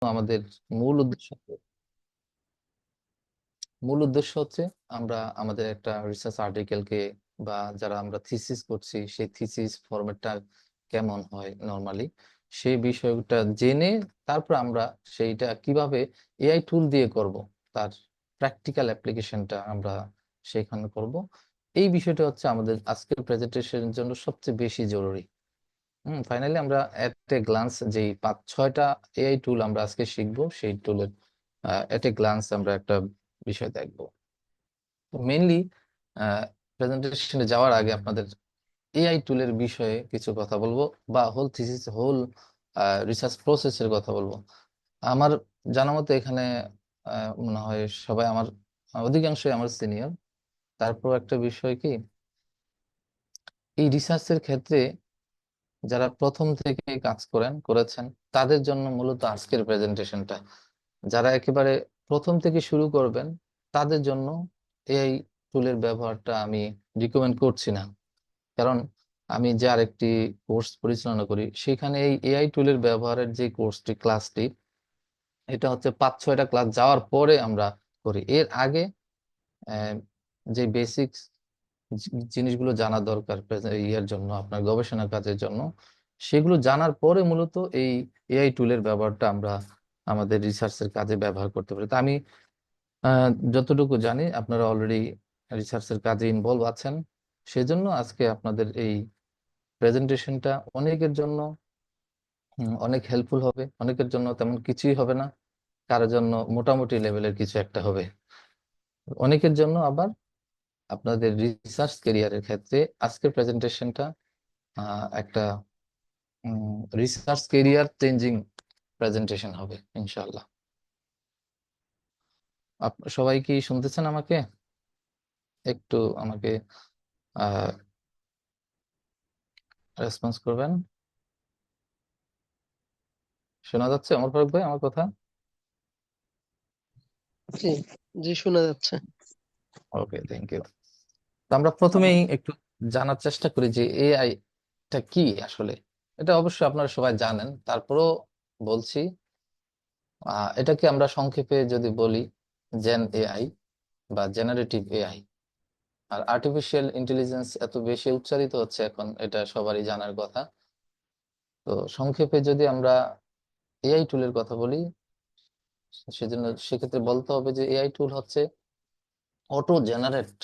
আমাদের মূল উদ্দেশ্য মূল উদ্দেশ্য হচ্ছে আমরা আমাদের একটা রিসার্চ আর্টিকেলকে বা যারা আমরা থিসিস করছি সেই থিসিস ফরম্যাটটা কেমন হয় নর্মালি সেই বিষয়টা জেনে তারপর আমরা সেইটা কিভাবে এআই টুল দিয়ে করব তার প্র্যাকটিক্যাল অ্যাপ্লিকেশনটা আমরা সেখানে করব। এই বিষয়টা হচ্ছে আমাদের আজকের প্রেজেন্টেশনের জন্য সবচেয়ে বেশি জরুরি। ফাইনালি আমরা এট এ গ্লান্স যেই 5-6টা এআই টুল আমরা আজকে শিখবো সেই টুলের এট এ গ্লান্স আমরা একটা বিষয় দেখবো। মেইনলি প্রেজেন্টেশনে যাওয়ার আগে আপনাদের এআই টুলের বিষয়ে কিছু কথা বলবো বা হোল রিসার্চ প্রসেসের কথা বলবো। আমার জানা মতে এখানে মনে হয় সবাই আমার অধিকাংশই আমার সিনিয়র। তারপর একটা বিষয় কি, এই রিসার্চের ক্ষেত্রে যারা প্রথম থেকে কাজ করেছেন তাদের জন্য মূলত আজকের প্রেজেন্টেশনটা। যারা একেবারে প্রথম থেকে শুরু করবেন তাদের জন্য এআই টুলের ব্যবহারটা আমি রিকমেন্ড করছি না। কারণ আমি যে আরেকটি কোর্স পরিচালনা করি সেখানে এই এআই টুলের ব্যবহারের যে ক্লাসটি, এটা হচ্ছে 5-6টা ক্লাস যাওয়ার পরে আমরা করি। এর আগে আহ, যে বেসিক জিনিসগুলো জানা দরকার ইয়ের জন্য, আপনার গবেষণা কাজের জন্য, সেগুলো জানার পরে মূলত এই এআই টুলের ব্যবহারটা আমরা আমাদের রিসার্চের কাজে ব্যবহার করতে পারি। তা আমি যতটুকু জানি আপনারা অলরেডি রিসার্চের কাজে ইনভলভ আছেন, সেজন্য আজকে আপনাদের এই প্রেজেন্টেশনটা অনেকের জন্য অনেক হেল্পফুল হবে, অনেকের জন্য তেমন কিছুই হবে না, কারোর জন্য মোটামুটি লেভেলের কিছু একটা হবে, অনেকের জন্য আবার আপনাদের রিসার্চ কেরিয়ারের ক্ষেত্রে আজকের প্রেজেন্টেশনটা একটা রিসার্চ কেরিয়ার চেঞ্জিং প্রেজেন্টেশন হবে ইনশাআল্লাহ। সবাই কি শুনতেছেন আমাকে? একটু আমাকে রেসপন্স করবেন। শোনা যাচ্ছে অমর ফারুক ভাই আমার কথা? জি, জি শোনা যাচ্ছে। ওকে, থ্যাংক ইউ। তো আমরা প্রথমেই একটু জানার চেষ্টা করি যে এআই টা কি আসলে। এটা অবশ্যই আপনারা সবাই জানেন, তারপরেও বলছি। এটাকে আমরা সংক্ষেপে যদি বলি জেন এআই বা জেনারেটিভ এআই। আর আর্টিফিশিয়াল ইন্টেলিজেন্স এত বেশি উচ্চারিত হচ্ছে এখন, এটা সবারই জানার কথা। তো সংক্ষেপে যদি আমরা এআই টুলের কথা বলি, সেজন্য সেক্ষেত্রে বলতে হবে যে এআই টুল হচ্ছে অটো জেনারেট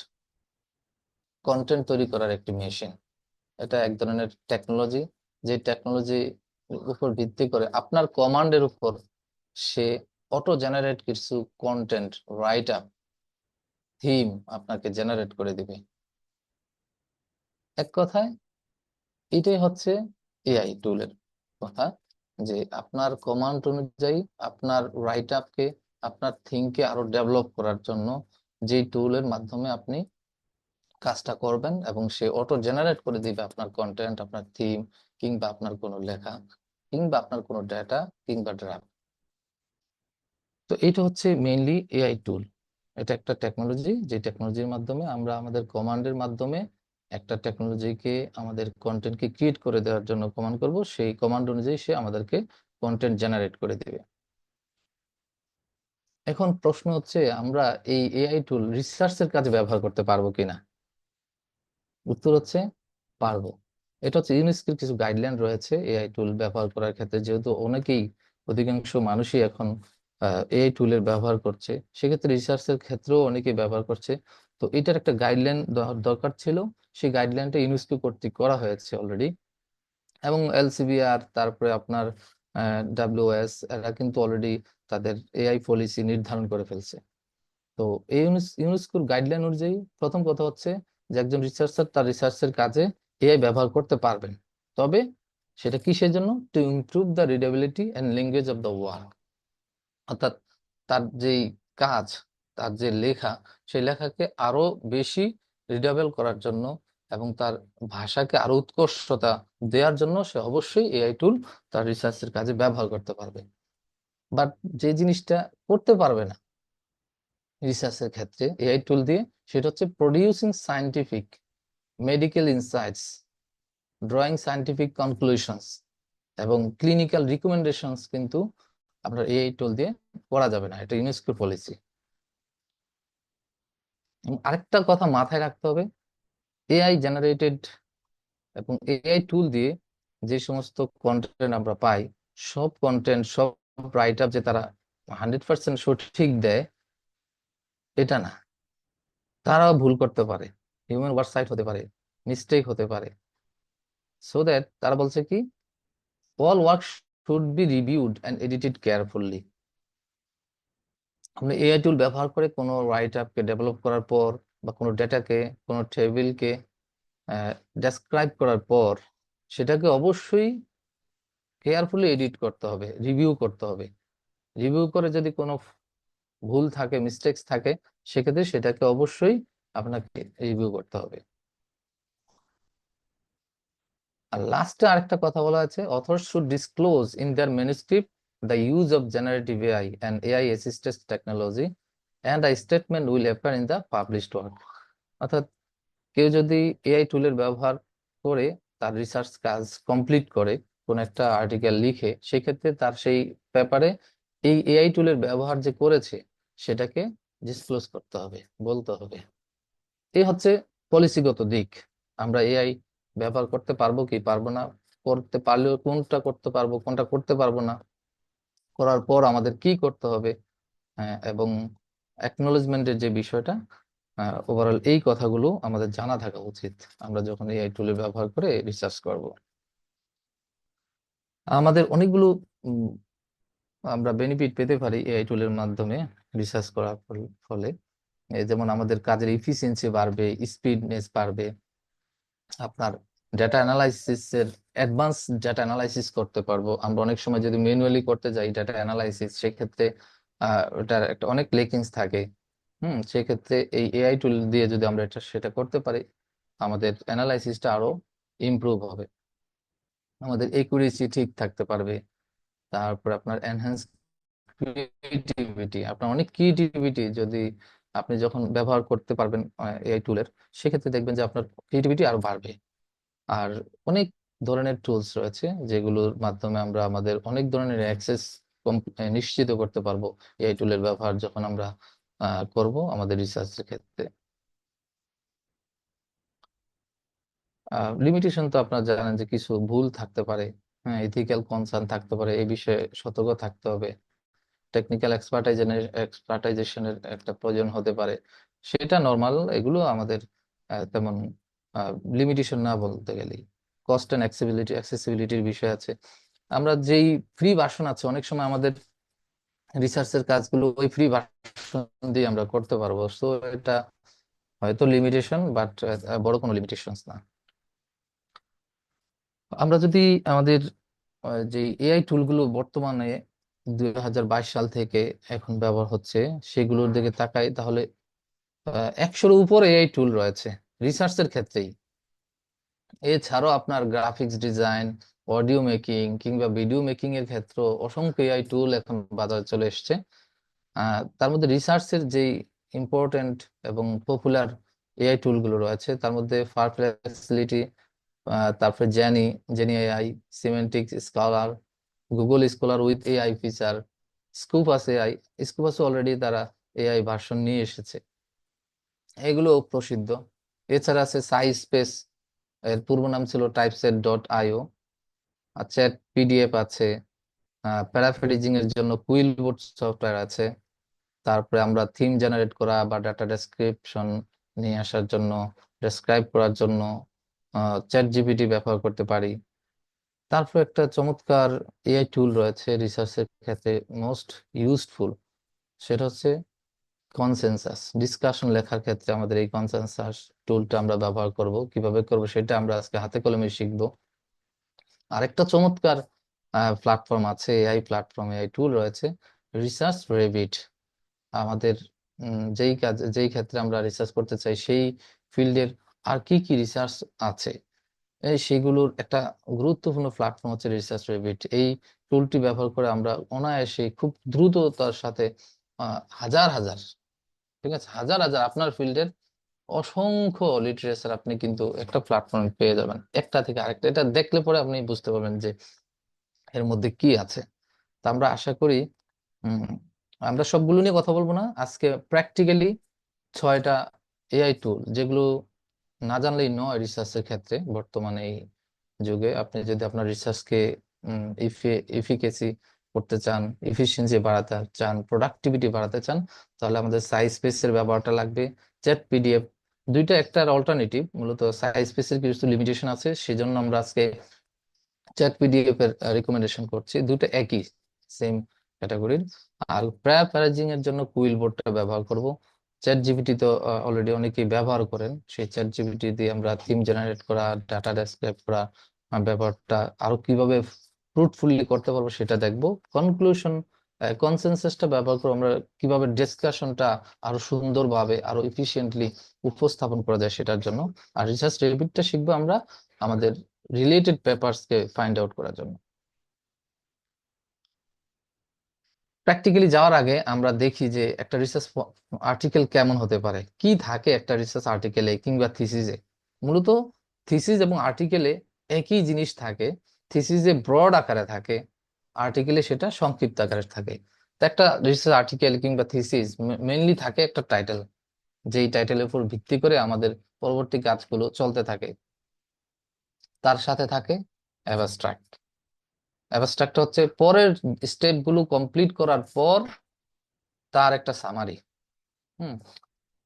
কন্টেন্ট তৈরি করার একটি মেশিন। এটা এক ধরনের টেকনোলজি, যে টেকনোলজি উপর ভিত্তি করে আপনার কমান্ডের উপর সে অটো জেনারেট কিছু কন্টেন্ট, রাইট আপ, থিম আপনাকে জেনারেট করে দিবে। এক কথায় এটাই হচ্ছে এআই টুলের কথা, যে আপনার কমান্ড অনুযায়ী আপনার রাইট আপকে, আপনার থিমকে আরো ডেভেলপ করার জন্য যে টুলের মাধ্যমে আপনি কাজটা করবেন এবং সে অটো জেনারেট করে দিবে আপনার কন্টেন্ট, আপনার থিম, কিংবা আপনার কোনো লেখা, কিংবা আপনার কোনো ডেটা, কিংবা ড্রাফট। তো এটা হচ্ছে মেইনলি এআই টুল। এটা একটা টেকনোলজি, যে টেকনোলজির মাধ্যমে আমরা আমাদের কমান্ডের মাধ্যমে একটা টেকনোলজিকে, আমাদের কন্টেন্টকে ক্রিয়েট করে দেওয়ার জন্য কমান্ড করব, সেই কমান্ড অনুযায়ী সে আমাদেরকে কন্টেন্ট জেনারেট করে দেবে। এখন প্রশ্ন হচ্ছে আমরা এই এআই টুল রিসার্চের কাজে ব্যবহার করতে পারবো কিনা। উত্তর হচ্ছে পারবো। এটা হচ্ছে ইউনেস্কোর কিছু গাইডলাইন রয়েছে এআই টুল ব্যবহার করার ক্ষেত্রে, যেহেতু অধিকাংশ মানুষই এখন এআই টুলের ব্যবহার করছে, সেক্ষেত্রে রিসার্চের ক্ষেত্রেও অনেকেই ব্যবহার করছে। তো এটার একটা গাইডলাইন দরকার ছিল, সেই গাইডলাইনটা ইউনেস্কো কর্তৃক করা হয়েছে অলরেডি। এবং এলসিবিআর, তারপরে আপনার ডাব্লিউএস, এরা কিন্তু অলরেডি তাদের এআই পলিসি নির্ধারণ করে ফেলছে। তো এই ইউনেস্কোর গাইডলাইন অনুযায়ী প্রথম কথা হচ্ছে যে একজন রিসার্চার তার রিসার্চের কাজে এআই ব্যবহার করতে পারবেন, তবে সেটা কিসের জন্য? To improve the readability and language of the work. অর্থাৎ তার যেই কাজ, তার যে লেখা, সেই লেখাকে আরো বেশি রিডেবল করার জন্য এবং তার ভাষাকে আরো উৎকর্ষতা দেওয়ার জন্য সে অবশ্যই এআই টুল তার রিসার্চের কাজে ব্যবহার করতে পারবে। বাট যে জিনিসটা করতে পারবে না রিসার্চের ক্ষেত্রে এআই টুল দিয়ে, সেটা হচ্ছে producing scientific medical insights, drawing scientific conclusions এবং ক্লিনিক্যাল রিকমেন্ডেশনস কিন্তু আপনার এআই টুল দিয়ে করা যাবে না, এটা ইউনেস্কোর পলিসি। আরেকটা কথা মাথায় রাখতে হবে, এআই জেনারেটেড এবং এআই টুল দিয়ে যে সমস্ত কন্টেন্ট আমরা পাই, সব কন্টেন্ট, সব রাইট আপ যে তারা 100% সঠিক দেয় এটা না, তারাও ভুল করতে পারে, হিউম্যান ওয়ারসাইট হতে পারে, মিস্টেক হতে পারে। সো দ্যাট তারা বলছে কি, all work should be reviewed and edited carefully. আপনি এআই টুল ব্যবহার করে কোনো রাইট আপকে ডেভেলপ করার পর বা কোনো ডেটাকে, কোনো টেবিলকে ডেসক্রাইব করার পর সেটাকে অবশ্যই কেয়ারফুলি এডিট করতে হবে, রিভিউ করতে হবে। রিভিউ করে যদি কোনো ভুল থাকে, মিস্টেক্স থাকে, সেক্ষেত্রে সেটাকে অবশ্যই আপনাকে রিভিউ করতে হবে। আর লাস্টে আরেকটা কথা বলা আছে, author should disclose in their manuscript the use of generative AI and AI assisted technology and a statement will appear in the published work. অর্থাৎ কেউ যদি এআই টুলের ব্যবহার করে তার রিসার্চ কাজ কমপ্লিট করে, কোন একটা আর্টিকেল লিখে, সেক্ষেত্রে তার সেই পেপারে এই এআই টুলের ব্যবহার যে করেছে সেটাকে ডিসক্লোজ করতে হবে, বলতে হবে। এই হচ্ছে পলিসিগত দিক। আমরা এআই ব্যবহার করতে পারবো কি পারবো না, করতে পারলেও কোনটা করতে পারবো, কোনটা করতে পারবো না, করার পর আমাদের কি করতে হবে, এবং অ্যাকনোলেজমেন্টের যে বিষয়টা, ওভারঅল এই কথাগুলো আমাদের জানা থাকা উচিত আমরা যখন এআই টুলের ব্যবহার করে রিসার্চ করব। আমাদের অনেকগুলো উম, আমরা বেনিফিট পেতে পারি এআই টুলের মাধ্যমে রিসার্চ করার ফলে। যেমন আমাদের কাজের ইফিসিয়েন্সি বাড়বে, স্পিডনেস বাড়বে, আপনার ডেটা অ্যানালাইসিসের অ্যাডভান্স ডেটা অ্যানালাইসিস করতে পারবো আমরা। অনেক সময় যদি ম্যানুয়ালি করতে যাই ডেটা অ্যানালাইসিস, সেক্ষেত্রে ওটার একটা অনেক লেকিংস থাকে। সেক্ষেত্রে এই এআই টুল দিয়ে যদি আমরা সেটা করতে পারি, আমাদের অ্যানালাইসিসটা আরো ইমপ্রুভ হবে, আমাদের একুরেসি ঠিক থাকতে পারবে। তারপর আপনার এনহ্যান্স ক্রিয়েটিভিটি, আপনার অনেক ক্রিয়েটিভিটি যদি আপনি যখন ব্যবহার করতে পারবেন এআই টুলের, সেক্ষেত্রে দেখবেন যে আপনার ক্রিয়েটিভিটি আরো বাড়বে। আর অনেক ধরনের টুলস রয়েছে যেগুলোর মাধ্যমে আমরা আমাদের অনেক ধরনের অ্যাক্সেস নিশ্চিত করতে পারবো এআই টুলের ব্যবহার যখন আমরা করব আমাদের রিসার্চের ক্ষেত্রে। লিমিটেশন তো আপনারা জানেন যে কিছু ভুল থাকতে পারে, হ্যাঁ, এথিক্যাল কনসার্ন থাকতে পারে, এই বিষয়ে সতর্ক থাকতে হবে। টেকনিক্যাল এক্সপার্টাইজেশনের একটা প্রয়োজন হতে পারে, সেটা নর্মাল। এগুলো আমাদের তেমন লিমিটেশন না বলতে গেলেই। কস্ট অ্যান্ড অ্যাক্সেসিবিলিটির বিষয় আছে। আমরা যেই ফ্রি ভার্সন আছে, অনেক সময় আমাদের রিসার্চের কাজগুলো ওই ফ্রি ভার্সন দিয়ে আমরা করতে পারবো। সো এটা হয়তো লিমিটেশন, বাট বড় কোনো লিমিটেশন না। আমরা যদি আমাদের যে এআই টুলগুলো বর্তমানে 2022 সাল থেকে এখন ব্যবহার হচ্ছে সেগুলোর দিকে তাকাই, তাহলে 100-এর উপর এআই টুল রয়েছে রিসার্চের ক্ষেত্রেই। এছাড়াও আপনার গ্রাফিক্স ডিজাইন, অডিও মেকিং কিংবা ভিডিও মেকিং এর ক্ষেত্রে অসংখ্য এআই টুল এখন বাজারে চলে এসেছে। তার মধ্যে রিসার্চের যেই ইম্পর্টেন্ট এবং পপুলার এআই টুলগুলো রয়েছে তার মধ্যে পারপ্লেক্সিটি, তারপরে Jenni AI, semantic scholar, Google scholar with AI feature, Scopus AI. স্কুপাসও অলরেডি তারা এআই ভার্সন নিয়ে এসেছে, এগুলো প্রসিদ্ধ। এছাড়া আছে সাই স্পেস, এর পূর্ব নাম ছিল typeset.io। চ্যাট পিডিএফ আছে, প্যারাফ্রেজিং এর জন্য কুইলবোর্ড সফটওয়্যার আছে। তারপরে আমরা থিম জেনারেট করা বা ডাটা ডেসক্রিপশন নিয়ে আসার জন্য, ডেসক্রাইব করার জন্য চ্যাট জিপিটি ব্যবহার করতে পারি। তারপর একটা চমৎকার এআই টুল রয়েছে রিসার্চের ক্ষেত্রে মোস্ট ইউজফুল, সেটা হচ্ছে কনসেনসাস। ডিসকাশন লেখার ক্ষেত্রে আমাদের এই কনসেনসাস টুলটা আমরা ব্যবহার করব, কিভাবে করব সেটা আমরা আজকে হাতে কলমে শিখবো। আরেকটা চমৎকার প্ল্যাটফর্ম আছে, এআই প্ল্যাটফর্ম, এআই টুল রয়েছে, রিসার্চ রেবিট। আমাদের যেই ক্ষেত্রে আমরা রিসার্চ করতে চাই সেই ফিল্ডের আর কি কি রিসার্চ আছে, সেগুলোর একটা গুরুত্বপূর্ণ প্ল্যাটফর্ম হচ্ছে রিসার্চ রেবিট। এই টুলটি ব্যবহার করে আমরা অনায়াসে খুব দ্রুততার সাথে হাজার হাজার, ঠিক আছে, হাজার হাজার আপনার ফিল্ডের অসংখ্য লিটারেচার আপনি কিন্তু একটা প্ল্যাটফর্মে পেয়ে যাবেন, একটা থেকে আরেকটা। এটা দেখলে পরে আপনি বুঝতে পারবেন যে এর মধ্যে কি আছে। তা আমরা আশা করি উম, আমরা সবগুলো নিয়ে কথা বলবো না আজকে, প্র্যাকটিক্যালি 6টা এআই টুল যেগুলো না জানলেই নয় রিসার্চের ক্ষেত্রে। বর্তমানে এই যুগে আপনি যদি আপনার রিসার্চকে ইফিকেসি করতে চান, এফিসিয়েন্সি বাড়াতে চান, প্রোডাক্টিভিটি বাড়াতে চান, তাহলে আমাদের সাই স্পেসের ব্যবহারটা লাগবে। চ্যাট পিডিএফ দুইটা একটার অল্টারনেটিভ, মূলত সাই স্পেসের কিছু লিমিটেশন আছে, সেজন্য আমরা আজকে চ্যাট পিডিএফ এর রিকমেন্ডেশন করছি। দুটো একই সেম ক্যাটাগরির। আর প্যারাফ্রাইজিং এর জন্য কুইল বোর্ডটা ব্যবহার করব। চ্যাট জিপিটি তো অলরেডি অনেকেই ব্যবহার করেন, সেই চ্যাট জিপিটি দিয়ে আমরা থিম জেনারেট করা, ডাটা ডেসক্রাইব করা, ব্যাপারটা আরো কিভাবে ফ্রুটফুলি করতে পারবো সেটা দেখবো। কনক্লুশন কনসেনসাসটা ব্যবহার করে আমরা কিভাবে ডিসকাশনটা আরো সুন্দরভাবে আরো এফিশিয়েন্টলি উপস্থাপন করা যায় সেটার জন্য। আর রিসার্চ রেবিটটা শিখবো আমরা আমাদের রিলেটেড পেপারস কে ফাইন্ড আউট করার জন্য। প্র্যাকটিক্যালি যাওয়ার আগে আমরা দেখি যে একটা রিসার্চ আর্টিকেল কেমন হতে পারে, কি থাকে একটা রিসার্চ আর্টিকেলে কিংবা থিসিসে। মূলত থিসিস এবং আর্টিকেলে একই জিনিস থাকে। থিসিসে ব্রড আকারে থাকে, আর্টিকেলে সেটা সংক্ষিপ্ত আকারে থাকে। তো একটা রিসার্চ আর্টিকেল কিংবা থিসিস মেইনলি থাকে একটা টাইটেল, যেই টাইটেলের উপর ভিত্তি করে আমাদের পরবর্তী কাজগুলো চলতে থাকে। তার সাথে থাকে অ্যাবস্ট্রাক্ট। অ্যাবস্ট্রাক্ট হচ্ছে পরের স্টেপ গুলো কমপ্লিট করার পর তার একটা সামারি। হুম।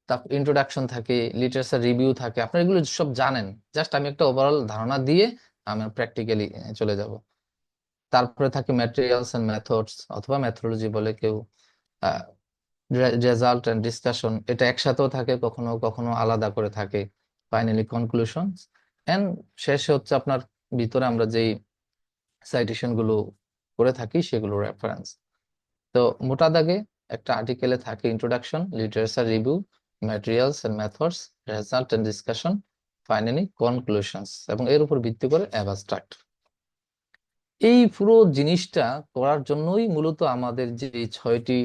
তারপর ইন্ট্রোডাকশন থাকে, লিটারেচার রিভিউ থাকে, আপনারা এগুলো সব জানেন। জাস্ট আমি একটা ওভারঅল ধারণা দিয়ে আমি প্র্যাকটিক্যালি চলে যাব। তারপরে থাকে ম্যাটেরিয়ালস এন্ড মেথডস, অথবা মেথোডোলজি বলে কেউ। রেজাল্ট এন্ড ডিসকাশন এটা একসাথেও থাকে, কখনো কখনো আলাদা করে থাকে। ফাইনালি কনক্লুশন এন্ড শেষে হচ্ছে আপনার ভিতরে আমরা যেই সাইটেশন গুলো করে থাকি সেগুলো রেফারেন্স। তো মোটা দাগে একটা আর্টিকেলে থাকে introduction, literature review, materials and methods, result and discussion, finally conclusions, এবং এর উপর ভিত্তি করে অ্যাবস্ট্রাক্ট। এই পুরো জিনিসটা করার জন্যই মূলত আমাদের যে 6টি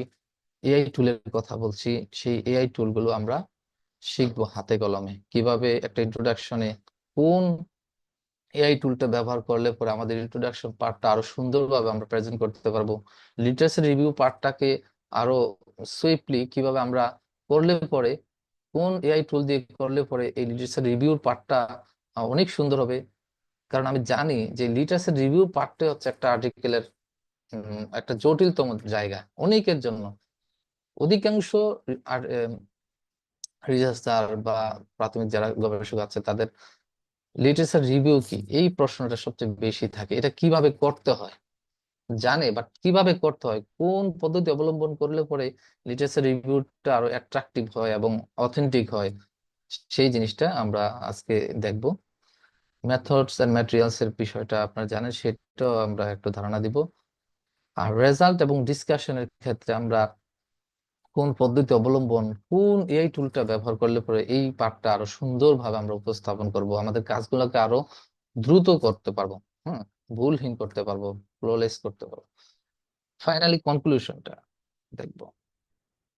এআই টুলের কথা বলছি, সেই এআই টুলগুলো আমরা শিখবো হাতে কলমে। কিভাবে একটা ইন্ট্রোডাকশনে কোন এআই টুলটা ব্যবহার করলে পরে আমাদের ইন্ট্রোডাকশন পার্টটা আরো সুন্দরভাবে আমরা প্রেজেন্ট করতে পারবো। লিটারেচার রিভিউ পার্টটাকে আরো সুইফটলি কিভাবে আমরা করলে পরে, কোন এআই টুল দিয়ে করলে পরে এই লিটারেচার রিভিউর পার্টটা অনেক সুন্দর হবে। কারণ আমি জানি যে লিটারেচার রিভিউ পার্টটা হচ্ছে একটা আর্টিকেলের একটা জটিলতম জায়গা অনেকের জন্য। অধিকাংশ রিসার্চার বা প্রাথমিক যারা গবেষক আছে তাদের লিটারেচার রিভিউ কি, এই প্রশ্নটা সবচেয়ে বেশি থাকে। এটা কিভাবে করতে হয় জানে, বাট কিভাবে করতে হয়, কোন পদ্ধতি অবলম্বন করলে পরে লিটারেচার রিভিউটা আরো অ্যাট্রাকটিভ হয় এবং অথেন্টিক হয়, সেই জিনিসটা আমরা আজকে দেখব। মেথডস এন্ড ম্যাটেরিয়ালস এর বিষয়টা আপনারা জানেন, সেটাও আমরা একটু ধারণা দিব। আর রেজাল্ট এবং ডিসকাশনের ক্ষেত্রে আমরা কোন পদ্ধতি অবলম্বন, কোন এআই টুলটা ব্যবহার করলে পরে এই পার্টটা আরো সুন্দরভাবে আমরা উপস্থাপন করব, আমাদের কাজগুলোকে আরো দ্রুত করতে পারবো। হ্যাঁ, ভুলহীন করতে পারবো, ফ্ললেস করতে পারবো। ফাইনালি কনক্লুশনটা দেখবো।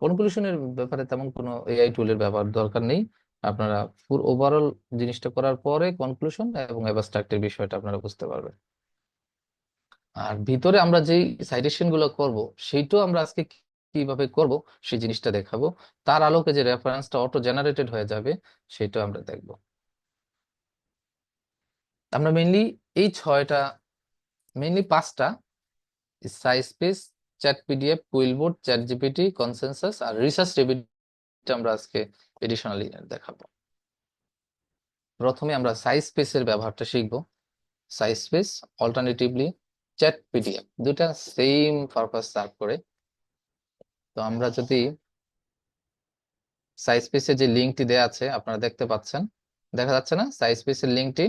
কনক্লুশনের ব্যাপারে তেমন কোনো এআই টুলের ব্যবহার দরকার নেই। আপনারা পুরো ওভারঅল জিনিসটা করার পরে কনক্লুশন এবং অ্যাবস্ট্রাক্টের বিষয়টা আপনারা বুঝতে পারবেন। আর ভিতরে আমরা যেই সাইটেশন গুলো করব, সেইটাও আমরা আজকে কিভাবে করব সেই জিনিসটা দেখাবো। তার আলোকে যে রেফারেন্সটা অটো জেনারেটেড হয়ে যাবে সেটাও আমরা দেখব। আমরা মেইনলি এই 6টা, মেইনলি 5টা, space, ChatPDF, Quillbot, ChatGPT, consensus আর রিসার্চ রেবিট আমরা আজকে এডিশনালি দেখাবো। প্রথমে আমরা সাইজ স্পেসের ব্যবহারটা শিখবো। Size space alternatively chat PDF দুটা সেম পারপাস সার্ভ করে। তো আমরা যদি সাইজ স্পেসের যে লিঙ্কটি দেয়া আছে আপনারা দেখতে পাচ্ছেন, দেখা যাচ্ছে না সাইজ স্পেসের লিঙ্কটি?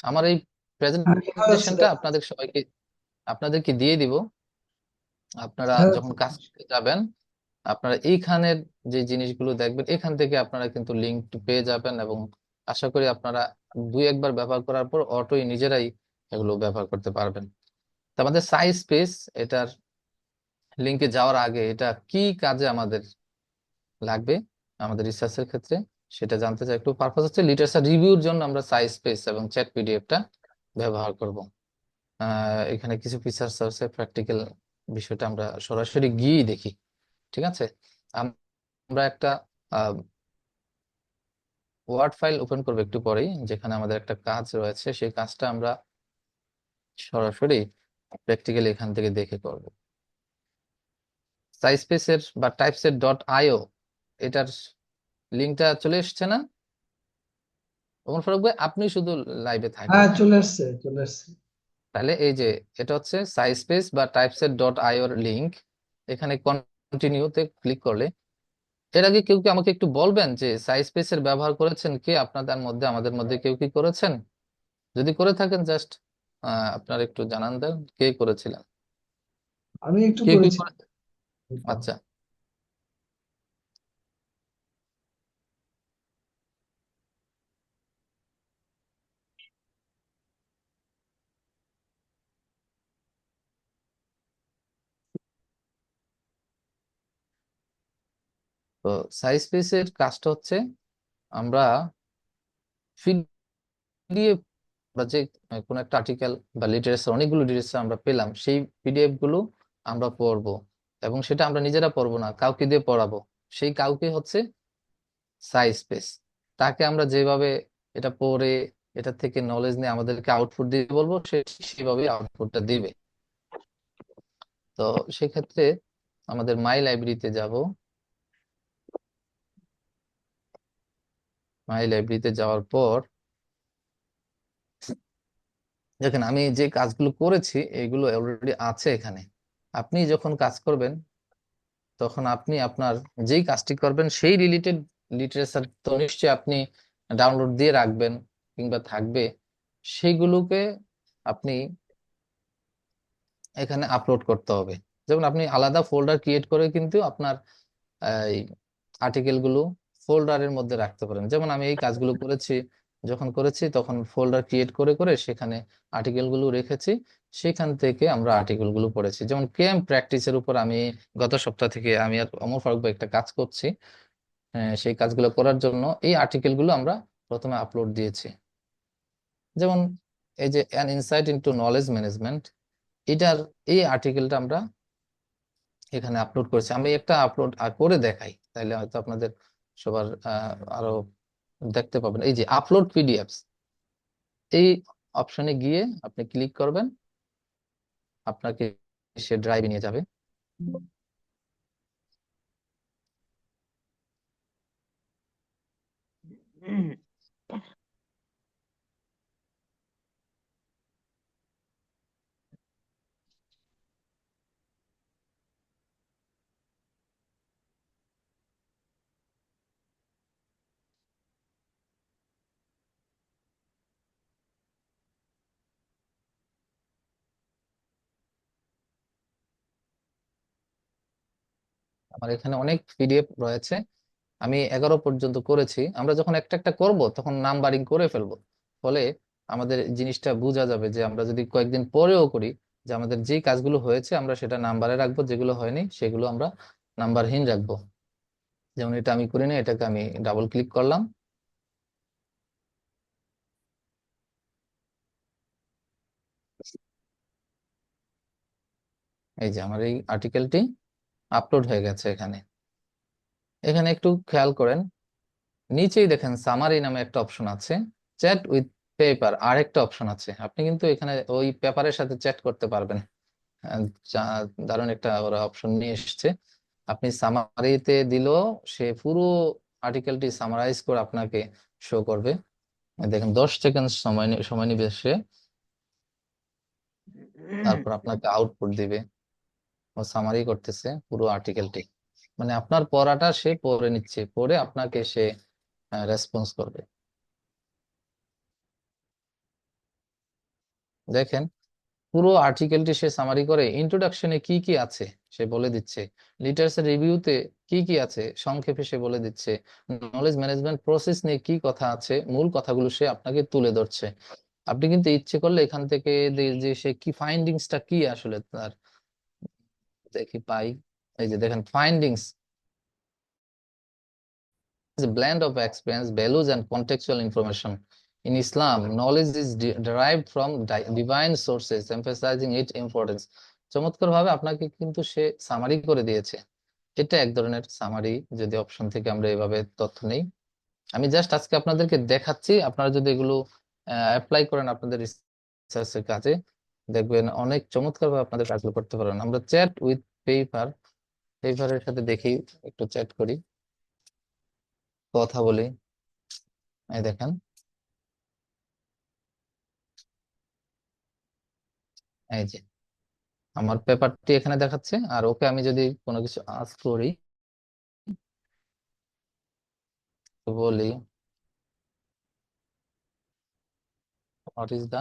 আমার এই হ্যাঁ, দেখা যাচ্ছে প্রেজেন্টেশনটা দেখা যাচ্ছে। আপনাদের সবাইকে আপনাদেরকে দিয়ে দিব। আপনারা দেখা যখন যাচ্ছে। কাজ করতে যাবেন আপনারা এইখানের যে জিনিসগুলো দেখবেন, এখান থেকে আপনারা কিন্তু লিঙ্ক পেয়ে যাবেন, এবং আশা করি আপনারা দুই একবার ব্যবহার করার পর অটোই নিজেরাই এগুলো ব্যবহার করতে পারবেন। তো আমাদের সাইজ স্পেস, এটার লিঙ্কে যাওয়ার আগে এটা কি কাজে আমাদের লাগবে আমাদের রিসার্চের ক্ষেত্রে সেটা জানতে চাই একটু। পারপাস হচ্ছে লিটারেচার রিভিউর জন্য আমরা সাইজ স্পেস এবং চ্যাট পিডিএফটা ব্যবহার করব। এখানে কিছু ফিচার্স আছে, প্র্যাকটিক্যাল বিষয়টা আমরা সরাসরি গিয়েই দেখি। ঠিক আছে, আমরা একটা ওয়ার্ড ফাইল ওপেন করবো একটু পরেই, যেখানে আমাদের একটা কাজ রয়েছে, সেই কাজটা আমরা সরাসরি প্র্যাকটিক্যালি এখান থেকে দেখে করব। সাইস্পেসের বা টাইপসেট ডট আইও, এটার লিঙ্কটা চলে এসছে না? ওমর ফারুক ভাই, আপনি শুধু লাইভে থাকেন, হ্যাঁ, হ্যাঁ? চলে আসছে চলে আসছে। তাহলে এই যে এটা হচ্ছে সাইস্পেস বা টাইপসেট ডট আইও এর লিঙ্ক। এখানে কন্টিনিউতে ক্লিক করলে, এর আগে কেউ কি আমাকে একটু বলবেন যে সাইস্পেস এর ব্যবহার করেছেন কে আপনাদের মধ্যে, আমাদের মধ্যে কেউ কি করেছেন? যদি করে থাকেন জাস্ট আপনার একটু জানান দেন কে করেছিলেন। আমি একটু কে কি করেছি। করে? আচ্ছা, তো সাইস্পেস এর কাজটা হচ্ছে আমরা পিডিএফ বা যে কোনো একটা আর্টিকেল বা লিটারেচার, অনেকগুলো লিটারেচার আমরা পেলাম, সেই পিডিএফ গুলো আমরা পড়বো, এবং সেটা আমরা নিজেরা পড়বো না, কাউকে দিয়ে পড়াবো। সেই কাউকে হচ্ছে সাইস্পেস। তাকে আমরা যেভাবে এটা পড়ে এটা থেকে নলেজ নিয়ে আমাদেরকে আউটপুট দিতে বলবো, সে ঠিক সেভাবে আউটপুটটা দিবে। তো সেক্ষেত্রে আমাদের মাই লাইব্রেরিতে যাব। মাই লাইব্রেরিতে যাওয়ার পর দেখেন আমি যে কাজগুলো করেছি এগুলো অলরেডি আছে এখানে। আপনি যখন কাজ করবেন তখন আপনি আপনার যেই কাজটি করবেন সেই রিলেটেড লিটারেচার তো নিশ্চয়ই আপনি ডাউনলোড দিয়ে রাখবেন কিংবা থাকবে, সেইগুলোকে আপনি এখানে আপলোড করতে হবে। যেমন আপনি আলাদা ফোল্ডার ক্রিয়েট করে কিন্তু আপনার এই আর্টিকেল গুলো ফোল্ডারের মধ্যে রাখতে পারেন। যেমন আমি এই কাজগুলো করেছি, যখন করেছি তখন ফোল্ডার ক্রিয়েট করে করে সেখানে আর্টিকেল গুলো রেখেছি, সেখান থেকে আমরা আর্টিকেল গুলো পড়েছি। যেমন কেএম প্র্যাকটিসের উপর আমি গত সপ্তাহ থেকে আমি আর অমর ফারুক ভাই একটা কাজ করছি। সেই কাজগুলো করার জন্য এই আর্টিকেল গুলো আমরা প্রথমে আপলোড দিয়েছি। যেমন এই যে an insight into knowledge management, এটার এই আর্টিকেলটা আমরা এখানে আপলোড করেছি। আমি একটা আপলোড করে দেখাই, তাহলে হয়তো আপনাদের সবার আরো দেখতে পাবেন। এই যে আপলোড পিডিএফস, এই অপশনে গিয়ে আপনি ক্লিক করবেন, আপনাকে সে ড্রাইভে নিয়ে যাবে। আমার এখানে অনেক পিডিএফ রয়েছে, আমি 11 পর্যন্ত করেছি। আমরা যখন একটা একটা করব তখন নাম্বারিং করে ফেলবো, ফলে আমাদের জিনিসটা বোঝা যাবে যে আমরা যদি কয়েকদিন পরেও করি, যে আমাদের যেই কাজগুলো হয়েছে আমরা সেটা নাম্বারে রাখবো, যেগুলো হয়নি সেগুলো আমরা নাম্বারহীন রাখবো। যেমন এটা আমি করি না, এটাকে আমি ডাবল ক্লিক করলাম। এই যে আমার এই আর্টিকেলটি আপলোড হয়ে গেছে এখানে। এখানে একটু খেয়াল করেন, নিচেই দেখেন সামারি নামে একটা অপশন আছে, চ্যাট উইথ পেপার আরেকটা অপশন আছে। আপনি কিন্তু এখানে ওই পেপারের সাথে চ্যাট করতে পারবেন। আহ, দারুণ একটা ওরা অপশন নিয়ে এসেছে। আপনি সামারিতে দিলেও সে পুরো আর্টিকেলটি সামারাইজ করে আপনাকে শো করবে। দেখেন 10 সেকেন্ড সময় নিবে সে, তারপর আপনাকে আউটপুট দিবে। ও সামারি করতেছে পুরো আর্টিকেলটি, মানে আপনার পড়াটা সে পড়ে নিচ্ছে, পড়ে আপনাকে সে রেসপন্স করবে। দেখেন পুরো আর্টিকেলটি সে সামারি করে, ইন্ট্রোডাকশনে কি কি আছে সে বলে দিচ্ছে, লিটারেচার রিভিউতে কি কি আছে সংক্ষেপে সে বলে দিচ্ছে, নলেজ ম্যানেজমেন্ট প্রসেস নিয়ে কি কথা আছে মূল কথাগুলো সে আপনাকে তুলে ধরছে। আপনি কিন্তু ইচ্ছে করলে এখান থেকে যে সে কি ফাইন্ডিংসটা কি আসলে তার, দেখি পাই। এই যে দেখেন findings, blend of experience, values and contextual information In Islam, knowledge is derived from divine sources, emphasizing its importance. চমৎকার ভাবে আপনাকে কিন্তু সে সামারি করে দিয়েছে। এটা এক ধরনের সামারি, যদি অপশন থেকে আমরা এভাবে তথ্য নেই। আমি জাস্ট আজকে আপনাদেরকে দেখাচ্ছি, আপনারা যদি এগুলো অ্যাপ্লাই করেন আপনাদের রিসার্চের কাজে, দেখবেন অনেক চমৎকার ভাবে আপনাদের কাজগুলো করতে পারবেন। আমরা চ্যাট উইথ পেপার, পেপারের সাথে দেখি, একটু চ্যাট করি, কথা বলি। এই দেখেন, এই যে আমার পেপারটি এখানে দেখাচ্ছে, আর ওকে আমি যদি কোনো কিছু আস্ক করি, তো বলি হোয়াট ইজ দ্য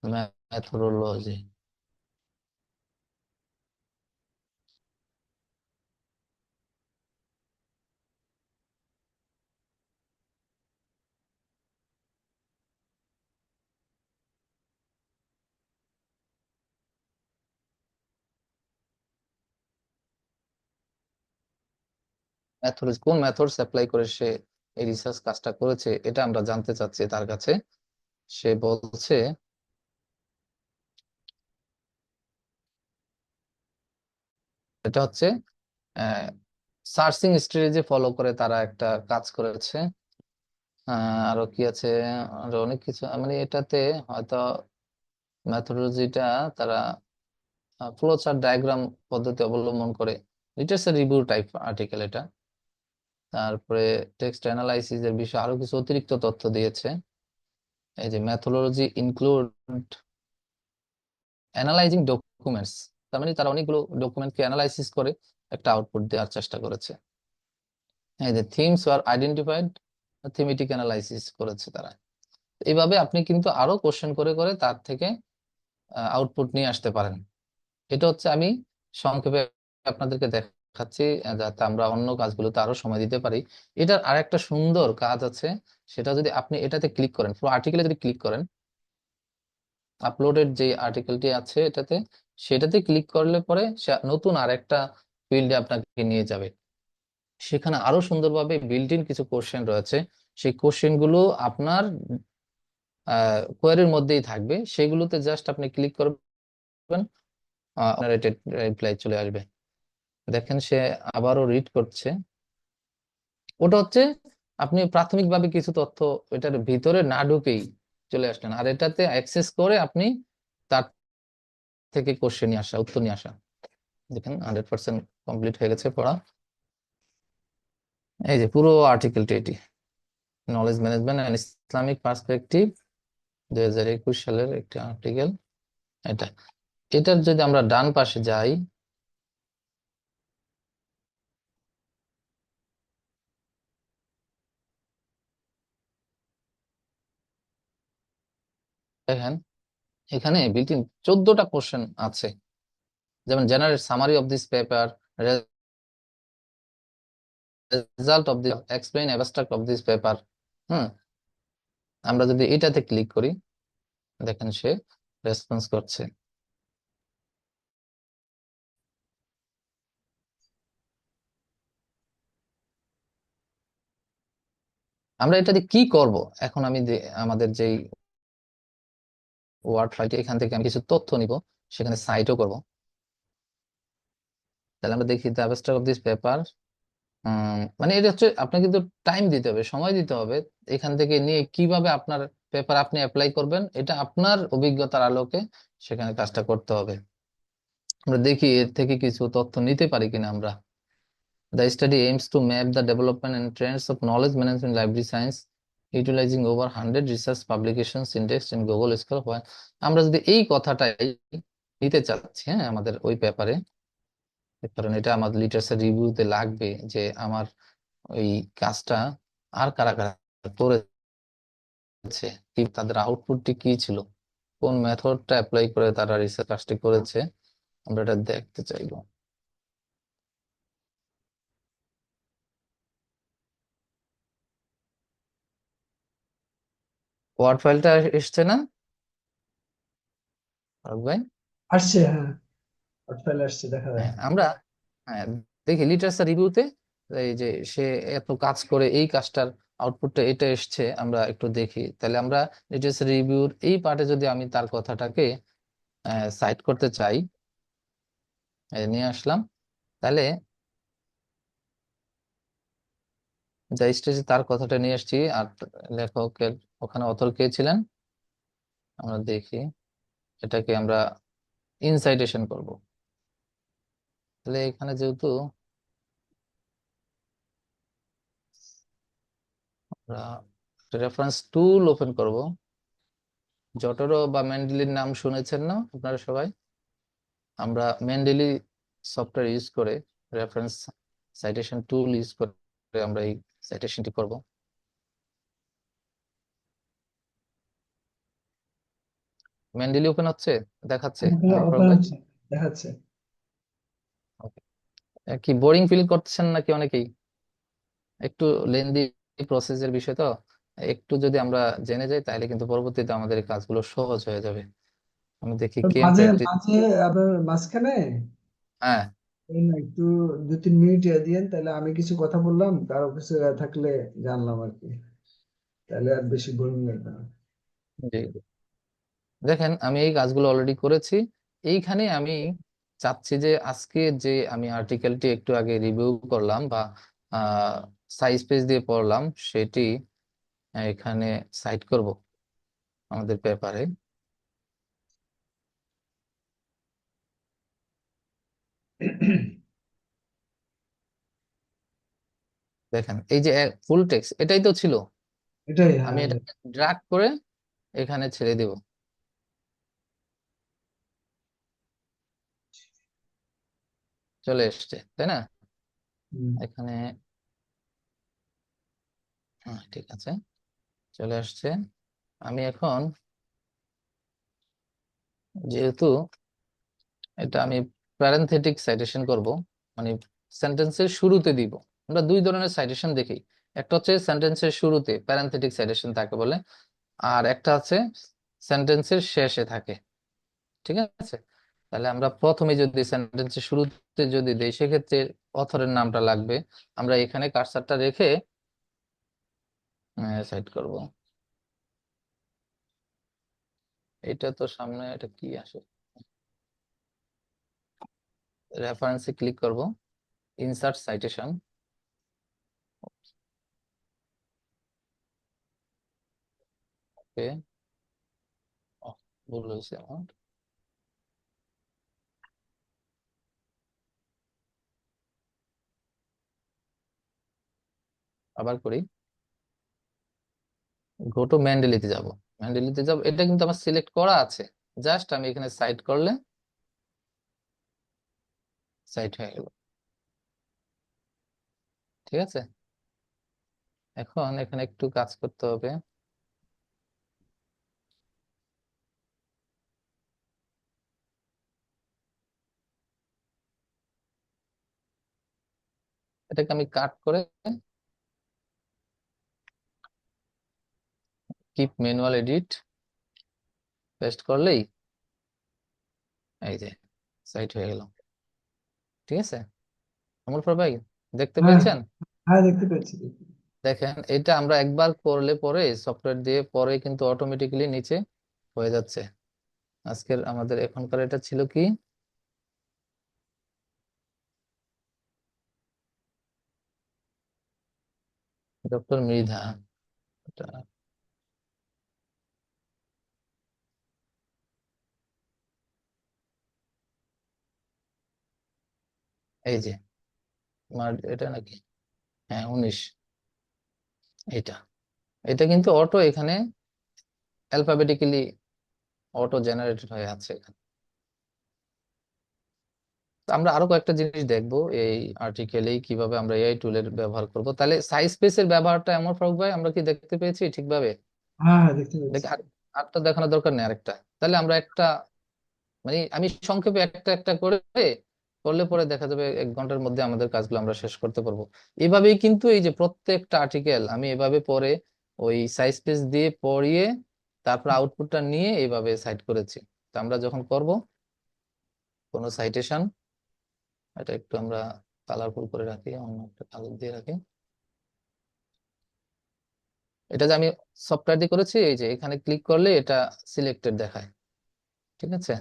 মেথোডোলজি। মেথোডস, কোন মেথডস অ্যাপ্লাই করে সে এই রিসার্চ কাজটা করেছে, এটা আমরা জানতে চাচ্ছি তার কাছে। সে বলছে এটা হচ্ছে সার্চিং স্ট্র্যাটেজি ফলো করে তারা একটা কাজ করেছে। আরো কি আছে, আরো অনেক কিছু, মানে এটাতে হয়তো মেথোডোলজিটা তারা ফ্লো চার্ট ডায়াগ্রাম পদ্ধতি অবলম্বন করে, লিটারেচার রিভিউ টাইপ আর্টিকেল এটা। তারপরে টেক্সট অ্যানালাইসিস এর বিষয়ে আরো কিছু অতিরিক্ত তথ্য দিয়েছে। এই যে মেথোডোলজি ইনক্লুড অ্যানালাইজিং ডকুমেন্টস, তার মানে তারা অনেকগুলো ডকুমেন্টকে অ্যানালাইসিস করে একটা আউটপুট দেওয়ার চেষ্টা করেছে। এই যে থিমস আর আইডেন্টিফাইড, থিমেটিক অ্যানালাইসিস করেছে তারা। এইভাবে আপনি কিন্তু আরো কোশ্চেন করে করে তার থেকে আউটপুট নিয়ে আসতে পারেন। এটা হচ্ছে আমি সংক্ষেপে আপনাদেরকে দেখাচ্ছি, যাতে আমরা অন্য কাজগুলোতে আরো সময় দিতে পারি। এটার আরেকটা সুন্দর কাজ আছে, সেটা যদি আপনি এটাতে ক্লিক করেন, পুরো আর্টিকেলে যদি ক্লিক করেন, আপলোডেড যে আর্টিকেলটি আছে এটাতে, সেটাতে ক্লিক করলে পরে সে নতুন আরেকটা ফিল্ডে আপনাকে নিয়ে যাবে। সেখানে আরো সুন্দরভাবে বিল্ট ইন কিছু কোশ্চেন রয়েছে, সেই কোশ্চেন গুলো আপনার কোয়ারির মধ্যেই থাকবে, সেগুলোতে জাস্ট আপনি ক্লিক করবেন, আপনার রিপ্লাই চলে আসবে। দেখেন সে আবারও রিড করছে। ওটা হচ্ছে আপনি প্রাথমিকভাবে কিছু তথ্য এটার ভিতরে না ঢুকেই চলে আসলেন, আর এটাতে অ্যাক্সেস করে আপনি তার থেকে কোশ্চেন নিয়ে আসা, উত্তর নিয়ে আসা। দেখেন 100% কমপ্লিট হয়ে গেছে পড়া। এই যে পুরো আর্টিকেলটি, এটি knowledge management and Islamic perspective 2021 সালের একটি আর্টিকেল। এটা, এটার যদি আমরা ডান পাশে যাই, দেখেন এখানে বিল্ট ইন 14টা কোশ্চেন আছে, যেমন general summary of this paper, result of this, explain abstract of this paper. হুম, আমরা যদি এটাতে ক্লিক করি, দেখেন সে রেসপন্স করছে। আমরা এটা দিয়ে কি করব? এখন আমি আমাদের যেই ওয়ার্ড ফাইলটি, এখান থেকে আমি কিছু তথ্য নিব, সেখানে সাইটও করব। তাহলে আমরা দেখি the abstract of this paper, মানে এটা হচ্ছে আপনাকে কিন্তু টাইম দিতে হবে, সময় দিতে হবে। এখান থেকে নিয়ে কিভাবে আপনার পেপার আপনি অ্যাপ্লাই করবেন, এটা আপনার অভিজ্ঞতার আলোকে সেখানে কাজটা করতে হবে। আমরা দেখি এর থেকে কিছু তথ্য নিতে পারি কিনা আমরা। The study aims to map the development and trends of knowledge management library science utilising over 100 research publications indexed in Google Scholar. আমরা যদি এই কথাটাই নিতে চাচ্ছি, হ্যাঁ, আমাদের ওই পেপারে, কারণ এটা আমাদের লিটারেচার রিভিউতে লাগবে যে আমার ওই কাজটা আর কারা কারা করেছে, কি তাদের আউটপুটটি কি ছিল, কোন মেথডটা অ্যাপ্লাই করে তারা রিসার্চ কাজটি করেছে, আমরা এটা দেখতে চাইবো। ওয়ার্ড ফাইলটা এসছে না ফারুক ভাই? আসছে, হ্যাঁ, ফাইল আসছে, দেখা যায়। হ্যাঁ, আমরা, হ্যাঁ, দেখি লিটারেচার রিভিউতে এই যে সে এত কাজ করে এই কাজটার আউটপুটটা এটা এসছে, আমরা একটু দেখি। তাহলে আমরা লিটারেচার রিভিউর এই পার্টে যদি আমি তার কথাটাকে সাইট করতে চাই, নিয়ে আসলাম, তাহলে যা স্টেজে তার কথাটা নিয়ে আসছি। আর লেখকের ওখানে অথর কে ছিলেন আমরা দেখি, এটাকে আমরা ইনসাইটেশন করব। তাহলে এখানে যেহেতু আমরা রেফারেন্স টুল ওপেন করব, জটোরো বা মেন্ডেলির নাম শুনেছেন না আপনারা সবাই? আমরা মেন্ডেলি সফটওয়্যার ইউজ করে, রেফারেন্স সাইটেশন টুল ইউজ করে আমরা এই সাইটেশনটি করব। মেন্ডেলি ওপেন হচ্ছে, দেখাচ্ছে আমার ফারুক ওপেন ভাই? হচ্ছে, দেখাচ্ছে। Okay. কি বোরিং ফিল করতেছেন নাকি অনেকেই? একটু লেন্দি প্রসেসের বিষয় তো, একটু যদি আমরা জেনে যাই তাহলে কিন্তু পরবর্তীতে আমাদের এই কাজগুলো সহজ হয়ে যাবে। আমি দেখি তো কে মাঝে প্র্যাকটিস। মাঝে আপনার মাঝখানে হ্যাঁ, এই না একটু 2-3 মিনিট দিয়েন, তাহলে আমি কিছু কথা বললাম, কারো কিছু থাকলে জানলাম আর কি, তাহলে আর বেশি বোরিং লাগবে না। জি। দেখেন আমি এই কাজগুলো অলরেডি করেছি। এইখানে আমি চাচ্ছি যে আজকে যে আমি আর্টিকেলটি একটু আগে রিভিউ করলাম বা সাইজ পেজ দিয়ে পড়লাম, সেটি এখানে সাইট করব আমাদের পেপারে। দেখেন এই যে ফুল টেক্সট এটাই তো ছিল, এটাই, আমি হ্যাঁ। এটা ড্র্যাগ করে এখানে ছেড়ে দিব। চলে এসছে তাই না? হুম। এখানে হ্যাঁ ঠিক আছে, চলে আসছে। আমি এখন যেহেতু এটা আমি প্যারেনথেটিক সাইটেশন করব, মানে সেন্টেন্সের শুরুতে দিব। আমরা দুই ধরনের সাইটেশন দেখি, একটা হচ্ছে সেন্টেন্সের শুরুতে প্যারেনথেটিক সাইটেশন থাকে বলে, আর একটা আছে সেন্টেন্সের শেষে থাকে। ঠিক আছে, তাহলে আমরা প্রথমে যদি সেন্টেন্সের শুরুতে যদি দেই, সেক্ষেত্রে অথরের নামটা লাগবে। আমরা এখানে কার্সারটা রেখে সাইট করব। এটা তো সামনে, এটা কি আসে, রেফারেন্সে ক্লিক করব, ইনসার্ট সাইটেশন। ওকে, ভুল হয়েছে আমার, আবার করি। গো টু ম্যান্ডেলিতে যাব, ম্যান্ডেলিতে যাব, এটা কিন্তু আমার সিলেক্ট করা আছে। জাস্ট আমি এখানে সাইট করলে সাইট হয়ে গেল। ঠিক আছে, এখন এখানে একটু কাজ করতে হবে। এটাকে আমি কাট করে কিপ ম্যানুয়াল এডিট পেস্ট করলেই এই যে সাইট হয়ে গেল। ঠিক আছে, অমর ভাই দেখতে হ্যাঁ, পেয়েছেন? হ্যাঁ, দেখতে পেয়েছি। দেখেন এটা আমরা একবার করলে পরে সফটওয়্যার দিয়ে পরে কিন্তু অটোমেটিক্যালি নিচে হয়ে যাচ্ছে। আজকের আমাদের এখনকার এটা ছিল কি, ডক্টর মৃধা, এটা এই যে এটা নাকি, হ্যাঁ 19, এটা এটা কিন্তু অটো এখানে অ্যালফাবেটিক্যালি অটো জেনারেটেড হয়ে আছে এখানে। তো আমরা আরো কয়েকটা জিনিস দেখবো এই আর্টিকেলেই, কিভাবে আমরা এআই টুলের ব্যবহার করব। তাহলে সাইজ স্পেসের ব্যবহারটা এমন ফারুক ভাই আমরা কি দেখতে পেয়েছি ঠিকভাবে? হ্যাঁ, হ্যাঁ, দেখতে পেয়েছি। দেখি আরটা দেখানোর দরকার নেই আরেকটা। তাহলে আমরা একটা, মানে আমি সংক্ষেপে একটা একটা করে করলে পরে দেখা যাবে 1 ঘন্টার মধ্যে আমাদের কাজগুলো আমরা শেষ করতে পারবো। এভাবেই কিন্তু এই যে প্রত্যেকটা আর্টিকেল আমি এভাবে পরে ওই সাইজ স্পেস দিয়ে পড়িয়ে তারপর আউটপুটটা নিয়ে এইভাবে সাইট করেছি। তো আমরা যখন করব কোনো সাইটেশন, এটা একটু আমরা কালারফুল করে রাখি, অন্য একটা কালার দিয়ে রাখি। এটা যে আমি সফটওয়্যার দিয়ে করেছি, এই যে এখানে ক্লিক করলে এটা সিলেক্টেড দেখায়। ঠিক আছে,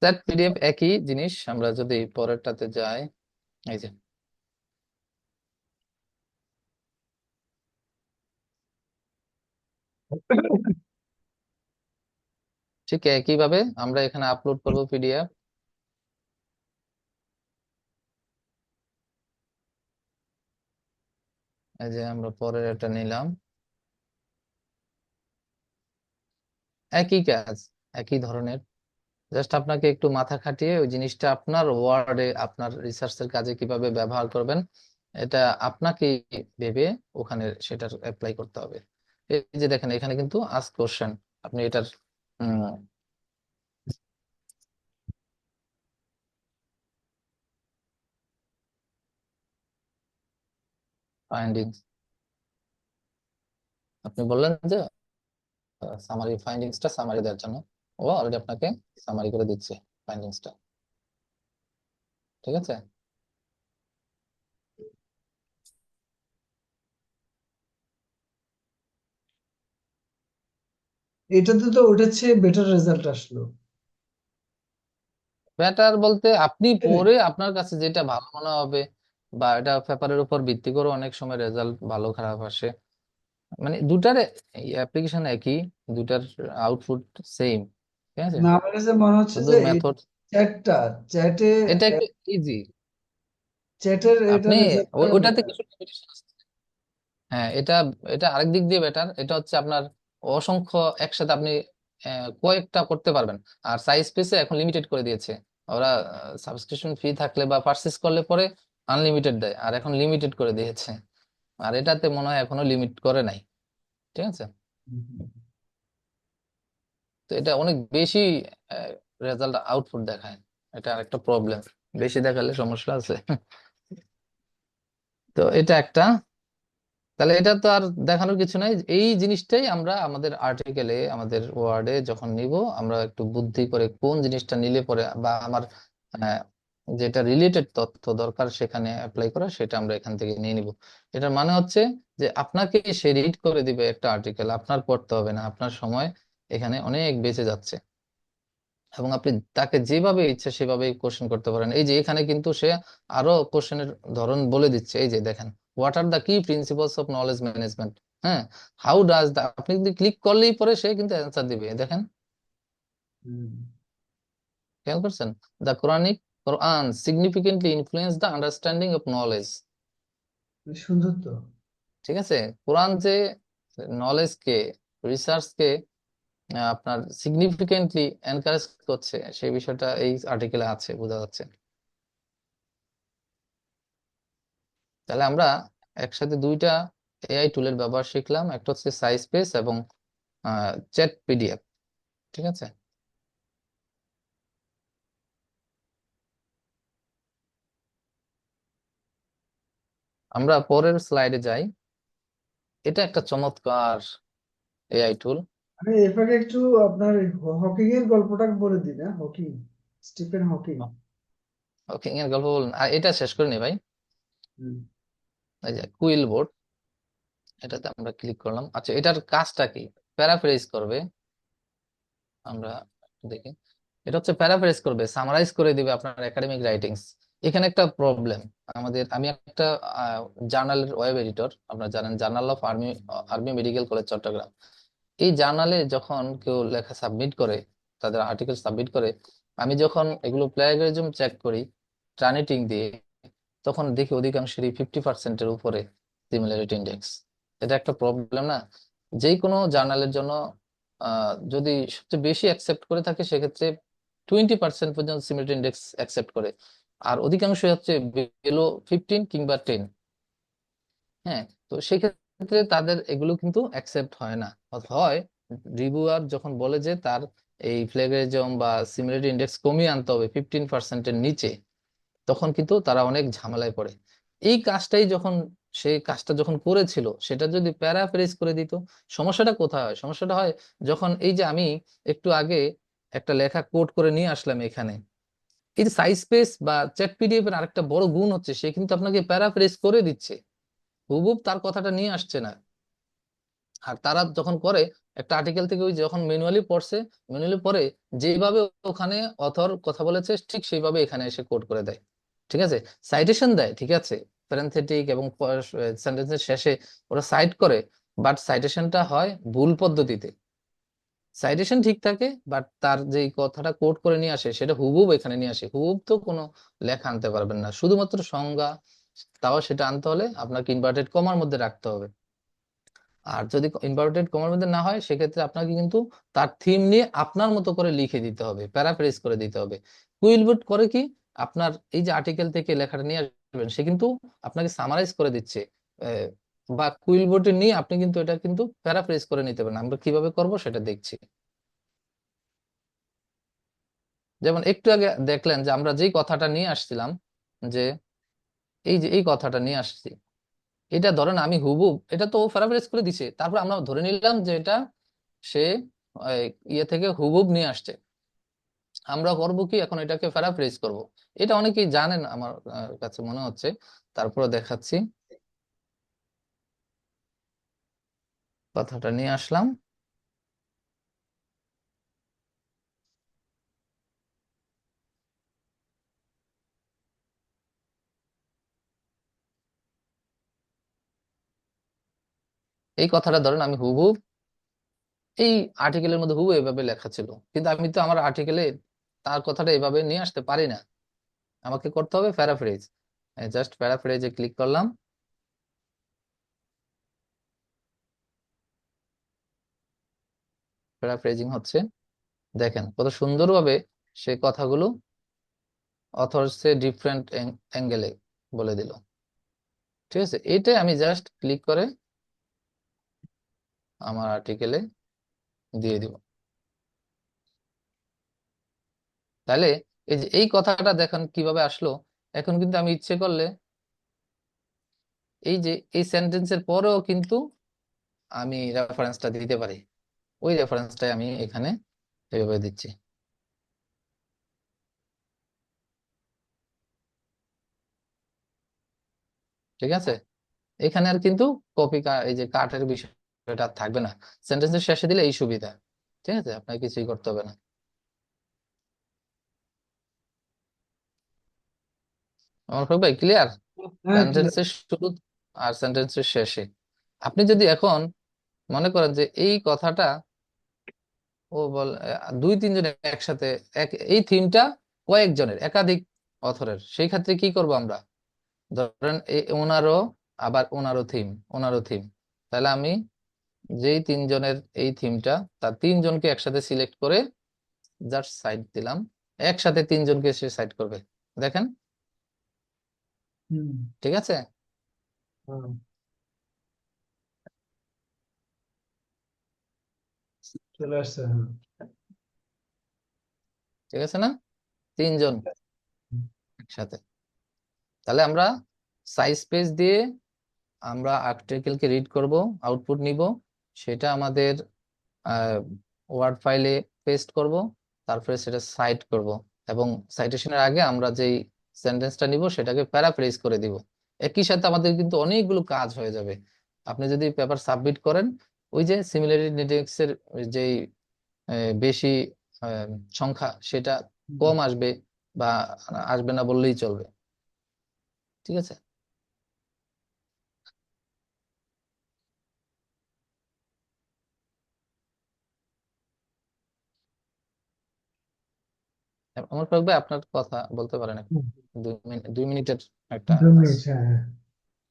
দ্যাট পিডিএফ একই জিনিস। আমরা যদি পরেরটাতে যাই, এই যে ঠিক একইভাবে আমরা এখানে আপলোড করব পিডিএফ। এই যে আমরা পরের এটা নিলাম, একই কাজ, একই ধরনের। জাস্ট আপনাকে একটু মাথা খাটিয়ে ওই জিনিসটা আপনার ওয়ার্ডে আপনার রিসার্চের কাজে কিভাবে ব্যবহার করবেন, এটা আপনাকে ভেবে ওখানে সেটার অ্যাপ্লাই করতে হবে। এই যে দেখেন এখানে কিন্তু আস্ক কোশ্চেন, আপনি এটার ফাইন্ডিংস আপনি বললেন যে সামারি ফাইন্ডিংসটা সামারি দেওয়ার জন্য, ও অলরেডি আপনাকে সামারি করে দিচ্ছে ফাইন্ডিংসটা। ঠিক আছে, এটাতে তো ওটার চেয়ে বেটার রেজাল্ট আসলো। ব্যাটার বলতে আপনি তাই না? পড়ে আপনার কাছে যেটা ভালো মনে হবে, বা এটা পেপারের উপর ভিত্তি করে অনেক সময় রেজাল্ট ভালো খারাপ আসে। মানে দুটার অ্যাপ্লিকেশন একই, দুটার আউটপুট সেম। ঠিক আছে, না, আমার কাছে মনে হচ্ছে শুধু যে এই মেথড, চ্যাটটা চ্যাটে এটা একটু ইজি। চ্যাটের এটা আপনি রেজাল্টটা ওইটাতে বেটার। কিছু limitation আছে। হ্যাঁ, এটা এটা আরেক দিক দিয়ে বেটার। এটা হচ্ছে আপনার অসংখ্য একসাথে আপনি কয়েকটা করতে পারবেন। আর সাইজ স্পেসে এখন লিমিটেড করে দিয়েছে ওরা। সাবস্ক্রিপশন ফি থাকলে বা পারচেস করলে পরে আনলিমিটেড দেয়, আর এখন লিমিটেড করে দিয়েছে। আর এটাতে মনে হয় এখনো লিমিট করে নাই। ঠিক আছে, তো এটা অনেক বেশি রেজাল্ট আউটপুট দেখায়। এটা আরেকটা প্রবলেম, বেশি দেখালে সমস্যা আছে। তো এটা একটা, তাহলে এটা তো আর দেখানোর কিছু নাই। এই জিনিসটাই আমরা আমাদের আর্টিকেলে, আমাদের ওয়ার্ডে যখন নিব, আমরা একটু বুদ্ধি করে কোন জিনিসটা নিলে পরে বা আমার আহ, যেটা রিলেটেড তথ্য দরকার সেখানে অ্যাপ্লাই করা, সেটা আমরা এখান থেকে নিয়ে নিব। এটার মানে হচ্ছে যে আপনাকে সে রিড করে দিবে একটা আর্টিকেল, আপনার পড়তে হবে না, আপনার সময় এখানে অনেক বেঁচে যাচ্ছে। এবং আপনি তাকে যেভাবে ইচ্ছে সেভাবেই কোশ্চেন করতে পারেন। এই যে এখানে কিন্তু সে আরো কোশ্চেনের ধরন বলে দিচ্ছে। এই যে দেখেন, হোয়াট আর দ্য কি প্রিন্সিপালস অফ নলেজ ম্যানেজমেন্ট। হ্যাঁ, হাউ ডাজ দা, আপনি যদি ক্লিক করলেই পরে সে কিন্তু অ্যান্সার দিবে। দেখেন, হুম, খেয়াল করছেন, the Quran significantly influence the understanding of knowledge. বেশ সুন্দর তো। ঠিক আছে, কোরআন যে নলেজকে, রিসার্চকে আপনার সিগনিফিকেন্টলি এনকারেজ করছে, সেই বিষয়টা এই আর্টিকেলে আছে, বোঝা যাচ্ছে। তাহলে আমরা একসাথে দুইটা এআই টুলের ব্যবহার শিখলাম, একটা হচ্ছে সাইস্পেস এবং চ্যাট পিডিএফ। ঠিক আছে, আমরা পরের স্লাইডে যাই। এটা একটা চমৎকার এআই টুল। আমি এর ফাঁকে একটু আপনার হকিং এর গল্পটা বলে দিই না, হকিং, স্টিফেন হকিং। ওকে, এর গল্প বলুন, আর এটা শেষ করে নি ভাই। হুম। এই যে কুইল বোর্ড, এটাতে আমরা ক্লিক করলাম। আচ্ছা, এটার কাজটা কি? প্যারাফ্রেজ করবে। আমরা একটু দেখি, এটা হচ্ছে প্যারাফ্রেজ করবে, সামারাইজ করে দিবে আপনার একাডেমিক রাইটিংস। এখানে একটা প্রবলেম আমাদের, আমি একটা জার্নালের ওয়েব এডিটর, আপনারা জানেন, journal of army, army medical college Chittagong. এই জার্নালে যখন কেউ লেখা সাবমিট করে, তাদের আর্টিকেল সাবমিট করে, আমি যখন এগুলো প্লেগারিজম চেক করি ট্রানিটিং দিয়ে, তখন দেখি অধিকাংশেরই 50%-এর উপরে সিমিলারিটি ইন্ডেক্স। এটা একটা প্রবলেম না? যে কোনো জার্নালের জন্য যদি সবচেয়ে বেশি অ্যাকসেপ্ট করে থাকে, সেক্ষেত্রে 20% পর্যন্ত সিমিলারিটি ইন্ডেক্স অ্যাকসেপ্ট করে। আর অধিকাংশ হচ্ছে বিলো 15 কিংবা 10। হ্যাঁ, তো সেক্ষেত্রে তাদের এগুলো কিন্তু অ্যাকসেপ্ট হয় না। হয় রিভিউয়ার যখন বলে যে তার এই প্লেগারিজম বা সিমিলারিটি ইন্ডেক্স কমিয়ে আনতে হবে 15%-এর নিচে, তখন কিন্তু তারা অনেক ঝামেলায় পড়ে। এই কাজটাই যখন সেই কাজটা যখন করেছিল সেটা যদি প্যারাফ্রেজ করে দিত, সমস্যাটা কোথায় হয়? সমস্যাটা হয় যখন এই যে আমি একটু আগে একটা লেখা কোড করে নিয়ে আসলাম এখানে, এই যে সাইজ স্পেস বা চ্যাট পিডিএফ এর আরেকটা বড় গুণ হচ্ছে সে কিন্তু আপনাকে প্যারাফ্রেজ করে দিচ্ছে, হুবহুব তার কথাটা নিয়ে আসছে না। আর তারা যখন করে একটা আর্টিকেল থেকে ওই যখন ম্যানুয়ালি পড়ছে, ম্যানুয়ালি পড়ে যেভাবে ওখানে অথর কথা বলেছে ঠিক সেইভাবে এখানে এসে কোড করে দেয়। ঠিক আছে, সাইটেশন দেয়, ঠিক আছে, প্যারেনথেটিক এবং সেন্টেন্সের শেষে ওরা সাইট করে, বাট সাইটেশনটা হয় ভুল পদ্ধতিতে। সাইটেশন ঠিক থাকে বাট তার যে কথাটা কোড করে নিয়ে আসে সেটা হুবহুব এখানে নিয়ে আসে। হুবহুব তো কোনো লেখা আনতে পারবেন না, শুধুমাত্র সংজ্ঞা, তাও সেটা আনতে হলে আপনাকে ইনভার্টেড কমার মধ্যে রাখতে হবে। আর যদি ইনভার্টেড কমার মধ্যে না হয় সেক্ষেত্রে আপনাকে কিন্তু তার থিম নিয়ে আপনার মতো করে লিখে দিতে হবে, প্যারাফ্রেজ করে দিতে হবে। কুইলবুট করে কি, আপনার এই যে আর্টিকেল থেকে লেখাটা নিয়ে আসবেন সে কিন্তু আপনাকে সামারাইজ করে দিচ্ছে, আহ, বা কুইলবুটে নিয়ে আপনি কিন্তু এটা কিন্তু প্যারাফ্রেজ করে নিতে পারেন। আমরা কিভাবে করব সেটা দেখছি। যেমন একটু আগে দেখলেন যে আমরা যেই কথাটা নিয়ে আসছিলাম, যে এই যে এই কথাটা নিয়ে আসছি, এটা ধরেন আমি হুবহুব, এটা তো প্যারাফ্রেজ করে দিছে, তারপর আমরা ধরে নিলাম যে এটা সে এই, ইয়ে থেকে হুবহুব নিয়ে আসছে। আমরা করব কি, এখন এটাকে প্যারাফ্রেজ করব। এটা অনেকেই জানেন আমার কাছে মনে হচ্ছে, তারপরে দেখাচ্ছি। কথাটা নিয়ে আসলাম, এই কথাটা ধরেন আমি হুবহুব এই আর্টিকেলের মধ্যে হুবহু এভাবে লেখা ছিল, কিন্তু আমি তো আমার আর্টিকেলে তার কথাটা এভাবে নিয়ে আসতে পারি না, আমাকে করতে হবে প্যারাফ্রেজ। জাস্ট প্যারাফ্রেজে ক্লিক করলাম, প্যারাফ্রেজিং হচ্ছে। দেখেন কত সুন্দরভাবে সে কথাগুলো অথর্সে ডিফারেন্ট অ্যাঙ্গেলে বলে দিল। ঠিক আছে, এটাই আমি জাস্ট ক্লিক করে আমার আর্টিকেলে দিয়ে দিব। তাহলে এই যে এই কথাটা দেখেন কিভাবে আসলো। এখন কিন্তু আমি ইচ্ছে করলে এই যে এই সেন্টেন্সের পরেও কিন্তু আমি রেফারেন্সটা দিতে পারি, ওই রেফারেন্সটাই আমি এখানে এভাবে দিচ্ছি। ঠিক আছে, এখানে আর কিন্তু কপি এই যে কাটের বিষয়টা আর থাকবে না, সেন্টেন্সের শেষে দিলে এই সুবিধা। ঠিক আছে, আপনাকে কিছুই করতে হবে না। আমার ভাই ক্লিয়ার? হ্যাঁ, clear। সেন্টেন্সের শুরু আর সেন্টেন্সের শেষে আপনি যদি এখন মনে করেন যে এই কথাটা ও বল দুই তিনজন একসাথে এই থিমটা কয়েকজনের একাধিক অথরের, সেই ক্ষেত্রে কি করব আমরা, ধরেন এই ওনারও, আবার ওনারও থিম, ওনারও থিম, তাহলে আমি যেই তিনজনের এই থিমটা তার তিনজনকে একসাথে সিলেক্ট করে জাস্ট সাইড দিলাম, একসাথে তিনজনকে সে সাইড করবে। দেখেন, হুম। ঠিক আছে, হ্যাঁ, চলে আসছে, হ্যাঁ। ঠিক আছে না, তিনজন একসাথে। তাহলে আমরা সাইজ স্পেস দিয়ে আমরা আর্টিকেলকে রিড করব, আউটপুট নিব, সেটা আমাদের ওয়ার্ড ফাইলে পেস্ট করব, তারপরে সেটা সাইট করব, এবং সাইটেশনের আগে আমরা যেই সেন্টেন্সটা নিব সেটাকে প্যারাফ্রেজ করে দিব। একই সাথে আমাদের কিন্তু অনেকগুলো কাজ হয়ে যাবে। আপনি যদি পেপার সাবমিট করেন, ওই যে সিমিলারিটি ইন্ডেক্সের যেই বেশি আহ, সংখ্যা সেটা হুম। কম আসবে, বা আসবে না বললেই চলবে। ঠিক আছে, আমার ফারুক ভাই আপনার কথা বলতে পারেন এখন, হুম। 2 মিনিটের একটা 2 মিনিট, হ্যাঁ, হ্যাঁ।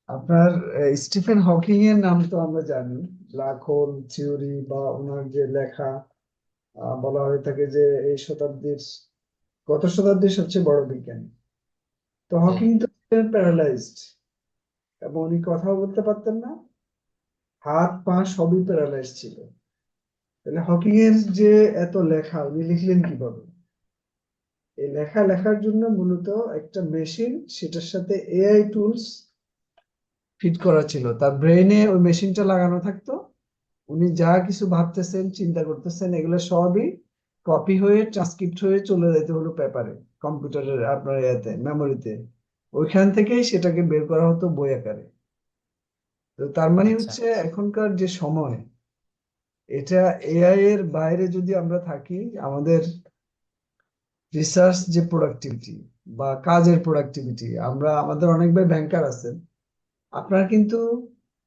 আপনার স্টিফেন হকিং এর নাম তো আমরা জানি, ব্ল্যাক হোল থিওরি বা ওনার যে লেখা, বলা হয়ে থাকে যে এই শতাব্দীর, গত শতাব্দীর সবচেয়ে বড় বিজ্ঞানী। তো জি। হকিং তো প্যারালাইজড, এবং উনি কথাও বলতে পারতেন না, হাত পা সবই প্যারালাইজড ছিল। তাহলে হকিং এর যে এত লেখা উনি লিখলেন কিভাবে? এই লেখার জন্য মূলত একটা মেশিন, সেটার সাথে এআই টুলস ফিট করা ছিল, তার ব্রেনে ওই মেশিনটা লাগানো থাকতো। উনি যা কিছু ভাবতেছেন, চিন্তা করতেছেন, এগুলো সবই কপি হয়ে ট্রান্সক্রিপ্ট হয়ে চলে যেতে হলো পেপারে, কম্পিউটারের আপনার ইয়াতে মেমোরিতে। ওইখান থেকেই সেটাকে বের করা হতো বই আকারে। তো তার মানে আচ্ছা হচ্ছে এখনকার যে সময়, এটা এআই এর বাইরে যদি আমরা থাকি, আমাদের রিসার্চ যে প্রোডাক্টিভিটি বা কাজের প্রোডাক্টিভিটি, আমরা আমাদের অনেক ভাই ব্যাংকার আছেন, আপনার কিন্তু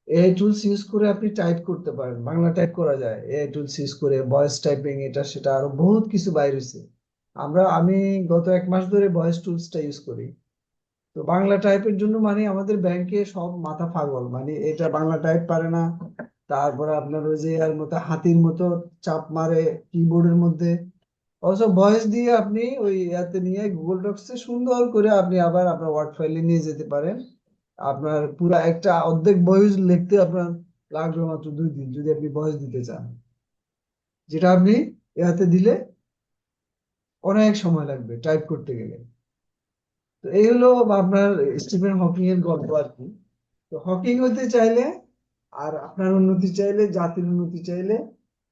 এআই টুলস ইউজ করে আপনি টাইপ করতে পারেন, বাংলা টাইপ করা যায় এআই টুলস ইউজ করে, ভয়েস টাইপিং, এটা সেটা আরো বহুত কিছু বাইর হয়েছে। আমি গত 1 মাস ধরে ভয়েস টুলসটা ইউজ করি। তো বাংলা টাইপের জন্য মানে আমাদের ব্যাংকে সব মাথা পাগল, মানে এটা বাংলা টাইপ পারে না। তারপরে আপনার ওই যে এর মতো হাতির মতো চাপ মারে কিবোর্ডের মধ্যে। অবশ্য ভয়েস দিয়ে আপনি ওই ইয়াতে নিয়ে গুগল ডক্সে সুন্দর করে আপনি আবার আপনার ওয়ার্ড ফাইলে নিয়ে যেতে পারেন। আপনার পুরা একটা অর্ধেক ভয়েস লিখতে আপনার লাগবে মাত্র 2 দিন, যদি আপনি ভয়েস দিতে চান, যেটা আপনি ইয়াতে দিলে অনেক সময় লাগবে টাইপ করতে গেলে। তো এই হলো আপনার স্টিফেন হকিং এর গল্প আর কি। তো হকিং হতে চাইলে, আর আপনার উন্নতি চাইলে, জাতির উন্নতি চাইলে,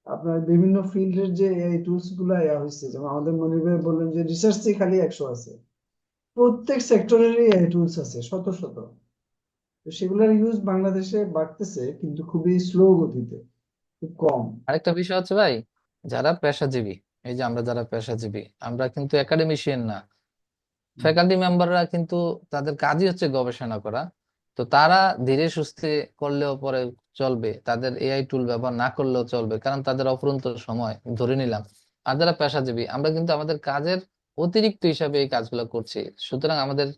আপনার বিভিন্ন ফিল্ডের যে এই টুলস গুলা ইয়া হয়েছে, যেমন আমাদের মনির ভাই বললেন যে রিসার্চে খালি 100 আছে, প্রত্যেক সেক্টরেরই এই টুলস আছে শত শত। তো সেগুলোর ইউজ বাংলাদেশে বাড়তেছে, কিন্তু খুবই স্লো গতিতে, খুব কম। আরেকটা বিষয় হচ্ছে ভাই, যারা পেশাজীবী, এই যে আমরা যারা পেশাজীবী, আমরা কিন্তু একাডেমিশিয়ান না। ফ্যাকাল্টি মেম্বাররা কিন্তু তাদের কাজই হচ্ছে গবেষণা করা। তো তারা ধীরে সুস্থে করলেও পরে চলবে, তাদের এআই টুল ব্যবহার না করলেও চলবে, কারণ তাদের অফুরন্ত সময় ধরে নিলাম। আর যারা পেশাজীবী, আমরা কিন্তু আমাদের কাজের অতিরিক্ত হিসাবে এই কাজগুলো করছি। সুতরাং আমাদের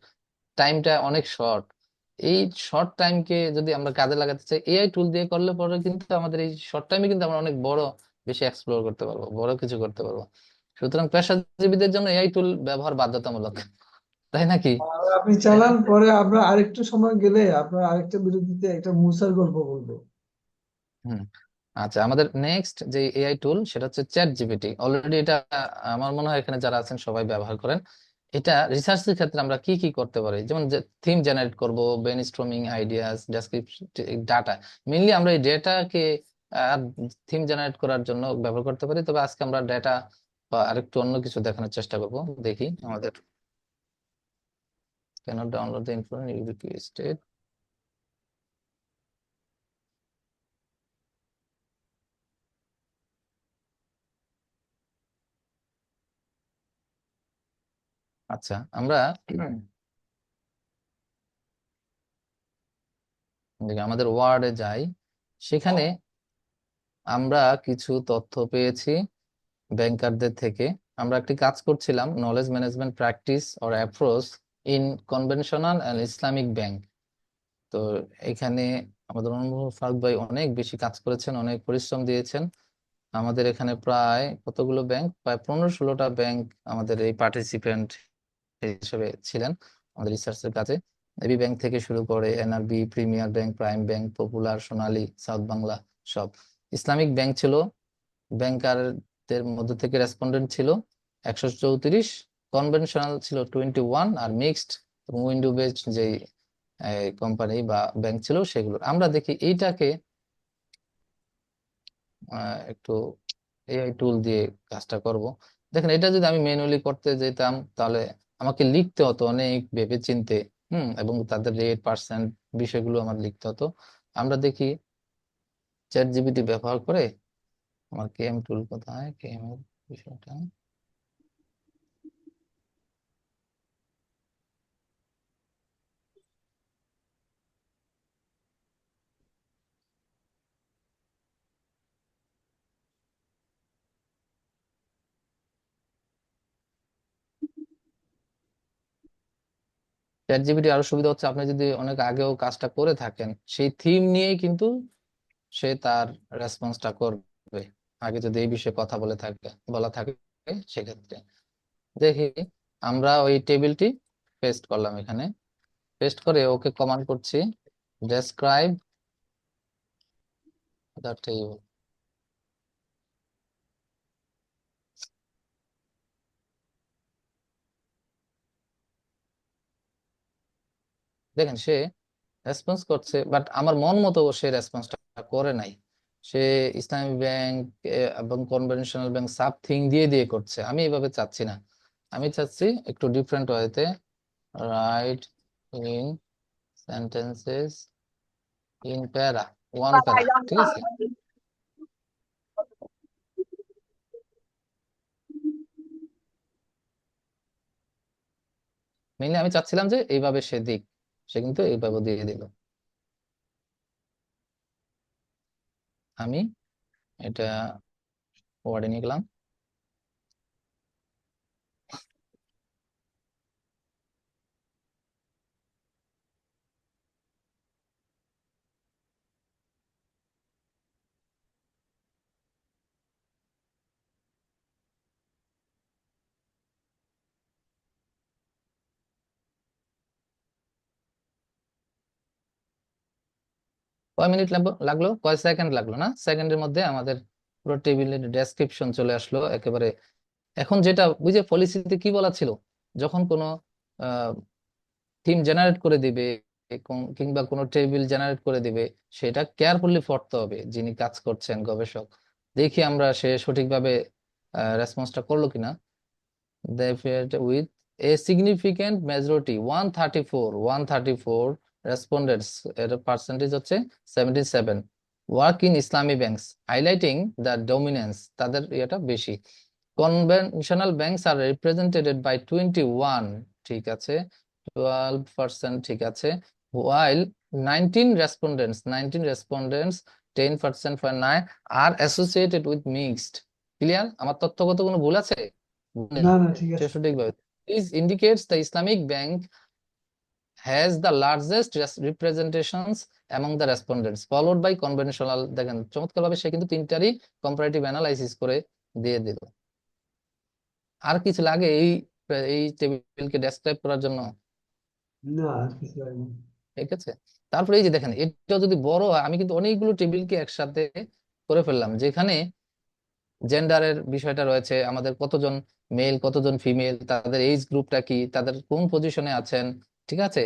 টাইমটা অনেক শর্ট। এই শর্ট টাইমকে যদি আমরা কাজে লাগাতে চাই, এআই টুল দিয়ে করলে পরে কিন্তু আমাদের এই শর্ট টাইমে কিন্তু আমরা অনেক বড়, বেশি এক্সপ্লোর করতে পারবো, বড় কিছু করতে পারবো। সুতরাং পেশাজীবীদের জন্য এআই টুল ব্যবহার বাধ্যতামূলক, তাই নাকি? আর আপনি চালান, পরে আমরা আরেকটু সময় গেলে আপনার আরেকটা বিরতিতে একটা মুসার গল্প বলবো। হুম। আচ্ছা, আমাদের নেক্সট যে এআই টুল সেটা হচ্ছে চ্যাট জিপিটি। অলরেডি এটা আমার মনে হয় এখানে যারা আছেন সবাই ব্যবহার করেন। এটা রিসার্চের ক্ষেত্রে আমরা কি কি করতে পারি, যেমন থিম জেনারেট করব, brainstorming ideas, description, data. Mainly আমরা এই ডেটাকে থিম জেনারেট করার জন্য ব্যবহার করতে পারি। তবে আজকে আমরা ডেটা বা আরেকটু অন্য কিছু দেখানোর চেষ্টা করব। দেখি আমাদের কেন download the information you requested. আচ্ছা, আমরা দেখি আমাদের ওয়ার্ডে যাই। সেখানে আমরা কিছু তথ্য পেয়েছি ব্যাংকারদের থেকে। আমরা একটি কাজ করছিলাম, knowledge management practice or approach in conventional and Islamic bank. তো এখানে আমাদের অনুভব ফারুক ভাই অনেক বেশি কাজ করেছেন, অনেক পরিশ্রম দিয়েছেন। আমাদের এখানে প্রায় কতগুলো ব্যাংক, প্রায় 15-16টা ব্যাংক আমাদের এই পার্টিসিপেন্ট হিসেবে ছিলেন আমাদের রিসার্চের কাজে। এবি ব্যাংক থেকে শুরু করে NRB, premier bank, prime bank, popular, Sonali, south Bangla, সব। ইসলামিক ব্যাংক ছিল, ব্যাংকারদের মধ্যে থেকে রেসপন্ডেন্ট ছিল 134, কনভেনশনাল ছিল 21, আর মিক্সড এবং উইন্ডো বেসড যে কোম্পানি বা ব্যাংক ছিল সেগুলো। আমরা দেখি এইটাকে একটু এআই টুল দিয়ে কাজটা করব। দেখেন, এটা যদি আমি ম্যানুয়ালি করতে যেতাম তাহলে আমাকে লিখতে হতো অনেক ভেবে চিন্তে। এবং তাদের রেট, পার্সেন্ট, বিষয়গুলো আমার লিখতে হতো। আমরা দেখি চ্যাট জিপিটি ব্যবহার করে, আমার কেএম টুল কোথায়, কেএম এর বিষয়টা। চ্যাট জিপিটি আরো সুবিধা হচ্ছে, আপনি যদি অনেক আগেও কাজটা করে থাকেন, সেই থিম নিয়েই কিন্তু সে তার রেসপন্সটা করবে। আগে যদি এই বিষয়ে কথা বলা থাকে সেক্ষেত্রে। দেখি, আমরা ওই টেবিলটি পেস্ট করলাম এখানে। পেস্ট করে ওকে কমান্ড করছি, ডেসক্রাইব দ্য টেবিল। দেখেন সে রেসপন্স করছে, বাট আমার মন মতো সে রেসপন্সটা করে নাই। সে ইসলামী ব্যাংক এবং কনভেনশনাল ব্যাংক সাবথিং দিয়ে দিয়ে করছে। আমি এভাবে চাচ্ছি না, আমি চাচ্ছি একটু ডিফারেন্ট ওয়েতে রাইট ইন সেন্টেন্সেস ইন প্যারা, ওয়ান প্যারা, ঠিক আছে। মেইনলি আমি চাচ্ছিলাম যে এইভাবে সে দিক, সে কিন্তু এইভাবে দিয়ে দিল। আমি এটা ওয়ার্ডে নিয়ে গেলাম। কয় মিনিট লাগলো, কয় সেকেন্ড লাগলো, না সেকেন্ডের মধ্যে আমাদের পুরো টেবিলের ডেসক্রিপশন চলে আসলো একেবারে। এখন যেটা বুঝে পলিসিতে কি বলা ছিল, যখন কোনো থিম জেনারেট করে দিবে কিংবা কোনো টেবিল জেনারেট করে দিবে, সেটা কেয়ারফুলি পড়তে হবে যিনি কাজ করছেন গবেষক। দেখি আমরা সে সঠিকভাবে রেসপন্সটা করলো কিনা। They fared with a significant majority 134 respondents এর পার্সেন্টেজ হচ্ছে 77 work in Islamic banks highlighting the dominance, তাদের এটা বেশি। Conventional banks are represented by 21, ঠিক আছে, 12% ঠিক আছে, while 19 respondents 10% for 9 are associated with mixed। Clear? আমার তথ্যগত কোনো ভুল আছে? না না, ঠিক সে আছে। সঠিকভাবে this indicates the Islamic bank has the largest representations among the respondents followed by conventional। দেখেন চমৎকার ভাবে সে কিন্তু তিনটারই কম্পারেটিভ অ্যানালাইসিস করে দিয়ে দিল। আর কিছু লাগে এই এই টেবিলকে ডেসক্রাইব করার জন্য? না, আর কিছু লাগবে না। ঠিক আছে। তারপরে এই যে দেখেন, এটা যদি বড় হয়, আমি কিন্তু অনেকগুলো টেবিলকে একসাথে করে ফেললাম, যেখানে জেন্ডারের বিষয়টা রয়েছে, আমাদের কতজন মেল কতজন ফিমেল, তাদের এজ গ্রুপটা কি, তাদের কোন পজিশনে আছেন, ঠিক আছে,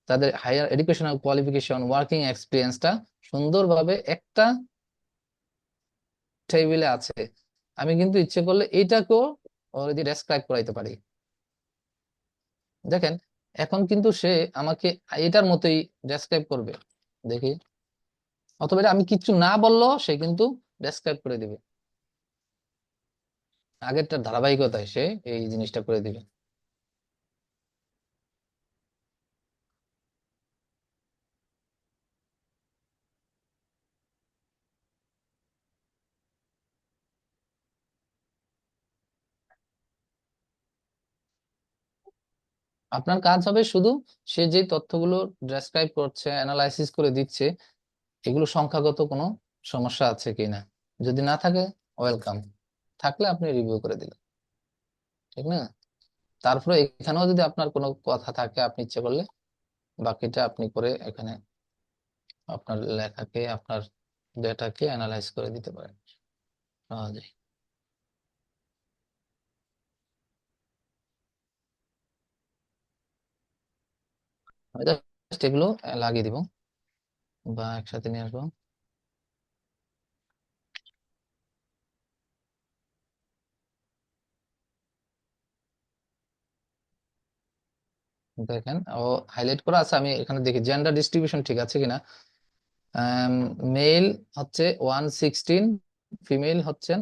তাদের হায়ার এডুকেশনাল কোয়ালিফিকেশন, ওয়ার্কিং এক্সপিরিয়েন্সটা সুন্দরভাবে একটা টেবিলে আছে। আমি কিন্তু ইচ্ছে করলে এইটাকেও অলরেডি ডেসক্রাইব করাইতে পারি। দেখেন এখন কিন্তু সে আমাকে এটার মতোই ডেসক্রাইব করবে, দেখি, অথবা এটা আমি কিছু না বললেও সে কিন্তু ডেসক্রাইব করে দিবে, আগেরটার ধারাবাহিকতায় সে এই জিনিসটা করে দিবে। আপনার কাজ হবে শুধু সে যে তথ্যগুলো ডেসক্রাইব করছে, অ্যানালাইসিস করে দিচ্ছে, এগুলো সংখ্যাগত কোনো সমস্যা আছে কিনা। যদি না থাকে ওয়েলকাম, থাকলে আপনি রিভিউ করে দিলেন, ঠিক না? তারপরে এখানেও যদি আপনার কোনো কথা থাকে, আপনি ইচ্ছে করলে বাকিটা আপনি করে এখানে আপনার লেখাকে, আপনার ডেটাকে অ্যানালাইজ করে দিতে পারেন সহজেই। আমি জাস্ট এগুলো লাগিয়ে দিব বা একসাথে নিয়ে আসবো। দেখেন ও হাইলাইট করা আছে, আমি এখানে দেখি জেন্ডার ডিস্ট্রিবিউশন ঠিক আছে কিনা। মেল হচ্ছে 116, ফিমেল হচ্ছেন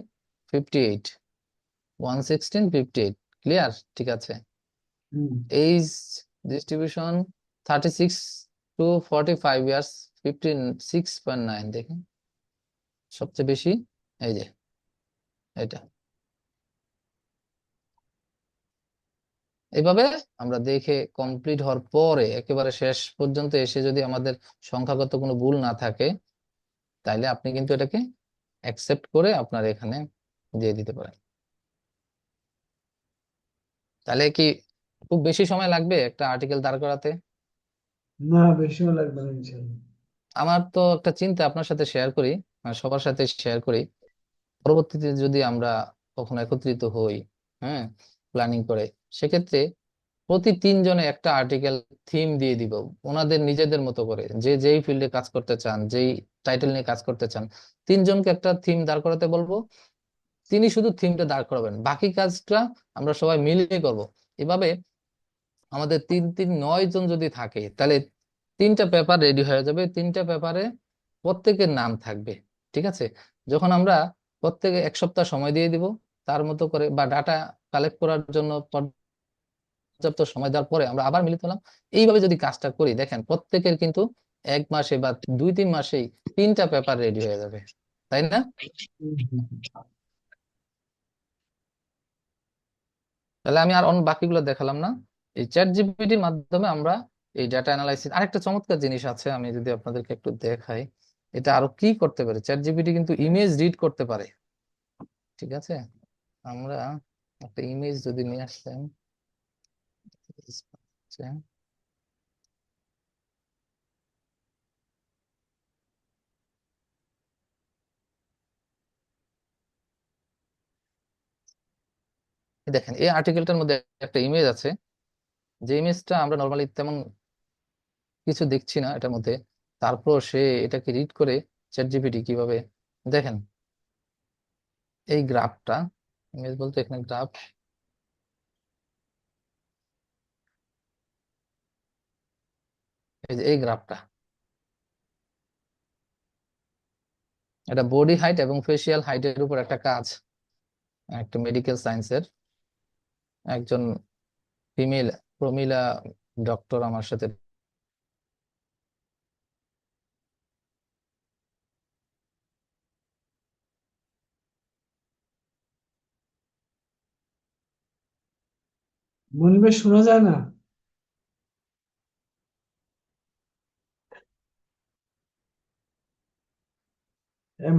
58, 116 58, ক্লিয়ার, ঠিক আছে। হুম। এইজ ডিস্ট্রিবিউশন 36 to 45 ইয়ার্স, 56.9, দেখেন সবচেয়ে বেশি এই যে এটা। এইভাবে আমরা দেখে কমপ্লিট হওয়ার পরে একেবারে শেষ পর্যন্ত এসে যদি আমাদের সংখ্যাগত কোনো ভুল না থাকে, তাইলে আপনি কিন্তু এটাকে অ্যাকসেপ্ট করে আপনার এখানে দিয়ে দিতে পারেন। তাহলে কি খুব বেশি সময় লাগবে একটা আর্টিকেল দাঁড় করাতে? না, বেশিও লাগবে না ইনশাল্লাহ। আমার তো একটা চিন্তা আপনার সাথে শেয়ার করি, মানে সবার সাথে শেয়ার করি, পরবর্তীতে যদি আমরা কখনো একত্রিত হই, হ্যাঁ, প্ল্যানিং করে, সেক্ষেত্রে প্রতি তিনজনে একটা আর্টিকেল থিম দিয়ে দিব, ওনাদের নিজেদের মতো করে, যে যেই ফিল্ডে কাজ করতে চান, যেই টাইটেল নিয়ে কাজ করতে চান, তিনজনকে একটা থিম দাঁড় করাতে বলবো। তিনি শুধু থিমটা দাঁড় করাবেন, বাকি কাজটা আমরা সবাই মিলে করব। এভাবে আমাদের তিন তিন 9 জন যদি থাকে, তাহলে 3টা পেপার রেডি হয়ে যাবে। 3টা পেপারে প্রত্যেকের নাম থাকবে। ঠিক আছে? যখন আমরা প্রত্যেকে 1 সপ্তাহ সময় দিয়ে দিব, তার মতো করে বা ডাটা কালেক্ট করার জন্য পর্যাপ্ত সময় দেওয়ার পরে আমরা আবার মিলিত হলাম। এইভাবে যদি কাজটা করি, দেখেন প্রত্যেকের কিন্তু 1 মাসে বা 2-3 মাসেই 3টা পেপার রেডি হয়ে যাবে, তাই না? হুম, হুম, তাহলে আমি আর অন্য বাকিগুলো দেখালাম না। এই চ্যাট জিপিটির মাধ্যমে আমরা এই ডাটা অ্যানালাইসিস, আরেকটা চমৎকার জিনিস আছে, আমি যদি আপনাদেরকে একটু দেখাই। এটা আরো কি করতে পারে, চ্যাট জিপিটি কিন্তু ইমেজ রিড করতে পারে। ঠিক আছে? আমরা একটা ইমেজ যদি নিয়ে আসলাম, দেখেন এই আর্টিকেলটার মধ্যে একটা ইমেজ আছে, যে ইমেজটা আমরা নর্মালি তেমন কিছু দেখছি না এটার মধ্যে। তারপর সে এটাকে রিড করে, চ্যাট জিপিটি কিভাবে, দেখেন এই গ্রাফটা, ইমেজ বলতে এখানে গ্রাফ, এই যে এই গ্রাফটা, এটা বডি হাইট এবং ফেসিয়াল হাইটের উপর একটা কাজ, একটা মেডিকেল সায়েন্সের একজন ফিমেল প্রমিলা ডক্টর আমার সাথে। মনিবেশ শোনা যায় না?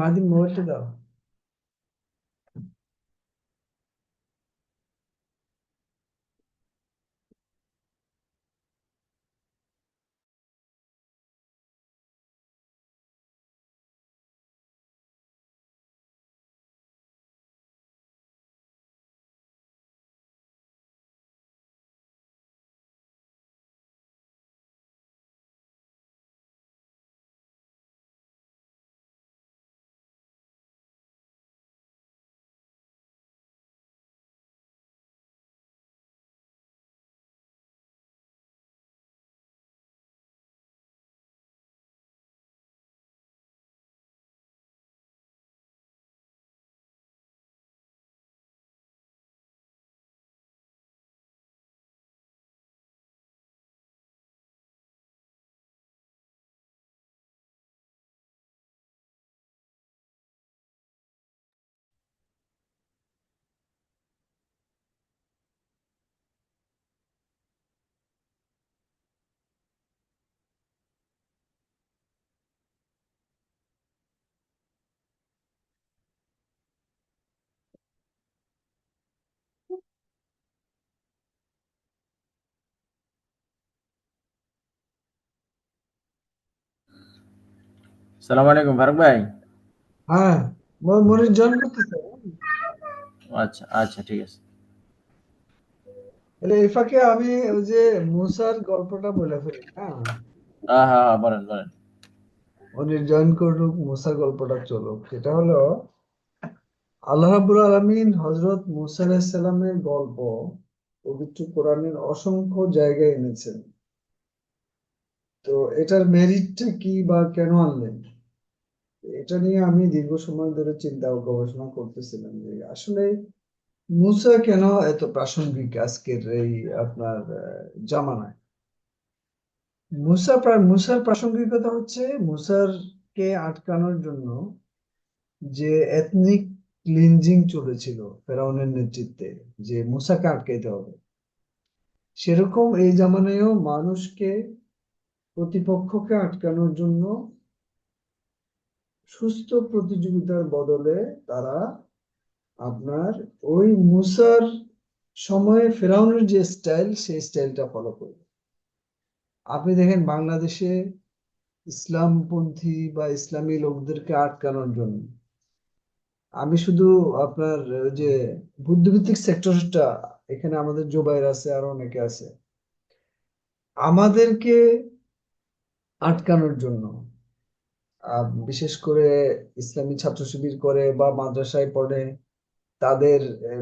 মাদিম মোবাইলটা দাও। সালাম আলাইকুম ফারুক ভাই। হ্যাঁ, মনির জয়েন করতেছে। আচ্ছা আচ্ছা, ঠিক আছে। তাহলে এই ফাঁকে আমি ওই যে মুসার গল্পটা বলে ফেলি। হ্যাঁ, হ্যাঁ হ্যাঁ হ্যাঁ, বলেন বলেন। মনির জয়েন করুক, মুসার গল্পটা চলুক। সেটা হলো আল্লাহ রাব্বুল আলামিন হযরত মুসা আলাইহিস সালামের গল্প পবিত্র কোরআনের অসংখ্য জায়গায় এনেছেন। তো এটার মেরিটটা কি বা কেন আনলেন, এটা নিয়ে আমি দীর্ঘ সময় ধরে চিন্তা ও গবেষণা করতেছিলাম যে আসলে মুসা কেন এত প্রাসঙ্গিক আজকের এই আপনার জামানায়। মুসার প্রাসঙ্গিকতা হচ্ছে মুসার কে আটকানোর জন্য যে এথনিক ক্লিনজিং চলেছিল ফেরাউনের নেতৃত্বে, যে মুসাকে আটকাইতে হবে, সেরকম এই জামানায়ও মানুষকে, প্রতিপক্ষকে আটকানোর জন্য সুস্থ প্রতিযোগিতার বদলে তারা আপনার ওই মুসার সময়ে ফেরাউনের যে স্টাইল, সেই স্টাইলটা ফলো করবে। আপনি দেখেন বাংলাদেশে ইসলামপন্থী বা ইসলামী লোকদেরকে আটকানোর জন্য, আমি শুধু আপনার ওই যে বুদ্ধিভিত্তিক সেক্টরটা, এখানে আমাদের জুবাইর আছে, আরো অনেকে আছে, আমাদেরকে আটকানোর জন্য বিশেষ করে ইসলামী ছাত্র শিবির করে বা মাদ্রাসায় পড়ে তাদের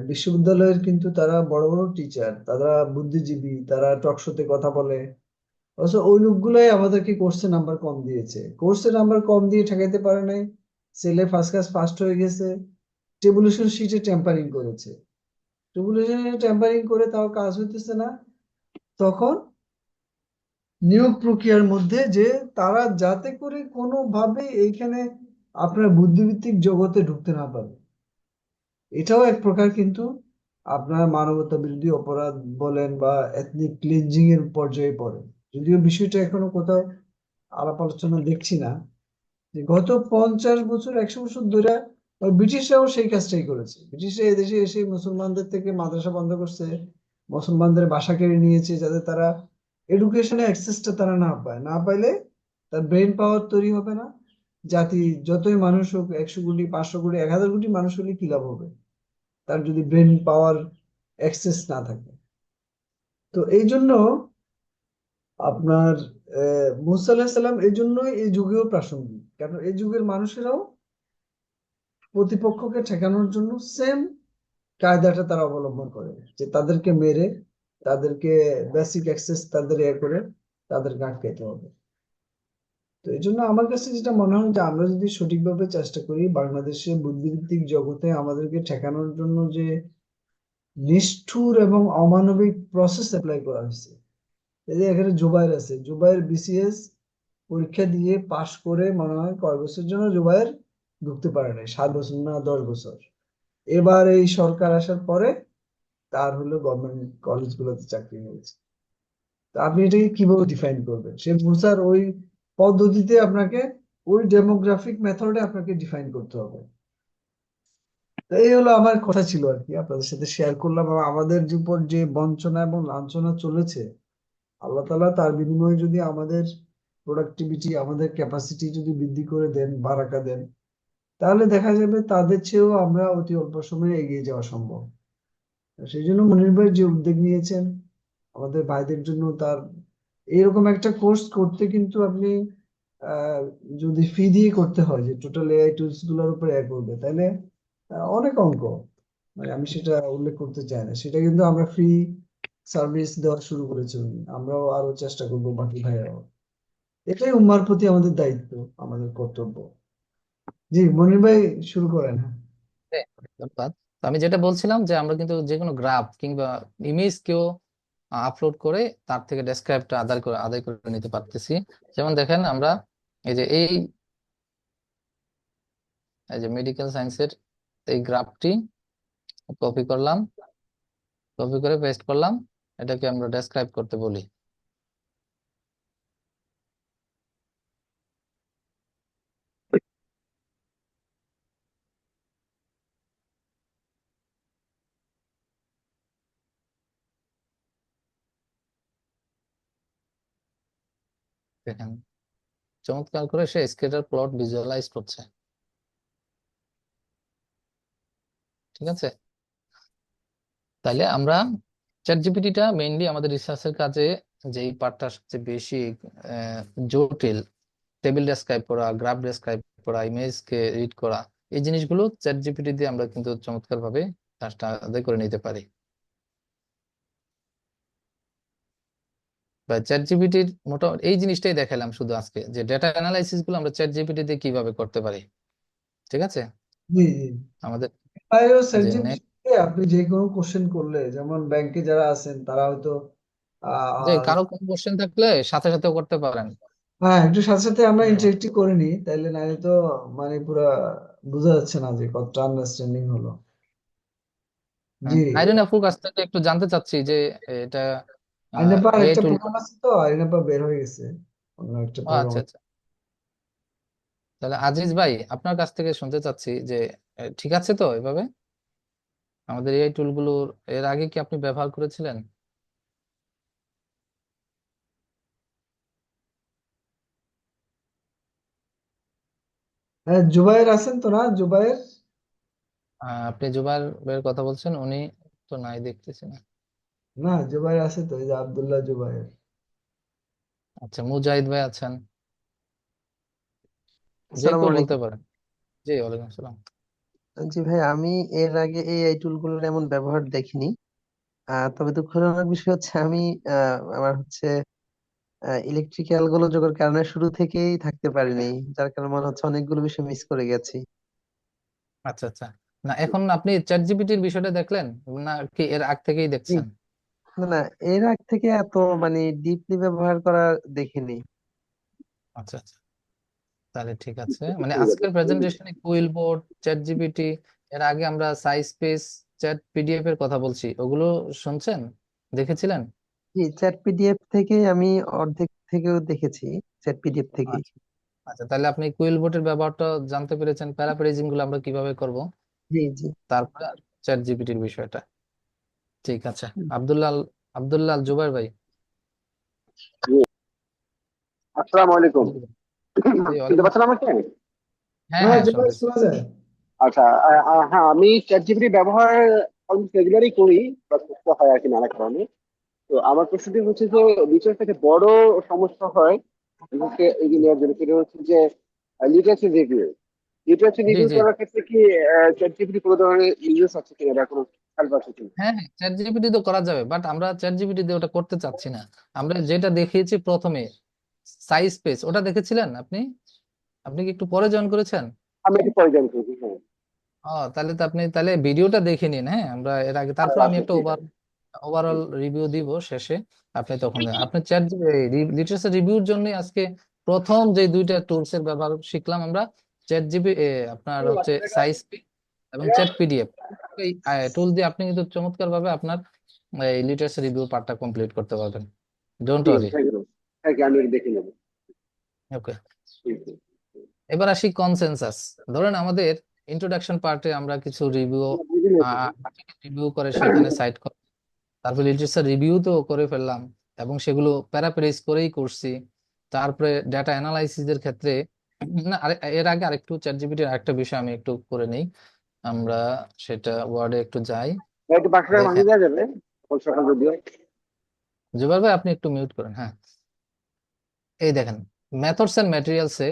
বিশ্ববিদ্যালয়ের কিন্তু তারা বড় বড় টিচার, তারা বুদ্ধিজীবী, তারা টকশোতে কথা বলে। অবশ্য ওই লোকগুলাই আমাদেরকে কোর্সে নাম্বার কম দিয়েছে, কোর্সে নাম্বার কম দিয়ে ঠেকাইতে পারে নাই। ছেলে ফার্স্ট ক্লাস ফার্স্ট হয়ে গেছে, টেবুলেশন শিটে ট্যাম্পারিং করেছে, টেবুলেশনে ট্যাম্পারিং করে তাও কাজ হইতেছে না। তখন নিয়োগ প্রক্রিয়ার মধ্যে যে তারা যাতে করে কোনোভাবে এইখানে আপনার বুদ্ধিবৃত্তিক জগতে ঢুকতে না পারে, এটাও এক প্রকার কিন্তু আপনার মানবতা বিরোধী অপরাধ বলেন বা এথনিক ক্লিনজিং এর পর্যায়ে পড়ে। যদিও বিষয়টা এখনো কোথাও আলাপ আলোচনা দেখছি না, যে গত 50 বছর 100 বছর ধরে ওই ব্রিটিশরাও সেই কাজটাই করেছে। ব্রিটিশরা এদেশে এসে মুসলমানদের থেকে মাদ্রাসা বন্ধ করছে, মুসলমানদের বাসা কেড়ে নিয়েছে, যাতে তারা এডুকেশনে অ্যাক্সেসটা তারা না পায়, না পাইলে তার ব্রেন পাওয়ার তৈরি হবে না। জাতি যতই মানুষ হোক, 100 কোটি 500 কোটি 1000 কোটি মানুষ হলে কি লাভ হবে তার যদি ব্রেন পাওয়ার অ্যাক্সেস না থাকে। তো এই জন্য আপনার মুসা আলাহিসাল্লাম সাল্লাম এই জন্যই এই যুগেও প্রাসঙ্গিক, কারণ এই যুগের মানুষেরাও প্রতিপক্ষকে ঠেকানোর জন্য সেম কায়দাটা তারা অবলম্বন করে, যে তাদেরকে মেরে, তাদেরকে বেসিক অ্যাক্সেস তাদের করে তাদেরকে আটকাইতে হবে। তো এই জন্য আমার কাছে যেটা মনে হয় যে আমরা যদি সঠিকভাবে চেষ্টা করি, বাংলাদেশে বুদ্ধিবৃত্তিক জগতে আমাদেরকে ঠেকানোর জন্য যে নিষ্ঠুর এবং অমানবিক প্রসেস অ্যাপ্লাই করা হয়েছে। এই যে এখানে জুবাইর আছে, জুবাইর বিসিএস পরীক্ষা দিয়ে পাশ করে মনে হয় কয় বছর জন্য জুবাইর ঢুকতে পারে নাই, 7 বছর না 10 বছর। এবার এই সরকার আসার পরে তার হলো গভর্নমেন্ট কলেজগুলোতে চাকরি হয়েছে। তা আপনি এটাকে কিভাবে ডিফাইন করবেন? সে মুসার ওই পদ্ধতিতে আপনাকে, ওই ডেমোগ্রাফিক মেথডে আপনাকে ডিফাইন করতে হবে। তো এই হলো আমার কথা ছিল আর কি, আপনাদের সাথে শেয়ার করলাম। এবং আমাদের উপর যে বঞ্চনা এবং লাঞ্ছনা চলেছে, আল্লাহ তাআলা তার বিনিময়ে যদি আমাদের প্রোডাক্টিভিটি, আমাদের ক্যাপাসিটি যদি বৃদ্ধি করে দেন, বারাকা দেন, তাহলে দেখা যাবে তাদের চেয়েও আমরা অতি অল্প সময়ে এগিয়ে যাওয়া সম্ভব। সেই জন্য মনির ভাই যে উদ্যোগ নিয়েছেন আমাদের ভাইদের জন্য, তার এরকম একটা কোর্স করতে কিন্তু আপনি আহ, যদি ফি দিয়ে করতে হয়, যে টোটাল এআই টুলস গুলোর উপর করবে, তাহলে অনেক অঙ্ক, মানে আমি সেটা উল্লেখ করতে চাই না, সেটা কিন্তু আমরা ফ্রি সার্ভিস দেওয়া শুরু করেছি, আমরাও আরো চেষ্টা করবো, বাকি ভাইয়ারাও। এটাই উম্মার প্রতি আমাদের দায়িত্ব, আমাদের কর্তব্য। জি মনির ভাই, শুরু করেন। হ্যাঁ, ধন্যবাদ। তো আমি যেটা বলছিলাম যে আমরা কিন্তু যে কোনো গ্রাফ কিংবা ইমেজ কেও আপলোড করে তার থেকে ডেসক্রাইবটা আদায় করে নিতে পারতেছি। যেমন দেখেন আমরা এই যে এই যে মেডিকেল সায়েন্সের এই গ্রাফটি কপি করলাম, কপি করে পেস্ট করলাম, এটাকে আমরা ডেসক্রাইব করতে বলি। দেখেন চমৎকার করে সে স্কেটার প্লট ভিজুয়ালাইজ করছে। ঠিক আছে, তাহলে আমরা চ্যাট জিপিটিটা মেইনলি আমাদের রিসার্চের কাজে যেই পার্টটা সবচেয়ে বেশি আহ, জটিল, টেবিল ডেসক্রাইব করা, গ্রাফ ডেসক্রাইব করা, ইমেজকে রিড করা, এই জিনিসগুলো চ্যাট জিপিটি দিয়ে আমরা কিন্তু চমৎকার ভাবে কাজটা আদায় করে নিতে পারি। বা চ্যাট জিপিটির মোটামুটি এই জিনিসটাই দেখালাম শুধু আজকে, যে ডেটা অ্যানালাইসিস গুলো আমরা চ্যাট জিপিটি দিয়ে কিভাবে করতে পারি। ঠিক আছে, জি জি। আমাদের তাইও যে নেক্সট সার্টিফিকেটে আপনি যে কোনো কোশ্চেন করলে, যেমন ব্যাংকে যারা আছেন তারা হয়তো যে আহ কারো কোনো কোশ্চেন থাকলে সাথে সাথেও করতে পারেন। হ্যাঁ, একটু সাথে সাথে আমরা হ্যাঁ, ইন্টারেক্টিভ করে নিই, তাইলে নাহলে তো মানে পুরা বোঝা যাচ্ছে না যে কতটা আন্ডারস্ট্যান্ডিং হলো। জি। আইরিন আপুর কাছ থেকে একটু জানতে চাচ্ছি যে এটা আইনাপা এআই একটা টুল। প্রোগ্রাম আছে, তো আইনাপা বের হয়ে গেছে, অন্য একটা প্রোগ্রাম। আচ্ছা আচ্ছা, তাহলে আজিজ ভাই আপনার কাছ থেকে শুনতে চাচ্ছি যে ঠিক আছে তো এভাবে আমাদের এআই টুলগুলোর এর আগে কি আপনি ব্যবহার করেছিলেন? হ্যাঁ, জুবাইর আছেন তো, না জুবাইর? আপনি জুবাইর ভাইয়ের কথা বলছেন, উনি তো নাই দেখতেছি না। না, জুবাইর আছে তো, এই যে আব্দুল্লাহ জুবাইর। আচ্ছা, মুজাহিদ ভাই আছেন, যে আসসালামু কেউ বলতে আলাইকুম। পারেন। জি, ওয়ালাইকুম আসসালাম। জি ভাই, আমি এর আগে এই টুলগুলোর এমন ব্যবহার দেখিনি। তবে দুঃখজনক বিষয় হচ্ছে আমি আমার হচ্ছে ইলেকট্রিক্যাল গোলযোগের কারণে শুরু থেকেই থাকতে পারিনি, যার কারণে মনে হচ্ছে অনেকগুলো বিষয় মিস করে গেছি। আচ্ছা আচ্ছা, না এখন আপনি চ্যাট জিপিটির বিষয়টা দেখলেন, না কি এর আগ থেকেই জি, দেখছেন? না না, এর আগ থেকে এত মানে ডিপলি ব্যবহার করা দেখিনি। আচ্ছা আচ্ছা, তাহলে ঠিক আছে। মানে আজকের প্রেজেন্টেশনে কুইল বোর্ড, চ্যাট জিপিটি, এর আগে আমরা সাইজ স্পেস, চ্যাট পিডিএফ এর কথা বলছি, ওগুলো শুনছেন, দেখেছিলেন? জি, চ্যাট পিডিএফ থেকে আমি অর্ধেক থেকেও দেখেছি, চ্যাট পিডিএফ থেকেই। আচ্ছা আচ্ছা, তাহলে আপনি কুইল বোর্ডের ব্যবহারটা জানতে পেরেছেন, প্যারাফ্রেজিং গুলো আমরা কিভাবে করব, জি জি। তারপরে চ্যাট জিপিটির বিষয়টা। ঠিক আছে। আব্দুল্লাহ আব্দুল্লাহ আল জুবাইর ভাই। জি, আসসালামু আলাইকুম। জি জি, শুনতে ওয়ালাইকুম পাচ্ছেন আসসালাম। আমাকে? হ্যাঁ হ্যাঁ হ্যাঁ, জুবাই, শুনতেছি। শোনা যায়। আচ্ছা, হ্যাঁ, আমি চ্যাট জিপিটি ব্যবহার অলমোস্ট রেগুলারই করি, বা করতে হয় আর কি নানা কারণে। তো আমার প্রশ্নটি হচ্ছে যে, রিসার্চ থেকে বড় সমস্যা হয় ইঞ্জিনিয়ার জন্য, সেটা হচ্ছে যে লিটারেচার রিভিউ। লিটারেচার জি রিভিউ জি, করার ক্ষেত্রে কি চ্যাট জিপিটি কোনো ধরনের ইউজ আছে কিনা, বা কোনো হেল্প আছে কিনা? হ্যাঁ হ্যাঁ, চ্যাট জিপিটি তো করা যাবে, বাট আমরা চ্যাট জিপিটি দিয়ে ওটা করতে চাচ্ছি না। আমরা যেটা দেখিয়েছি প্রথমে, সাইজ স্পেস, ওটা দেখেছিলেন আপনি? আপনি কি একটু পরে জয়েন করেছেন? আমি একটু পরে জানতে চাই, হ্যাঁ। ও, তাহলে তো আপনি তাহলে ভিডিওটা দেখে নিন, হ্যাঁ, আমরা এর আগে, তারপর আমি আচ্ছা, একটা ঠিক আছে। ওভারঅল রিভিউ দিব শেষে। আপনি তখন আপনার চ্যাট লিটারেচার রিভিউর জন্য আজকে প্রথম যে দুইটা টুলস এর ব্যবহার শিখলাম আমরা, চ্যাট জিপি, আপনার হচ্ছে সাইজ এবং চ্যাট পিডিএফ। এই টুল দিয়ে আপনি কিন্তু চমৎকার ভাবে আপনার এই লিটারেচার রিভিউ পার্টটা কমপ্লিট করতে পারবেন। ডোন্ট ঠিক আছে, worry. Thank you. Thank you, আমি দেখে নেবো। ওকে, ঠিক আছে। এবার আসি কনসেনসাস। ধরেন আমাদের ইন্ট্রোডাকশন পার্টে আমরা কিছু রিভিউ, আমরা বুঝে নিয়েছি। রিভিউ করে সেখানে সাইট, তারপরে লিটারেচার রিভিউ তো করে ফেললাম এবং সেগুলো প্যারাফ্রেজ করেই করছি। তারপরে ডেটা অ্যানালাইসিস এর ক্ষেত্রে, না এর আগে আরেকটু চ্যাট জিপিটির আরেকটা বিষয় আমি একটু করে নেই, আমরা সেটা ওয়ার্ডে একটু যাই। একটু বাসাটা দেখেন, ভাঙিয়ে দেওয়া যাবে সকাল সকাল যদিও। জুবাল ভাই আপনি একটু মিউট করেন, হ্যাঁ। এই দেখেন, মেথডস এন্ড ম্যাটেরিয়ালসে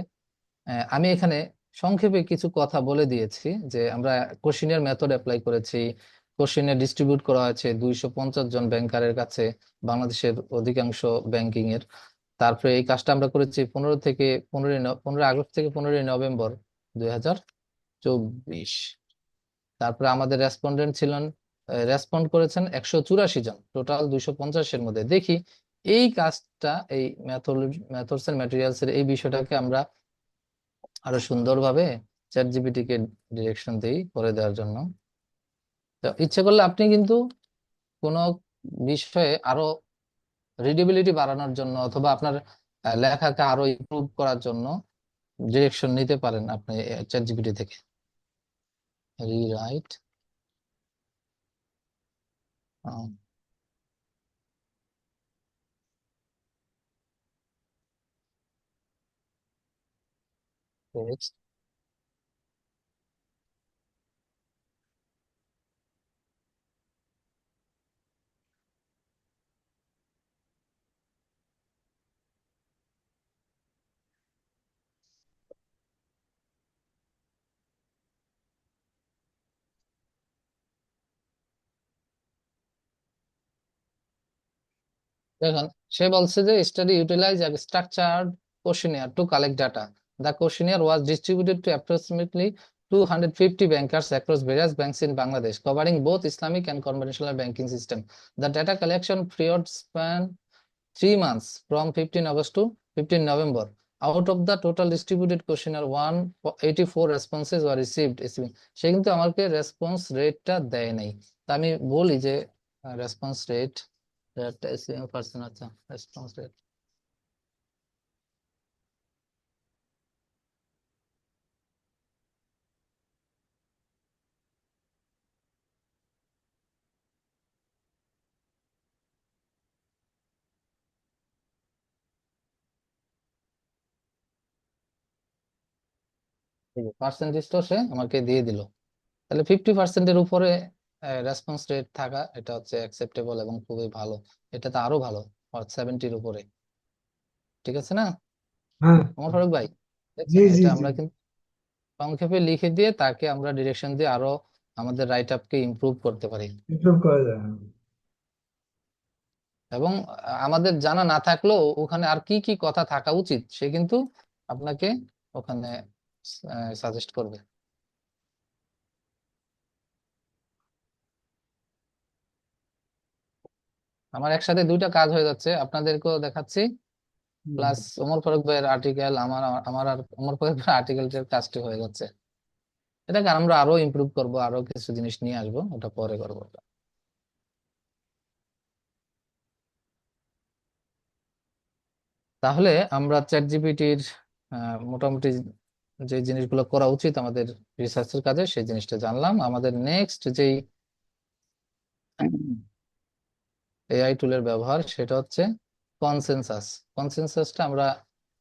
আমি এখানে সংক্ষেপে কিছু কথা বলে দিয়েছি যে আমরা কোশ্চেনের মেথড অ্যাপ্লাই করেছি। কোশ্চেনের ডিস্ট্রিবিউট করা হয়েছে 250 জন ব্যাংকারের কাছে, বাংলাদেশের অধিকাংশ ব্যাংকিং এর। তারপরে এই কাজটা আমরা করেছি 15 আগস্ট থেকে 15 নভেম্বর 2024। তারপরে আমাদের রেসপন্ডেন্ট ছিলেন, রেসপন্ড করেছেন 184 জন, টোটাল 250-এর মধ্যে। দেখি এই কাজটা, এই মেথডস এন্ড ম্যাটেরিয়ালস এর এই বিষয়টাকে আমরা আরো সুন্দরভাবে চ্যাট জিপিটি কে ডিরেকশন দিই করে দেওয়ার জন্য। তো ইচ্ছে করলে আপনি কিন্তু কোনো বিষয়ে আরো রিডেবিলিটি বাড়ানোর জন্য অথবা আপনার লেখাকে আরো ইমপ্রুভ করার জন্য ডিরেকশন নিতে পারেন আপনি চ্যাট জিপিটি থেকে। Rewrite text. দেখুন, সে বলছে যে study utilise a structured questionnaire to collect data. The questionnaire was distributed to approximately 250 bankers across various banks in Bangladesh, covering both Islamic and conventional banking system. The data collection period span 3 months, from 15 August to 15 November. Out of the total distributed questionnaire, 184 responses were received. সে কিন্তু আমাকে response রেটটা দেয় নাই। তা আমি বলি যে response rate, percent, আচ্ছা, রেসপন্স রেট। পার্সেন্টেজটা সে আমাকে দিয়ে দিল। তাহলে 50%-এর উপরে রেসপন্স রেট থাকা, এটা হচ্ছে অ্যাকসেপ্টেবল এবং খুবই ভালো। এটা তো আরো ভালো, 70-র উপরে। ঠিক আছে না হ্যাঁ, ওমর ফারুক ভাই? জি দেখছেন জি এটা জি, আমরা কিন্তু সংক্ষেপে লিখে দিয়ে তাকে আমরা ডিরেকশন দিয়ে আরো আমাদের রাইট আপকে ইমপ্রুভ করতে পারি। ইমপ্রুভ করা যায়। হ্যাঁ। এবং আমাদের জানা না থাকলেও ওখানে আর কি কি কথা থাকা উচিত সে কিন্তু আপনাকে ওখানে সাজেস্ট করবে। আমার একসাথে দুইটা কাজ হয়ে যাচ্ছে, আপনাদেরকেও দেখাচ্ছি হুম। প্লাস ওমর ফারুক ভাইয়ের আর্টিকেল, আমার আমার আর ওমর ফারুক ভাইয়ের আর্টিকেলটার কাজটি হয়ে যাচ্ছে। এটাকে আমরা আরো ইমপ্রুভ করব, আরো কিছু জিনিস নিয়ে আসবো, ওটা পরে করবো। তাহলে আমরা চ্যাট জিপিটির মোটামুটি যে জিনিসগুলো করা উচিত আমাদের রিসার্চের কাজে সেই জিনিসটা জানলাম। আমাদের নেক্সট যেই এআই টুলের ব্যবহার সেটা হচ্ছে কনসেনসাস। কনসেনসাসটা আমরা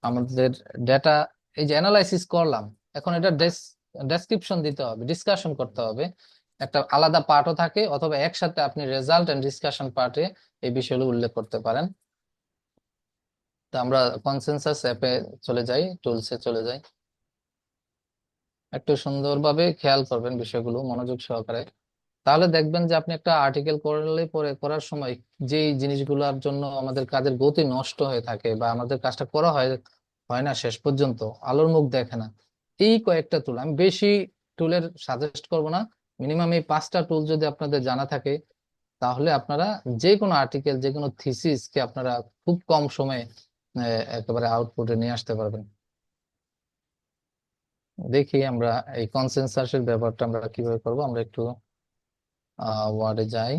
আমাদের ডেটা এই যে অ্যানালাইসিস করলাম, এখন এটা ডেসক্রিপশন দিতে হবে, ডিসকাশন করতে হবে। একটা আলাদা পার্টও থাকে, অথবা একসাথে আপনি রেজাল্ট এন্ড ডিসকাশন পার্টে এই বিষয়গুলো উল্লেখ করতে পারেন। তো আমরা কনসেনসাস অ্যাপে চলে যাই, টুলসে চলে যাই। একটু সুন্দরভাবে খেয়াল করবেন বিষয়গুলো মনোযোগ সহকারে, তাহলে দেখবেন যে আপনি একটা আর্টিকেল করলে পরে করার সময় যেই জিনিসগুলোর জন্য আমাদের কাজের গতি নষ্ট হয়ে থাকে বা আমাদের কাজটা করা হয় হয় না শেষ পর্যন্ত, আলোর মুখ দেখে না, এই কয়েকটা টুল, আমি বেশি টুলের সাজেস্ট করব না, মিনিমাম এই 5টা টুল যদি আপনাদের জানা থাকে তাহলে আপনারা যে কোনো আর্টিকেল, যে কোনো থিসিসকে আপনারা খুব কম সময়ে একেবারে আউটপুটে নিয়ে আসতে পারবেন। দেখি আমরা এই কনসেনসাসের ব্যাপারটা আমরা কিভাবে করব। আমরা একটু ওয়ার্ডে যাই।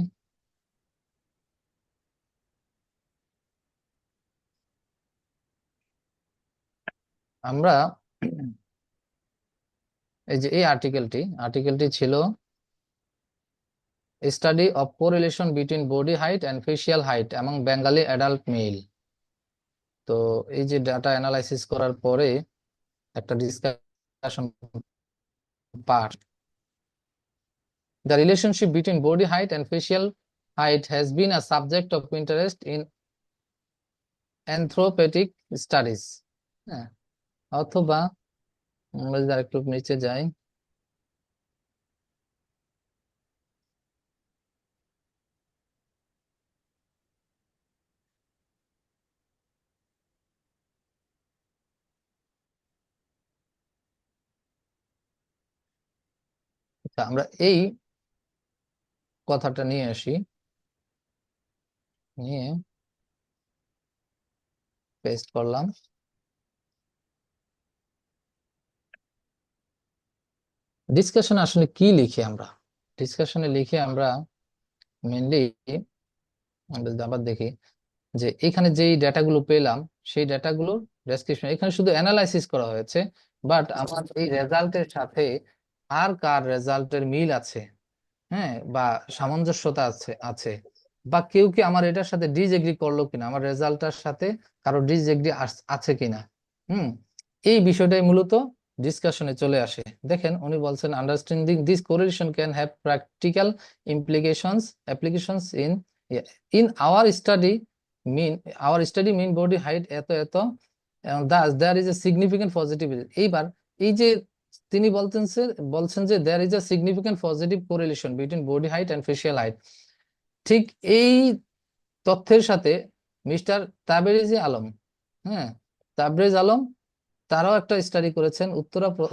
আমরা এই যে এই আর্টিকেলটি ছিল study of correlation between body height and facial height among Bengali adult male. তো এই যে ডাটা অ্যানালাইসিস করার পরে একটা discussion part, the relationship between body height and facial height has been a subject of interest in anthropometric studies. হ্যাঁ, অথবা আমরা যদি আরেকটু নিচে যাই, আমরা এই কথাটা নিয়ে আসি, নিয়ে পেস্ট করলাম। ডিসকাশন আসলে কি লিখি আমরা, ডিসকাশনে লিখে আমরা মেনলি আমরা যদি আবার দেখি যে এখানে যেই ডেটাগুলো পেলাম সেই ডেটাগুলো ডেসক্রিপশন, এখানে শুধু অ্যানালাইসিস করা হয়েছে, বাট আমার এই রেজাল্টের সাথে আর কার রেজাল্টের মিল আছে, হ্যাঁ, বা সামঞ্জস্যতা আছে আছে বা কেউ কি আমার এটার সাথে ডিসএগ্রি করলো কিনা, আমার রেজাল্টটার সাথে কারো ডিসএগ্রি আছে কিনা। হুম, এই বিষয়টাই মূলত ডিসকাশনে চলে আসে। দেখেন উনি বলছেন understanding this correlation can have practical applications in our study mean mean body height এত এত, thus there is a significant positive. এইবার এই যে তিনি বলছেন যে there is a significant positive correlation between body height and facial height, ঠিক এই তথ্যের সাথে মিস্টার তাবেরেজি আলম, হ্যাঁ, তাবরেজ আলম, তারাও একটা স্টাডি করেছেন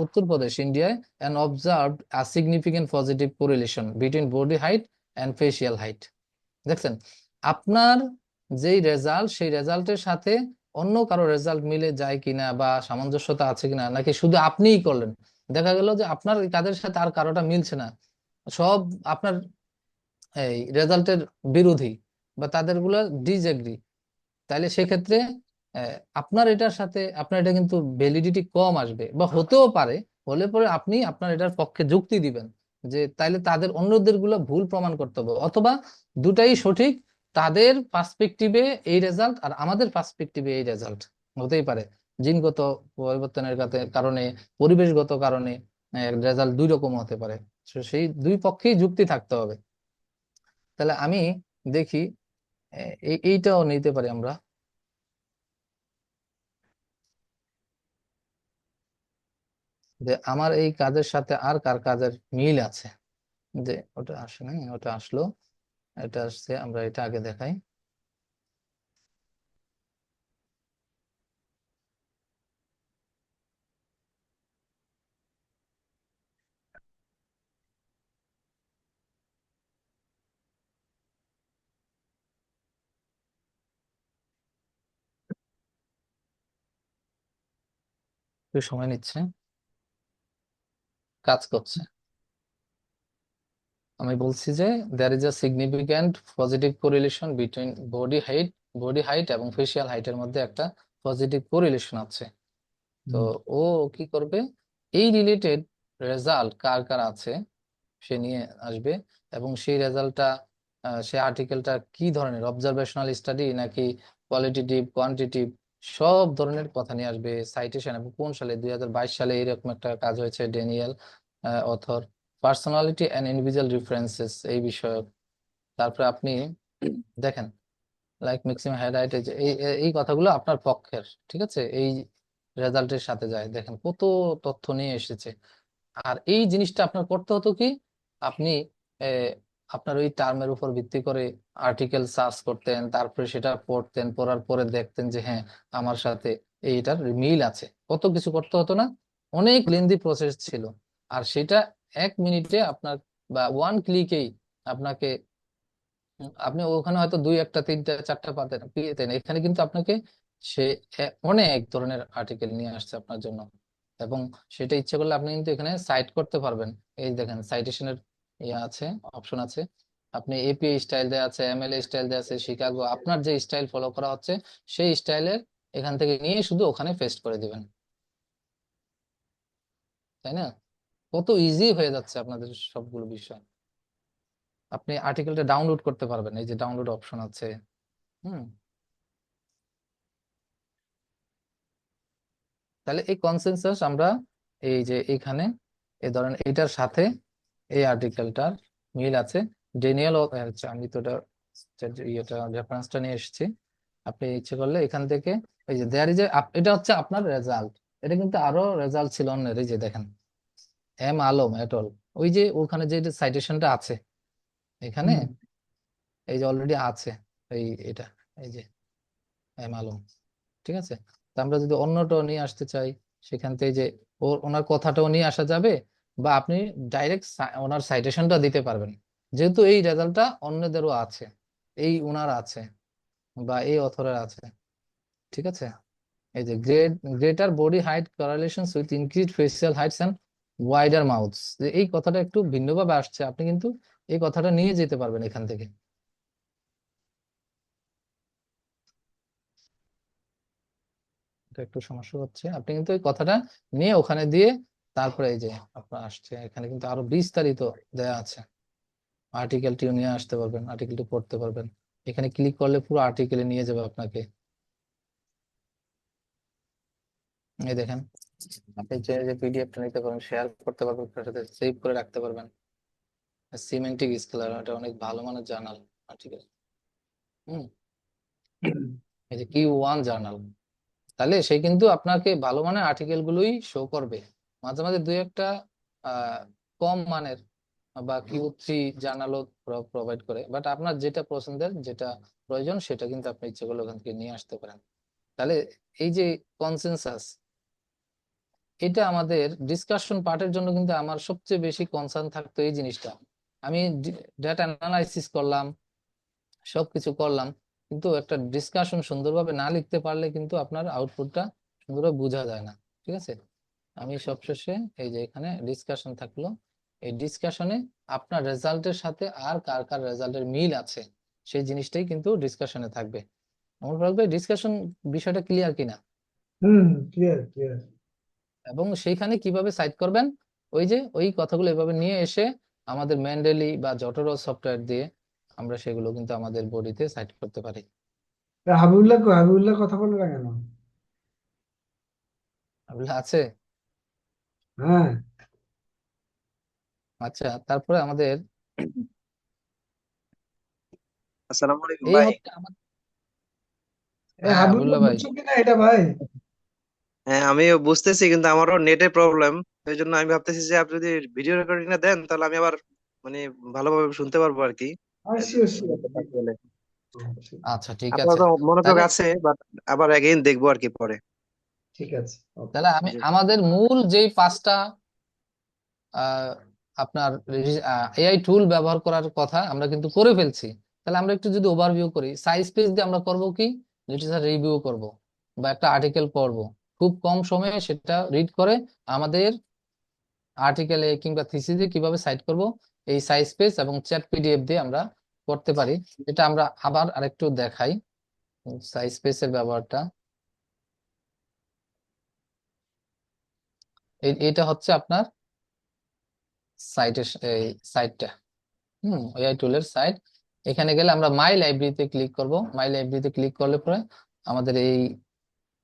উত্তরপ্রদেশ ইন্ডিয়ায়, and observed a significant positive correlation between body height and facial height. দেখছেন আপনার যেই রেজাল্ট সেই রেজাল্টের সাথে অন্য কারো রেজাল্ট মিলে যায় কিনা বা সামঞ্জস্যতা আছে কিনা, নাকি শুধু আপনিই করলেন, দেখা গেল যে আপনার কাদের সাথে আর কারোটা মিলছে না, সব আপনার এই রেজাল্টের বিরোধী বা তাদের গুলো ডিসএগ্রি, তাহলে সেক্ষেত্রে আপনার এটার সাথে আপনার এটা কিন্তু ভ্যালিডিটি কম আসবে, বা হতেও পারে, হলে পরে আপনি আপনার এটার পক্ষে যুক্তি দিবেন যে তাইলে তাদের অন্যদের গুলো ভুল প্রমাণ করতে হবে, অথবা দুটাই সঠিক, তাদের পার্সপেক্টিভে এই রেজাল্ট আর আমাদের পার্সপেক্টিভে এই রেজাল্ট হতেই পারে, জিনগত পরিবর্তনের কারণে, পরিবেশগত কারণে রেজাল্ট দুই রকম হতে পারে। So, সেই দুই পক্ষেই যুক্তি থাকতে হবে। তাহলে আমি দেখি এইটাও নিতে পারি আমরা। যে আমার এই কাজের সাথে আর কার কাজের মিল আছে। যে ওটা আসে নাই, ওটা আসলো, এটা আসছে, আমরা এটা আগে দেখাই। একটু সময় নিচ্ছে, কাজ করছে। আমি বলছি যে there is a significant positive correlation between body height এবং ফেসিয়াল হাইটের মধ্যে একটা পজিটিভ কোরিলেশন আছে। তো হুম, ও কি করবে, এই রিলেটেড রেজাল্ট কার কার আছে সে নিয়ে আসবে, এবং সেই রেজাল্টটা, সে আর্টিকেলটা কি ধরনের, অবজারভেশনাল স্টাডি নাকি কোয়ালিটেটিভ কোয়ান্টিটিভ, সব ধরনের কথা নিয়ে আসবে। সাইটেশন এবং কোন সালে, 2022 সালে এরকম একটা কাজ হয়েছে, Daniel author, personality and individual references এই বিষয়ক। তারপরে আপনি দেখেন, লাইক ম্যাক্সিমাম হাইলাইট, এই কথাগুলো আপনার পক্ষের, ঠিক আছে, এই রেজাল্টের সাথে যায়। দেখেন কত তথ্য নিয়ে এসেছে। আর এই জিনিসটা আপনার করতে হতো কি, আপনি আহ, আপনার ওই টার্মের উপর ভিত্তি করে আর্টিকেল সার্চ করতেন, তারপরে সেটা পড়তেন, পড়ার পরে দেখতেন যে হ্যাঁ আমার সাথে এইটার মিল আছে। কত কিছু করতে হতো না, অনেক লেন্দি প্রসেস ছিল। আর সেটা 1 মিনিটে আপনার বা 1 ক্লিকেই আপনাকে, আপনি ওখানে হয়তো 2 1 3 4 পাতেন পেতেন, এখানে কিন্তু আপনাকে সে অনেক ধরনের আর্টিকেল নিয়ে আসছে আপনার জন্য। এবং সেটা ইচ্ছে করলে আপনি কিন্তু এখানে সাইট করতে পারবেন। এই দেখেন সাইটেশনের ইয়ে আছে, অপশন আছে। আপনি এপিআই স্টাইল দেওয়া আছে, এমএলএ স্টাইল দেওয়া আছে, শিকাগো, আপনার যে স্টাইল ফলো করা হচ্ছে সেই স্টাইলের এখান থেকে নিয়ে শুধু ওখানে পেস্ট করে দিবেন, তাই না? কত ইজি হয়ে যাচ্ছে আপনাদের সবগুলো বিষয়। আপনি আর্টিকেলটা ডাউনলোড করতে পারবেন, এই যে ডাউনলোড অপশন আছে। হুম। তাহলে এই কনসেনসাস আমরা, এই যে এখানে এই ধরেন এটার সাথে এই আর্টিকেলটার মিল আছে। ডেনিয়েল আচ্ছা, আমি তো এটা ইয়েটা রেফারেন্সটা নিয়ে এসেছি। আপনি ইচ্ছে করলে এখান থেকে, এই যে দেয়ার ইজ এটা হচ্ছে আপনার রেজাল্ট। এটা কিন্তু আরো রেজাল্ট ছিল অন্যের, এই যে দেখেন এম আলম এটল, ওই যে ওখানে যে সাইটেশনটা আছে এখানে, হুম, এই যে অলরেডি আছে এই এটা, এই যে এম আলম, ঠিক আছে। তা আমরা যদি অন্যটাও নিয়ে আসতে চাই, সেখান থেকে যে ওনার কথাটাও নিয়ে আসা যাবে, বা আপনি ডাইরেক্ট ওনার সাইটেশনটা দিতে পারবেন, যেহেতু এই রেজাল্টটা অন্যদেরও আছে, এই ওনার আছে বা এই অথরের আছে, ঠিক আছে। এই যে greater body height correlation with increase facial heights and wider mouths, এই কথাটা একটু ভিন্নভাবে আসছে, আপনি কিন্তু এই কথাটা নিয়ে যেতে পারবেন এখান থেকে। এটা একটু সমস্যা হচ্ছে, আপনি কিন্তু এই কথাটা নিয়ে ওখানে দিয়ে, তারপরে এই যে আপনার আসছে এখানে কিন্তু আরো বিস্তারিত দেয়া আছে, আর্টিকেলটিও নিয়ে আসতে পারবেন, আর্টিকেলটি পড়তে পারবেন। এখানে ক্লিক করলে পুরো আর্টিকেলে নিয়ে যাবে আপনাকে। এই দেখেন, আপনি যে যে পিডিএফটা নিতে পারবেন, শেয়ার করতে পারবেন, তার সাথে সেভ করে রাখতে পারবেন। সিমেন্টিক স্কেলার, এটা অনেক ভালো মানের জার্নাল আর্টিকেল। হুম। হুম। এই যে Q1 জার্নাল, তাহলে সে কিন্তু আপনাকে ভালো মানের আর্টিকেল গুলোই শো করবে। মাঝে মাঝে দুই একটা আহ কম মানের বা Q3 জার্নালও প্রোভাইড করে, বাট আপনার যেটা পছন্দের, যেটা প্রয়োজন, সেটা কিন্তু আপনি ইচ্ছে করলে ওখান থেকে নিয়ে আসতে পারেন। তাহলে এই যে কনসেনসাস, এটা আমাদের ডিসকাশন পার্টের জন্য কিন্তু আমার সবচেয়ে বেশি কনসার্ন থাকতো এই জিনিসটা। আমি ডেটা অ্যানালাইসিস করলাম, সবকিছু করলাম, কিন্তু একটা ডিসকাশন সুন্দরভাবে না লিখতে পারলে কিন্তু আপনার আউটপুটটা সুন্দরভাবে বোঝা যায় না, ঠিক আছে। আমি সবশেষে এই যে এখানে ডিসকাশন থাকলো, এই ডিসকাশনে আপনার রেজাল্টের সাথে আর কার কার রেজাল্টের মিল আছে সেই জিনিসটাই কিন্তু ডিসকাশনে থাকবে। আমার ভাবে ডিসকাশন বিষয়টা ক্লিয়ার কিনা, হুম, ক্লিয়ার ক্লিয়ার। এবং সেইখানে কিভাবে সাইট করবেন, ওই যে ওই কথাগুলো এভাবে নিয়ে এসে আমাদের ম্যান্ডেলি বা জটোরো সফটওয়্যার দিয়ে আমরা সেগুলো কিন্তু আমাদের বডিতে সাইট করতে পারি। হাবিবুল্লাহ কো, হাবিবুল্লাহ কথা বলে না কেন? এগুলো আছে। হ্যাঁ। আচ্ছা, তারপরে আমাদের আসসালামু আলাইকুম এই ভাই। হচ্ছে আমার, এ হ্যাঁ হাবিবুল্লাহ আবদুল্লাহ ভাই। বুঝছো কিনা এটা ভাই? হ্যাঁ, আমি বুঝতেছি, কিন্তু আমারও নেটের প্রবলেম। এই জন্য আমি ভাবতেছি যে আপনি যদি ভিডিও রেকর্ডিংটা দেন তাহলে আমি আবার মানে ভালোভাবে শুনতে পারবো আর কি। আর এর শিওর শিওর নেটটা থাকতে হলে আচ্ছা, ঠিক আছে। আপাতত মনোযোগ তাহলে আছে, বাট আবার এগেইন দেখবো আর কি পরে। ঠিক আছে, ওকে। তাহলে আমি জি। আমাদের মূল যেই 5টা আহ, আপনার এআই টুল ব্যবহার করার কথা আমরা কিন্তু করে ফেলছি। তাহলে আমরা একটু যদি ওভারভিউ করি, সাইজ পেজ দিয়ে আমরা করব কি, লিটারেচার রিভিউ করব বা একটা আর্টিকেল পড়ব, খুব কম সময়ে সেটা রিড করে আমাদের আর্টিকেলে কিংবা থিসিসে কিভাবে সাইট করব, এই সাইজ পেজ এবং চ্যাট পিডিএফ দিয়ে আমরা করতে পারি। এটা আমরা আবার আরেকটু দেখাই, সাইজ পেজের ব্যবহারটা। এটা হচ্ছে আপনার সাইটের এই সাইটটা, এআই টুলের সাইট। এখানে গেলে আমরা মাই লাইব্রেরিতে ক্লিক করব। মাই লাইব্রেরিতে ক্লিক করলে পরে আমাদের এই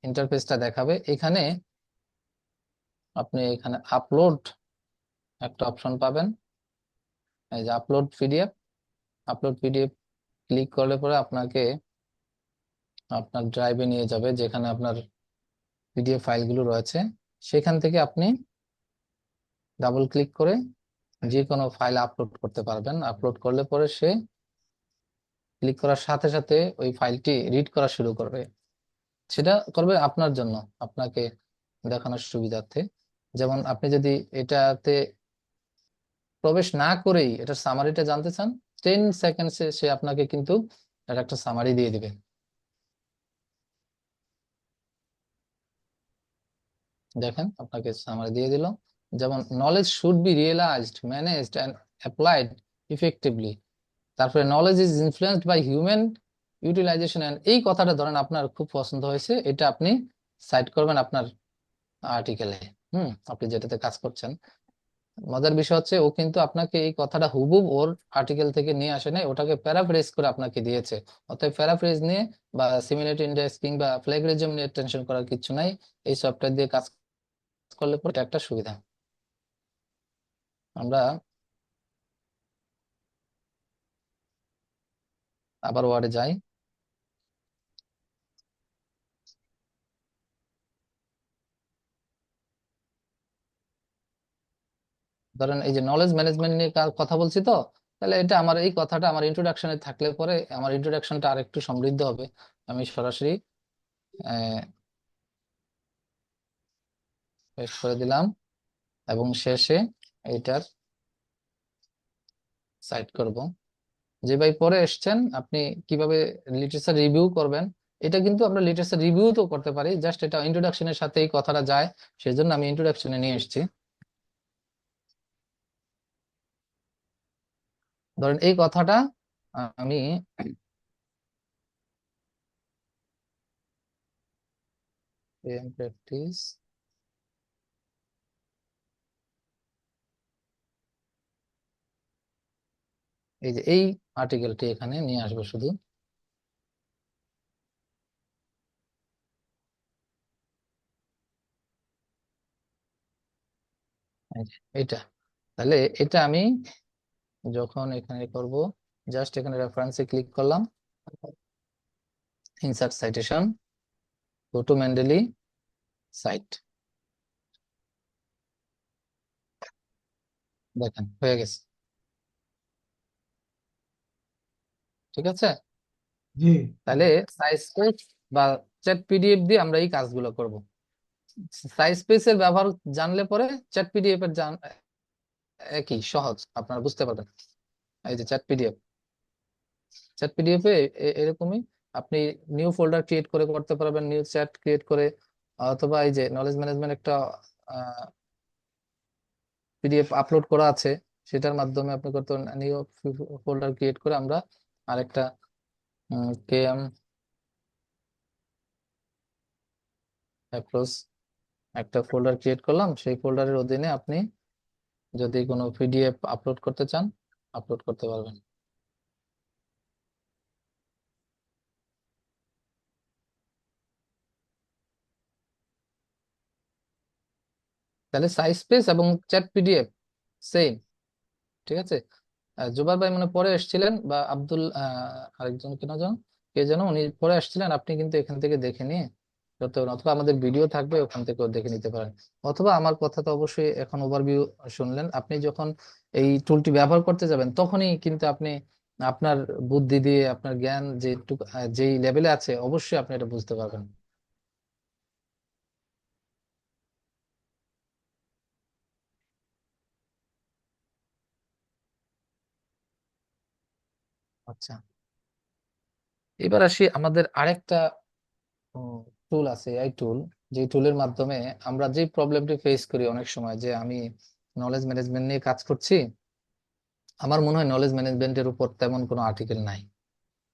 ইন্টারফেসটা দেখাবে। এখানে আপনি এখানে আপলোড একটা অপশন পাবেন, এই যে upload PDF. Upload PDF click করলে পরে আপনাকে আপনার ড্রাইভে নিয়ে যাবে, যেখানে আপনার পিডিএফ ফাইলগুলো রয়েছে। সেখান থেকে আপনি ডাবল ক্লিক করে যে কোনো ফাইল আপলোড করতে পারবেন। আপলোড করলে পরে সে ক্লিক করার সাথে সাথে ওই ফাইলটি রিড করা শুরু করবে। সেটা করবে আপনার জন্য, আপনাকে দেখানোর সুবিধার্থে। যেমন আপনি যদি এটাতে প্রবেশ না করেই এটার সামারিটা জানতে চান, 10 সেকেন্ডসে সে আপনাকে কিন্তু এর একটা সামারি দিয়ে দিবে। দেখেন, আপনাকে সামারি দিয়ে দিল। যেমন knowledge should be realized, managed and applied effectively. তারপরে knowledge is influenced by human utilization. And এই কথাটা ধরেন আপনার খুব পছন্দ হয়েছে, এটা আপনি সাইট করবেন আপনার আর্টিকেলে। আপনি যেটাতে কাজ করছেন। মজার বিষয় হচ্ছে ও কিন্তু আপনাকে এই কথাটা হুবহুব ওর আর্টিকেল থেকে নিয়ে আসে নাই, ওটাকে প্যারাফ্রেজ করে আপনাকে দিয়েছে। অতএব প্যারাফ্রেজ নিয়ে বা সিমিলারিটি ইন্ডেক্স কিংবা প্লেগরিজম নিয়ে টেনশন করার কিছু নাই। এই সফটওয়্যার দিয়ে কাজ করলে পরে এটা একটা সুবিধা। আমরা আবার ওয়ার্ডে যাই। ধরেন এই যে নলেজ ম্যানেজমেন্ট নিয়ে কথা বলছি, তো তাহলে এটা আমার এই কথাটা আমার ইন্ট্রোডাকশনে থাকলে পরে আমার ইন্ট্রোডাকশনটা আর একটু সমৃদ্ধ হবে। আমি সরাসরি পেস্ট করে দিলাম এবং শেষে এইটার সাইট করব। যে ভাই পরে এসছেন আপনি কিভাবে লিটারেচার রিভিউ করবেন, এটা কিন্তু আমরা লিটারেচার রিভিউ তো করতে পারি, জাস্ট এটা ইন্ট্রোডাকশনের সাথে এই কথাটা যায়, সেজন্য আমি ইন্ট্রোডাকশনে নিয়ে এসেছি। ধরেন এই কথাটা আমি প্র্যাকটিস, এই যে এই আর্টিকেলটি এখানে নিয়ে আসবো শুধু। এই যে এটা, তাহলে এটা আমি যখন এখানে করব, জাস্ট এখানে রেফারেন্সে ক্লিক করলাম, insert citation, go to Mendeley site. দেখেন হয়ে গেছে, ঠিক আছে। জি। তাহলে সাইজ পেজ বা চ্যাট পিডিএফ দিয়ে আমরা এই কাজগুলো করব। সাইজ পেজের ব্যবহার জানলে পরে চ্যাট পিডিএফ এর একই সহজ, আপনারা বুঝতে পারবেন। এই যে চ্যাট পিডিএফ, চ্যাট পিডিএফ এ এরকমই আপনি নিউ ফোল্ডার ক্রিয়েট করে করতে পারবেন, নিউ চ্যাট ক্রিয়েট করে, অথবা এই যে নলেজ ম্যানেজমেন্ট একটা পিডিএফ আপলোড করা আছে, সেটার মাধ্যমে আপনি করতে পারেন। নিউ ফোল্ডার ক্রিয়েট করে আমরা আরেকটা কেএম অ্যাপ্রোচ একটা ফোল্ডার ক্রিয়েট করলাম, সেই ফোল্ডারের অধীনে আপনি যদি কোনো পিডিএফ আপলোড করতে চান আপলোড করতে পারবেন। তাহলে সাইজ স্পেস এবং চ্যাট পিডিএফ সেম, ঠিক আছে। জুবার ভাই মানে পরে এসেছিলেন, বা আব্দুল আরেকজন কেন যেন, কে যেন উনি পরে আসছিলেন, আপনি কিন্তু এখান থেকে দেখে নিয়ে করতে পারেন, অথবা আমাদের ভিডিও থাকবে ওখান থেকেও দেখে নিতে পারেন, অথবা আমার কথা তো অবশ্যই এখন ওভারভিউ শুনলেন। আপনি যখন এই টুলটি ব্যবহার করতে যাবেন তখনই কিন্তু আপনি আপনার বুদ্ধি দিয়ে আপনার জ্ঞান যেই লেভেলে আছে অবশ্যই আপনি এটা বুঝতে পারবেন। আচ্ছা, এবার আসি আমাদের আরেকটা টুল আছে, এআই টুল, যে টুলের মাধ্যমে আমরা যে প্রবলেমটি ফেস করি অনেক সময়, যে আমি নলেজ ম্যানেজমেন্ট নিয়ে কাজ করছি, আমার মনে হয় নলেজ ম্যানেজমেন্টের উপর তেমন কোনো আর্টিকেল নাই,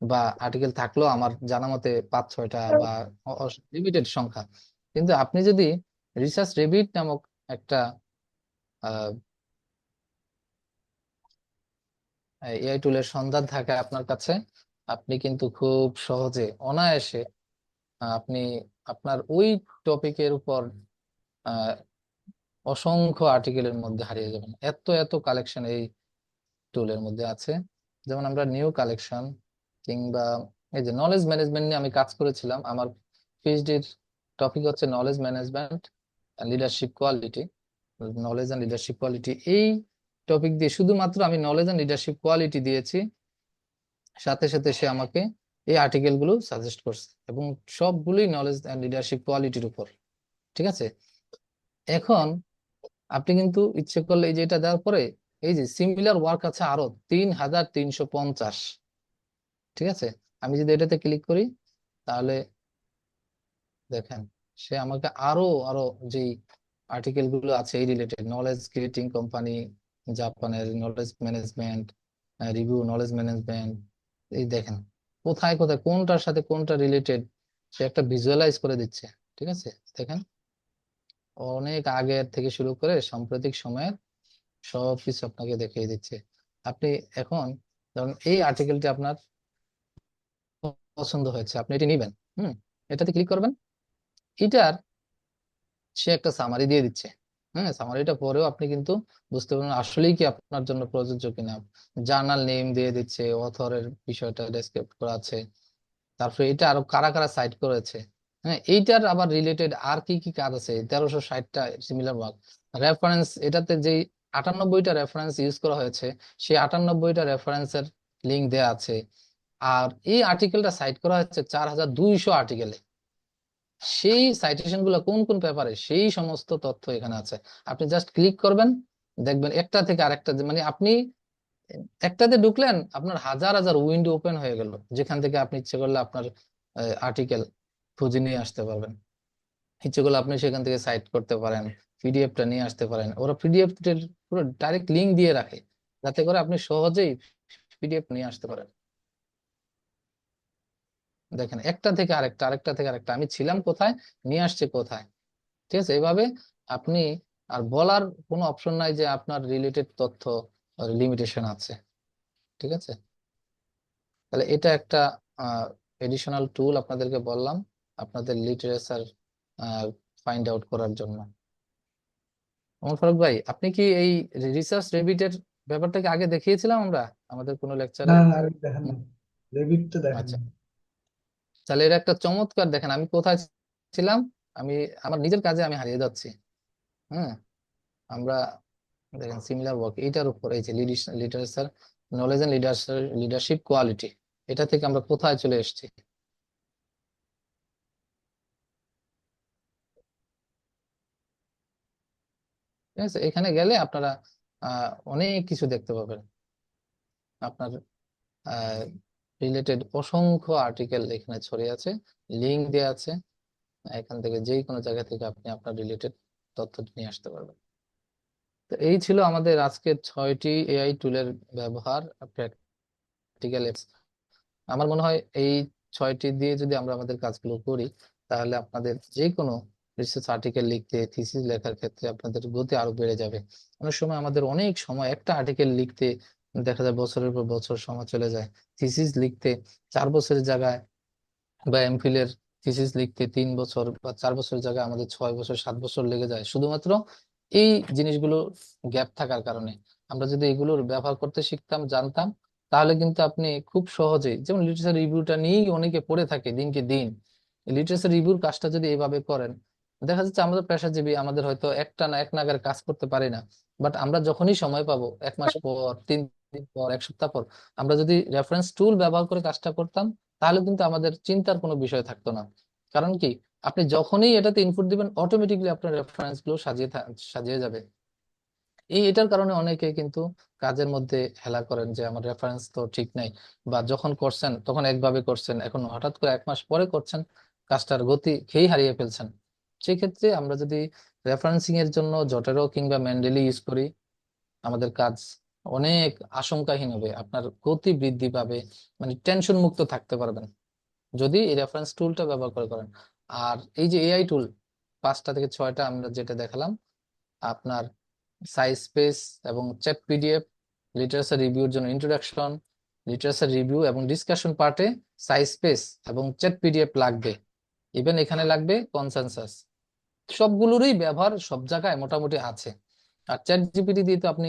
বা আর্টিকেল থাকলেও আমার জানা মতে 5-6টা বা লিমিটেড সংখ্যা। কিন্তু আপনি যদি রিসার্চ রেবিট নামক একটা এআই টুলের সন্ধান থাকে আপনার কাছে, আপনি কিন্তু খুব সহজে অনায়াসে আপনি আপনার ওই টপিকের উপর আহ, অসংখ্য আর্টিকেলের মধ্যে হারিয়ে যাবেন। এত এত কালেকশন এই টুলের মধ্যে আছে। যেমন আমরা নিউ কালেকশন, কিংবা এই যে নলেজ ম্যানেজমেন্ট নিয়ে আমি কাজ করেছিলাম, আমার পিএইচডির টপিক হচ্ছে knowledge management leadership quality, knowledge and leadership quality. এই টপিক দিয়ে শুধুমাত্র আমি নলেজ অ্যান্ড লিডারশিপ কোয়ালিটি দিয়েছি, সাথে সাথে সে আমাকে এই আর্টিকেল গুলো সাজেস্ট করছে, এবং সবগুলোই নলেজ অ্যান্ড লিডারশিপ কোয়ালিটির উপর। ঠিক আছে, এখন আপনি কিন্তু ইচ্ছে করলে এই যে এটা দেওয়ার পরে এই যে সিমিলার ওয়ার্ক আছে আরো 3350। ঠিক আছে, আমি যদি এটাতে ক্লিক করি তাহলে দেখেন সে আমাকে আরো আরো যেই আর্টিকেল গুলো আছে এই রিলেটেড, নলেজ ক্রিয়েটিং কোম্পানি, জাপানের knowledge management review, knowledge management, এই দেখেন কোথায় কোথায় কোনটার সাথে কোনটা রিলেটেড সে একটা ভিজুয়ালাইজ করে দিচ্ছে। ঠিক আছে, দেখেন অনেক আগের থেকে শুরু করে সাম্প্রতিক সময়ের সবকিছু আপনাকে দেখিয়ে দিচ্ছে। আপনি এখন ধরুন এই আর্টিকেলটি আপনার পছন্দ হয়েছে, আপনি এটি নিবেন, এটাতে ক্লিক করবেন, এটার সে একটা সামারি দিয়ে দিচ্ছে। হ্যাঁ, সামারিটা পরেও আপনি কিন্তু বুঝতে পারবেন আসলেই কি আপনার জন্য প্রযোজ্য কিনা। জার্নাল নেম দিয়ে দিচ্ছে, অথরের বিষয়টা ডেসক্রাইব করা আছে, তারপরে এটা আরো কারা কারা সাইট করেছে। হ্যাঁ, এইটার আবার রিলেটেড আর কি কি কাজ আছে, 1360টা সিমিলার ওয়ার্ক রেফারেন্স, এটাতে যেই 98টা রেফারেন্স ইউজ করা হয়েছে সেই 98টা রেফারেন্সের লিঙ্ক দেয়া আছে। আর এই আর্টিকেলটা সাইট করা হচ্ছে 4200 আর্টিকেলে। সেই সাইটেশন গুলো কোন কোন পেপারে সেই সমস্ত তথ্য এখানে আছে। আপনি জাস্ট ক্লিক করবেন, দেখবেন একটা থেকে আরেকটা, মানে আপনি একটাতে ঢুকলেন আপনার হাজার হাজার উইন্ডো ওপেন হয়ে গেল, যেখান থেকে আপনি ইচ্ছে করলে আপনার আর্টিকেল খুঁজে নিয়ে আসতে পারবেন। ইচ্ছে করলে আপনি সেখান থেকে সাইট করতে পারেন, পিডিএফটা নিয়ে আসতে পারেন। ওরা পিডিএফ পুরো ডাইরেক্ট লিঙ্ক দিয়ে রাখে, যাতে করে আপনি সহজেই পিডিএফ নিয়ে আসতে পারেন। দেখেন একটা থেকে আরেকটা, আরেকটা থেকে আরেকটা, আমি ছিলাম কোথায়, নিয়ে আসছে কোথায়। ঠিক আছে, এইভাবে আপনি আর বলার কোনো অপশন নাই যে আপনার রিলেটেড তথ্য লিমিটেশন আছে। ঠিক আছে, তাহলে এটা একটা এডিশনাল টুল আপনাদেরকে বললাম আপনাদের লিটারেচার ফাইন্ড আউট করার জন্য। ওমর ফারুক ভাই, আপনি কি এই রিসার্চ রেবিটের ব্যাপারটাকে আগে দেখিয়েছিলাম আমরা আমাদের কোনো লেকচারে? না, না, আমি দেখেন না, রেবিট তো দেখেন আচ্ছা, না। তাহলে এটা একটা চমৎকার, দেখেন আমি কোথায় ছিলাম, আমি আমার নিজের কাজে আমি হারিয়ে যাচ্ছি। হ্যাঁ, আমরা দেখেন সিমিলার ওয়ার্ক এইটার উপর, এই যে literature knowledge and leadership quality, এটা থেকে আমরা কোথায় চলে এসেছি। ঠিক আছে, এখানে গেলে আপনারা অনেক কিছু দেখতে পাবেন। আপনার রিলেটেড অসংখ্য আর্টিকেল এখানে ছড়িয়ে আছে, লিঙ্ক দেওয়া আছে, এখান থেকে যে কোনো জায়গা থেকে আপনি আপনার রিলেটেড তথ্য নিয়ে আসতে পারবেন। তো এই ছিল আমাদের আজকের 6টি এআই টুলের ব্যবহার প্র্যাকটিক্যাল। আমার মনে হয় এই 6টি দিয়ে যদি আমরা আমাদের কাজগুলো করি, তাহলে আপনাদের যে কোনো রিসার্চ আর্টিকেল লিখতে, থিসিস লেখার ক্ষেত্রে আপনাদের গতি আরো বেড়ে যাবে। অনেক সময় আমাদের অনেক সময় একটা আর্টিকেল লিখতে দেখা যায় বছরের পর বছর সময় চলে যায়। থিসিস লিখতে 4 বছরের জায়গায়, বা এমফিলের থিসিস লিখতে 3 বছর বা 4 বছরের জায়গায় আমাদের 6 বছর 7 বছর লেগে যায়, শুধুমাত্র এই জিনিসগুলো গ্যাপ থাকার কারণে। আমরা যদি এগুলোর ব্যবহার করতে শিখতাম, জানতাম, তাহলে কিন্তু আপনি খুব সহজেই, যেমন লিটারেচার রিভিউটা নিয়েই অনেকে পড়ে থাকে দিনকে দিন, লিটারেচার রিভিউর কাজটা যদি এইভাবে করেন, দেখা যাচ্ছে আমাদের পেশাজীবী আমাদের হয়তো একটা না এক নাগারে কাজ করতে পারি না, বাট আমরা যখনই সময় পাবো, 1 মাস পর, 3 দিন পর, 1 সপ্তাহ পর, আমরা যদি রেফারেন্স টুল ব্যবহার করে কাজটা করতাম, তাহলে কিন্তু আমাদের চিন্তার কোনো বিষয় থাকতো না। কারণ কি, আপনি যখনই এটাতে ইনপুট দিবেন, অটোমেটিকলি আপনার রেফারেন্স গুলো সাজিয়ে যাবে। এটার কারণে অনেকে কিন্তু কাজের মধ্যে হেলা করেন যে আমার রেফারেন্স তো ঠিক নাই, বা যখন করছেন তখন একভাবে করছেন, এখন হঠাৎ করে 1 মাস পরে করছেন, কাজটার গতি খেই হারিয়ে ফেলছেন। সেক্ষেত্রে আমরা যদি রেফারেন্সিং এর জন্য জটেরো কিংবা মেন্ডেলি ইউজ করি, আমাদের কাজ অনেক আশঙ্কাহীন হবে, আপনার গতি বৃদ্ধি পাবে, মানে টেনশন মুক্ত থাকতে পারবেন যদি এই রেফারেন্স টুলটা ব্যবহার করে করেন। আর এই যে এআই টুল 5টা থেকে 6টা আমরা যেটা দেখালাম, আপনার সাইজ স্পেস এবং চ্যাট পিডিএফ, লিটারেচার রিভিউর জন্য ইন্ট্রোডাকশন, লিটারেচার রিভিউ এবং ডিসকাশন পার্টে সাইজ স্পেস এবং চ্যাট পিডিএফ লাগবে, ইভেন এখানে লাগবে কনসেনসাস। সবগুলোরই ব্যবহার সব জায়গায় মোটামুটি আছে। আর চ্যাট জিপিটি দিয়ে তো আপনি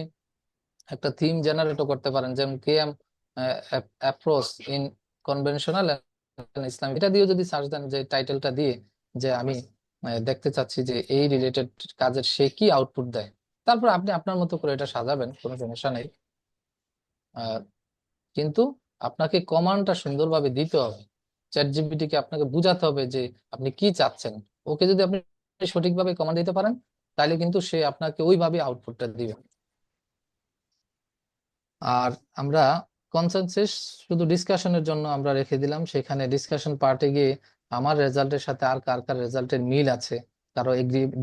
একটা থিম জেনারেটও করতে পারেন, যেমন কেএম অ্যাপ্রোচ ইন কনভেনশনাল ইসলাম, এটা দিয়েও যদি সার্চ দেন, যে টাইটেলটা দিয়ে, যে আমি দেখতে চাচ্ছি যে এই রিলেটেড কাজের সে কি আউটপুট দেয়, তারপর আপনি আপনার মতো করে এটা সাজাবেন, কোনো সমস্যা নেই। আহ, কিন্তু আপনাকে কমান্ডটা সুন্দরভাবে দিতে হবে, চ্যাট জিপিটি কে আপনাকে বুঝাতে হবে যে আপনি কি চাচ্ছেন। ওকে যদি আপনি সঠিকভাবে কমান্ড দিতে পারেন, তাহলে কিন্তু সে আপনাকে ওইভাবে আউটপুটটা দিবে। আর আমরা কনসেনসাস শুধু ডিসকাশনের জন্য আমরা রেখে দিলাম, সেখানে ডিসকাশন পার্টে গিয়ে আমার রেজাল্টের সাথে আর কার কার রেজাল্টের মিল আছে, কারো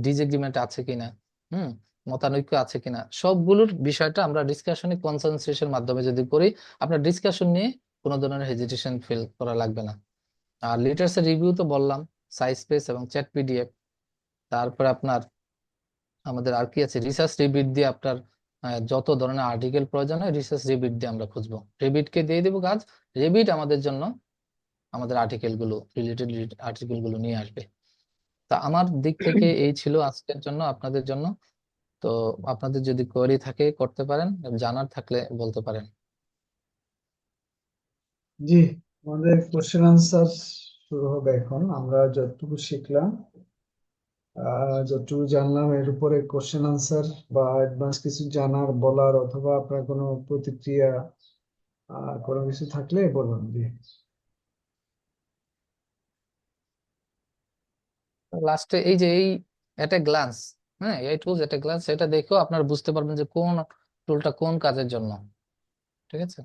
ডিসএগ্রিমেন্ট আছে কিনা, হুম, মতানৈক্য আছে কিনা, সবগুলোর বিষয়টা আমরা ডিসকাশনে কনসেনসাসের মাধ্যমে যদি করি, আপনার ডিসকাশন নিয়ে কোনো ধরনের হেজিটেশন ফিল করা লাগবে না। আর লিটারেচার রিভিউ তো বললাম, সাইজ স্পেস এবং চ্যাট পিডিএফ। তারপরে আপনার আমাদের আর কি আছে, রিসার্চ রিবিট দিয়ে আপনার যত ধরনের আর্টিকেল প্রয়োজন হয়, রিসার্চ রিবিট দিয়ে আমরা খুঁজবো, রিবিটকে দিয়ে দেবো কাজ, রিবিট আমাদের জন্য আমাদের আর্টিকেল গুলো, রিলেটেড আর্টিকেল গুলো নিয়ে আসবে। তা আমার দিক থেকে এই ছিল আজকের জন্য আপনাদের জন্য। তো আপনাদের যদি কোয়েরি থাকে করতে পারেন, জানার থাকলে বলতে পারেন। জি, আমাদের কোশ্চেন আনসার শুরু হবে এখন। আমরা যতটুকু শিখলাম, যতটুকু জানলাম, এর উপরে কোশ্চেন আনসার বা অ্যাডভান্স কিছু জানার, বলার, অথবা আপনার কোনো প্রতিক্রিয়া কোনো কিছু থাকলে বলুন। জি, লাস্টে এই যে এই একটা গ্লান্স, হ্যাঁ, এই টুলস একটা গ্লান্স, এটা দেখেও আপনারা বুঝতে পারবেন যে কোন টুলটা কোন কাজের জন্য। ঠিক আছে।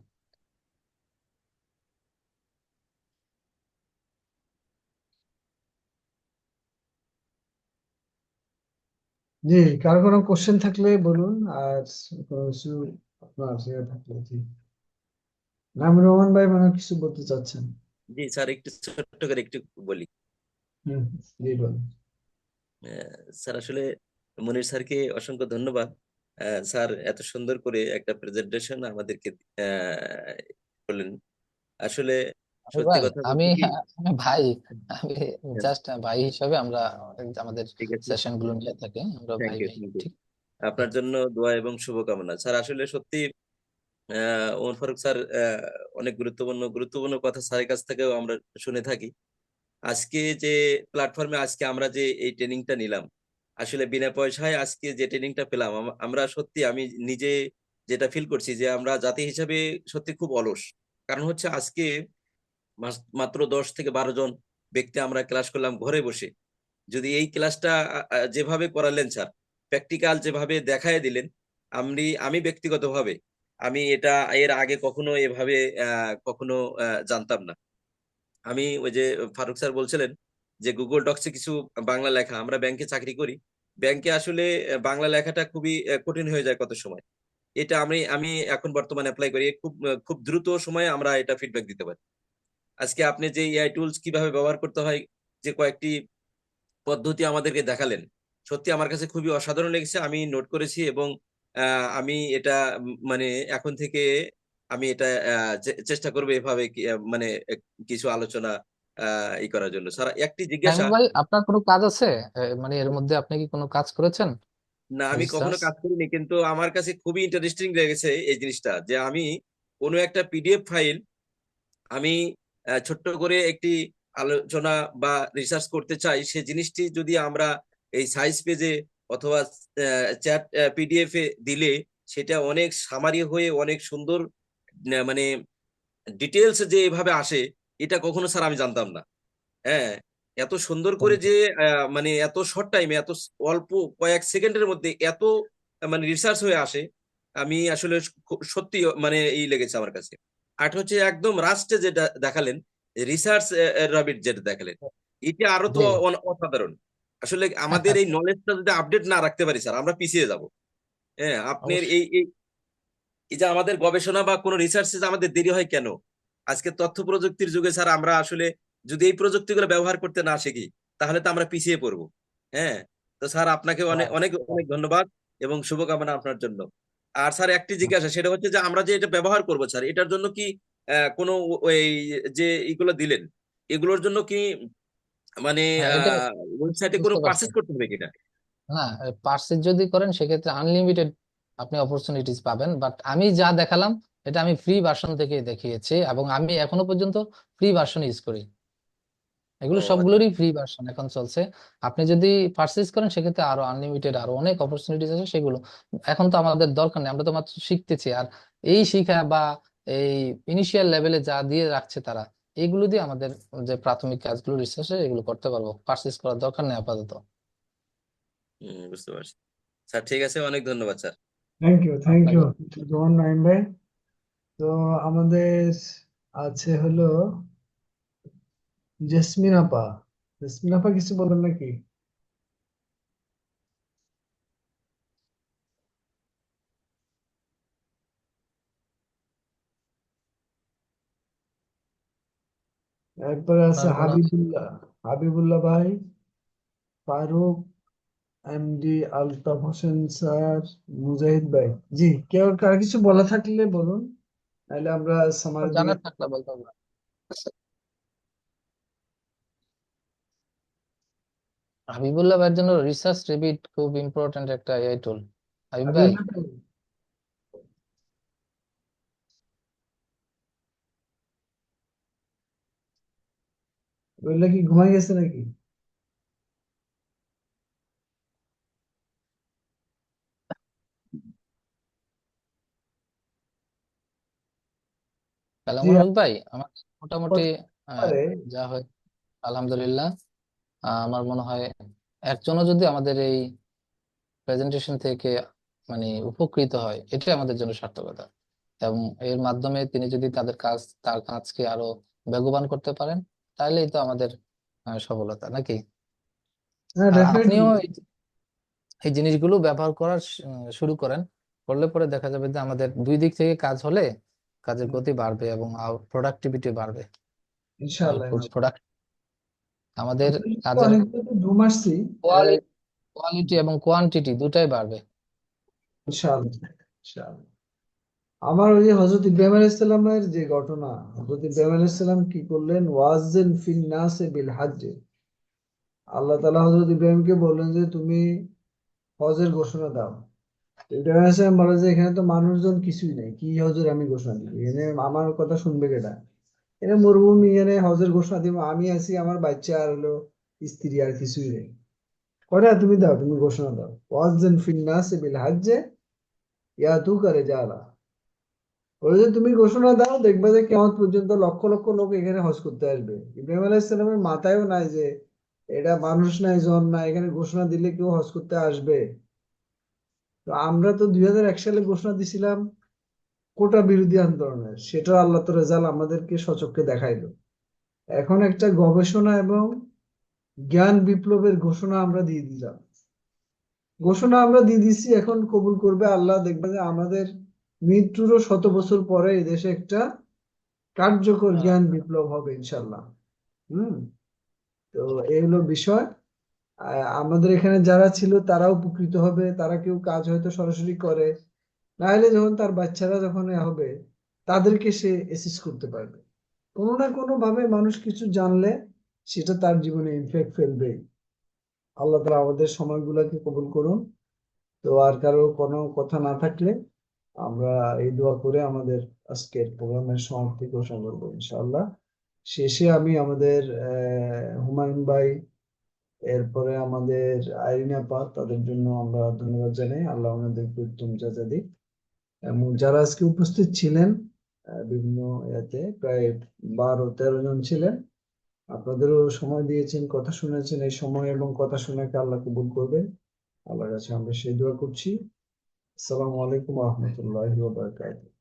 জি, কারো কোনো কোশ্চেন থাকলে বলুন। আর কোনো কিছু আপনার ইয়ে থাকলে। জি, নামির রহমান ভাই মনে হয় কিছু বলতে চাচ্ছেন। জি স্যার, একটু ছোট্ট করে একটু বলি। হুম, জি বলুন। স্যার আসলে মনির স্যারকে অসংখ্য ধন্যবাদ। স্যার এত সুন্দর করে একটা প্রেজেন্টেশন আমাদেরকে আহ, করলেন। আসলে সত্যি ভাই কথা আমি বলতে কি, আমি ভাই, আমি হ্যাঁ, জাস্ট ভাই হিসাবে আমরা আমাদের ঠিক আছে, সেশন গুলো নিয়ে থাকি, আমরা থ্যাংক ভাই ইউ, ভাই। Thank you. ঠিক আপনার জন্য দোয়া এবং শুভকামনা। স্যার আসলে সত্যি ওমর ফারুক স্যার অনেক গুরুত্বপূর্ণ গুরুত্বপূর্ণ কথা স্যারের কাছ থেকেও আমরা শুনে থাকি। আজকে যে প্ল্যাটফর্মে আজকে আমরা যে এই ট্রেনিংটা নিলাম, আসলে বিনা পয়সায় আজকে যে ট্রেনিংটা পেলাম, আমরা সত্যি, আমি নিজে যেটা ফিল করছি যে আমরা জাতি হিসাবে সত্যি খুব অলস। কারণ হচ্ছে আজকে মাত্র 10 থেকে 12 জন ব্যক্তি আমরা ক্লাস করলাম ঘরে বসে। যদি এই ক্লাসটা যেভাবে করালেন স্যার, প্র্যাকটিক্যাল যেভাবে দেখায় দিলেন, আমি ব্যক্তিগতভাবে আমি এটা এর আগে কখনো এভাবে কখনো জানতাম না। আমি ওই যে ফারুক স্যার বলছিলেন যে গুগল ডক্সে কিছু বাংলা লেখা, আমরা ব্যাংকে চাকরি করি, ব্যাংকে আসলে বাংলা লেখাটা খুবই কঠিন হয়ে যায় কত সময়। এটা আমি আমি এখন বর্তমানে অ্যাপ্লাই করি, খুব দ্রুত সময়ে আমরা এটা ফিডব্যাক দিতে পারি। আজকে আপনি যে এআই টুলস কিভাবে ব্যবহার করতে হয়, যে কয়েকটি পদ্ধতি আমাদেরকে দেখালেন, সত্যি আমার কাছে খুবই অসাধারণ লেগেছে, আমি নোট করেছি। এবং আমি এটা মানে এখন থেকে আমি এটা চেষ্টা করবো এভাবে মানে কিছু আলোচনা করার জন্য। স্যার একটি জিজ্ঞাসা। নাইমুর ভাই, আপনার কোনো কাজ আছে? মানে এর মধ্যে আপনি কি কোনো কাজ করেছেন, না, আমি কখনো রিসার্চ? কাজ করিনি, কিন্তু আমার কাছে খুবই ইন্টারেস্টিং লেগেছে এই জিনিসটা, যে আমি কোনো একটা পিডিএফ ফাইল আমি ছোট্ট করে একটি আলোচনা বা রিসার্চ করতে চাই, সে জিনিসটি যদি আমরা এই সাইজ পেজে অথবা চ্যাট পিডিএফ এ দিলে সেটা অনেক সামারি হয়ে অনেক সুন্দর মানে ডিটেলস যে এভাবে আসে, এটা কখনো স্যার আমি জানতাম না। হ্যাঁ, এত সুন্দর করে যে মানে এত শর্ট টাইমে এত অল্প কয়েক সেকেন্ডের মধ্যে এত মানে রিসার্চ হয়ে আসে, আমি আসলে সত্যি মানে এই লেগেছে আমার কাছে। আর হচ্ছে একদম রাস্টে যেটা দেখালেন, রিসার্চ রাবিট যেটা দেখালেন, এটা আরো তো জি অসাধারণ। আসলে আমাদের এই নলেজটা যদি আপডেট না রাখতে পারি স্যার, আমরা পিছিয়ে যাব। হ্যাঁ, আপনার অবশ্যই। এই এই এই যে আমাদের গবেষণা বা কোনো রিসার্চে যে আমাদের দেরি হয় কেন? আজকে তথ্য প্রযুক্তির যুগে স্যার আমরা আসলে যদি এই প্রযুক্তিগুলো ব্যবহার করতে না শিখি, তাহলে তো আমরা পিছিয়ে পড়বো। হ্যাঁ, তো স্যার আপনাকে অনেক হ্যাঁ অনেক অনেক ধন্যবাদ এবং শুভকামনা আপনার জন্য। আর স্যার একটি জিজ্ঞাসা, সেটা হচ্ছে যে আমরা যে এটা ব্যবহার করবো স্যার, এটার জন্য কি কোনো ওই যে এগুলো দিলেন, এগুলোর জন্য কি মানে হ্যাঁ এটা ওয়েবসাইটে কোনো বুঝতে পারছি। পারচেজ করতে হবে কিনা? না, পার্সেস যদি করেন সেক্ষেত্রে আনলিমিটেড আপনি অপরচুনিটিস পাবেন, বাট আমি যা দেখালাম এটা আমি ফ্রি ভার্সন থেকে দেখিয়েছি এবং আমি এখনো পর্যন্ত ফ্রি ভার্সন ইউজ করি। এগুলো ও আচ্ছা। সবগুলোরই ফ্রি ভার্সন এখন চলছে। আপনি যদি পারচেজ করেন সেক্ষেত্রে আরো আনলিমিটেড আরো অনেক অপরচুনিটিস আছে সেগুলো। এখন তো আমাদের দরকার নেই, আমরা তো মাত্র শিখতেছি। আর এই শিখা বা এই ইনিশিয়াল লেভেলে যা দিয়ে রাখছে তারা, এগুলো দিয়ে আমাদের যে প্রাথমিক কাজগুলো রিসার্চে এগুলো করতে পারবো, পারচেজ করার দরকার নেই আপাতত। বুঝতে পারছি স্যার, ঠিক আছে, অনেক ধন্যবাদ স্যার। থ্যাংক ইউ আপনাকে জোয়ান নাইম ভাই। তো আমাদের আছে হলো জেসমিন আপা। জেসমিন আপা কিছু বলেন নাকি? একবারে আছে আপনার কোনো হাবিবুল্লাহ, হাবিবুল্লাহ ভাই, ফারুক, এমডি আলতাফ হোসেন স্যার, মুজাহিদ ভাই। জি, কেউ কার কিছু বলা থাকলে বলুন, তাহলে আমরা সামারের দিকে। জানার থাকলে বলতে হবে। হাবিবুল্লাহ ভাইয়ের জন্য রিসার্চ রেবিট খুব ইম্পর্টেন্ট একটা এআই টুল। হাবিব ভাই, হাবিবুল্লাহ ভাই, বললে কি ঘুমাই গেছে নাকি? জি, কালামুল হক ভাই, আমার মোটামুটি হতে আহ, পারে। যা হয় আলহামদুলিল্লাহ। আমার মনে হয় একজনও যদি আমাদের এই প্রেজেন্টেশন থেকে মানে উপকৃত হয়, এটাই আমাদের জন্য সার্থকতা। এবং এর মাধ্যমে তিনি যদি তার কাজকে আরো বেগবান করতে পারেন, তাহলেই তো আমাদের সফলতা নাকি। হ্যাঁ, আর ডেফিনেটলি। আপনিও এই জিনিসগুলো ব্যবহার করার শুরু করেন, করলে পরে দেখা যাবে যে আমাদের দুই দিক থেকে কাজ হলে কাজের গতি বাড়বে এবং প্রোডাক্টিভিটি বাড়বে। ইনশাআল্লাহ। আউটপুট প্রোডাক্ট আমাদের কাজের অনেকগুলো তো ঘুম আসছি। কোয়ালিটি এবং কোয়ান্টিটি দুটাই বাড়বে। ইনশাআল্লাহ, ইনশাআল্লাহ। আমার ওই যে হযরত ইব্রাহিম আলাইহিস সালামের যে ঘটনা, হযরত ইব্রাহিম আলাইহিস সালাম কি করলেন, ওয়াজিন ফিন নাসে বিল হজ্জ। আল্লাহ তাআলা হযরত ইব্রাহিমকে বললেন যে তুমি হজের ঘোষণা দাও। তো ইব্রাহিম আলাইহিস সালাম বলে যে এখানে তো মানুষজন কিছুই নেই, কি হজের আমি ঘোষণা দিব, এখানে আমার কথা শুনবে কেটা? এখানে মরুভূমি, এখানে হজের ঘোষণা দিব আমি আছি, আমার বাচ্চা আর হলো স্ত্রী, আর কিছুই নেই। কয়টা তুমি দাও, তুমি ঘোষণা দাও, ওয়াজিন ফিন নাসে বিল হজ্জ ইয়াতুকা রিজালা। ওই যে তুমি ঘোষণা দাও, দেখবে যে কিয়ামত পর্যন্ত লক্ষ লক্ষ লোক এখানে হজ করতে আসবে। ইব্রাহিম আলাইহিস সালামের মাথায়ও নাই যে এটা মানুষ নাই, জন না, এখানে ঘোষণা দিলে কেউ হজ করতে আসবে। তো আমরা তো 2001 সালে ঘোষণা দিছিলাম কোটা বিরোধী আন্দোলনের, সেটা আল্লাহ তো রেজাল্ট আমাদেরকে সচক্ষে দেখাইলো। এখন একটা গবেষণা এবং জ্ঞান বিপ্লবের ঘোষণা আমরা দিয়ে দিলাম, ঘোষণা আমরা দিয়ে দিচ্ছি, এখন কবুল করবে আল্লাহ। দেখবে যে আমাদের মৃত্যুরও 100 বছর পরে এই দেশে একটা কার্যকর জ্ঞান বিপ্লব হবে ইনশাল্লাহ। হুম। তো এই হলো বিষয়। আমাদের এখানে যারা ছিল তারাও উপকৃত হবে, তারা কেউ কাজ হয়তো সরাসরি করে, না হলে যখন তার বাচ্চারা যখন হবে তাদেরকে সে অ্যাসিস্ট করতে পারবে। কোনো না কোনো ভাবে মানুষ কিছু জানলে সেটা তার জীবনে ইমপ্যাক্ট ফেলবে। আল্লাহ তাআলা আমাদের সময়গুলোকে কবুল করুন। তো আর কারো কোনো কথা না থাকলে আমরা এই দোয়া করে আমাদের আজকের প্রোগ্রামের সমাপ্তি ঘোষণা করবো ইনশাআল্লাহ। শেষে আমি আমাদের হুমায়ুন ভাই, এরপরে আমাদের আইরিন আপা, তাদের জন্য আমরা ধন্যবাদ জানাই। আল্লাহ ওনাদেরকে উত্তম যাজা দিক। এবং যারা আজকে উপস্থিত ছিলেন বিভিন্ন ইয়াতে প্রায় 12-13 জন ছিলেন, আপনাদেরও সময় দিয়েছেন, কথা শুনেছেন। এই সময় এবং কথা শোনাকে আল্লাহ কবুল করবেন। আল্লাহর কাছে আমরা সেই দোয়া করছি। আসসালামু আলাইকুম ওয়া রাহমাতুল্লাহি ওয়া বারাকাতুহু।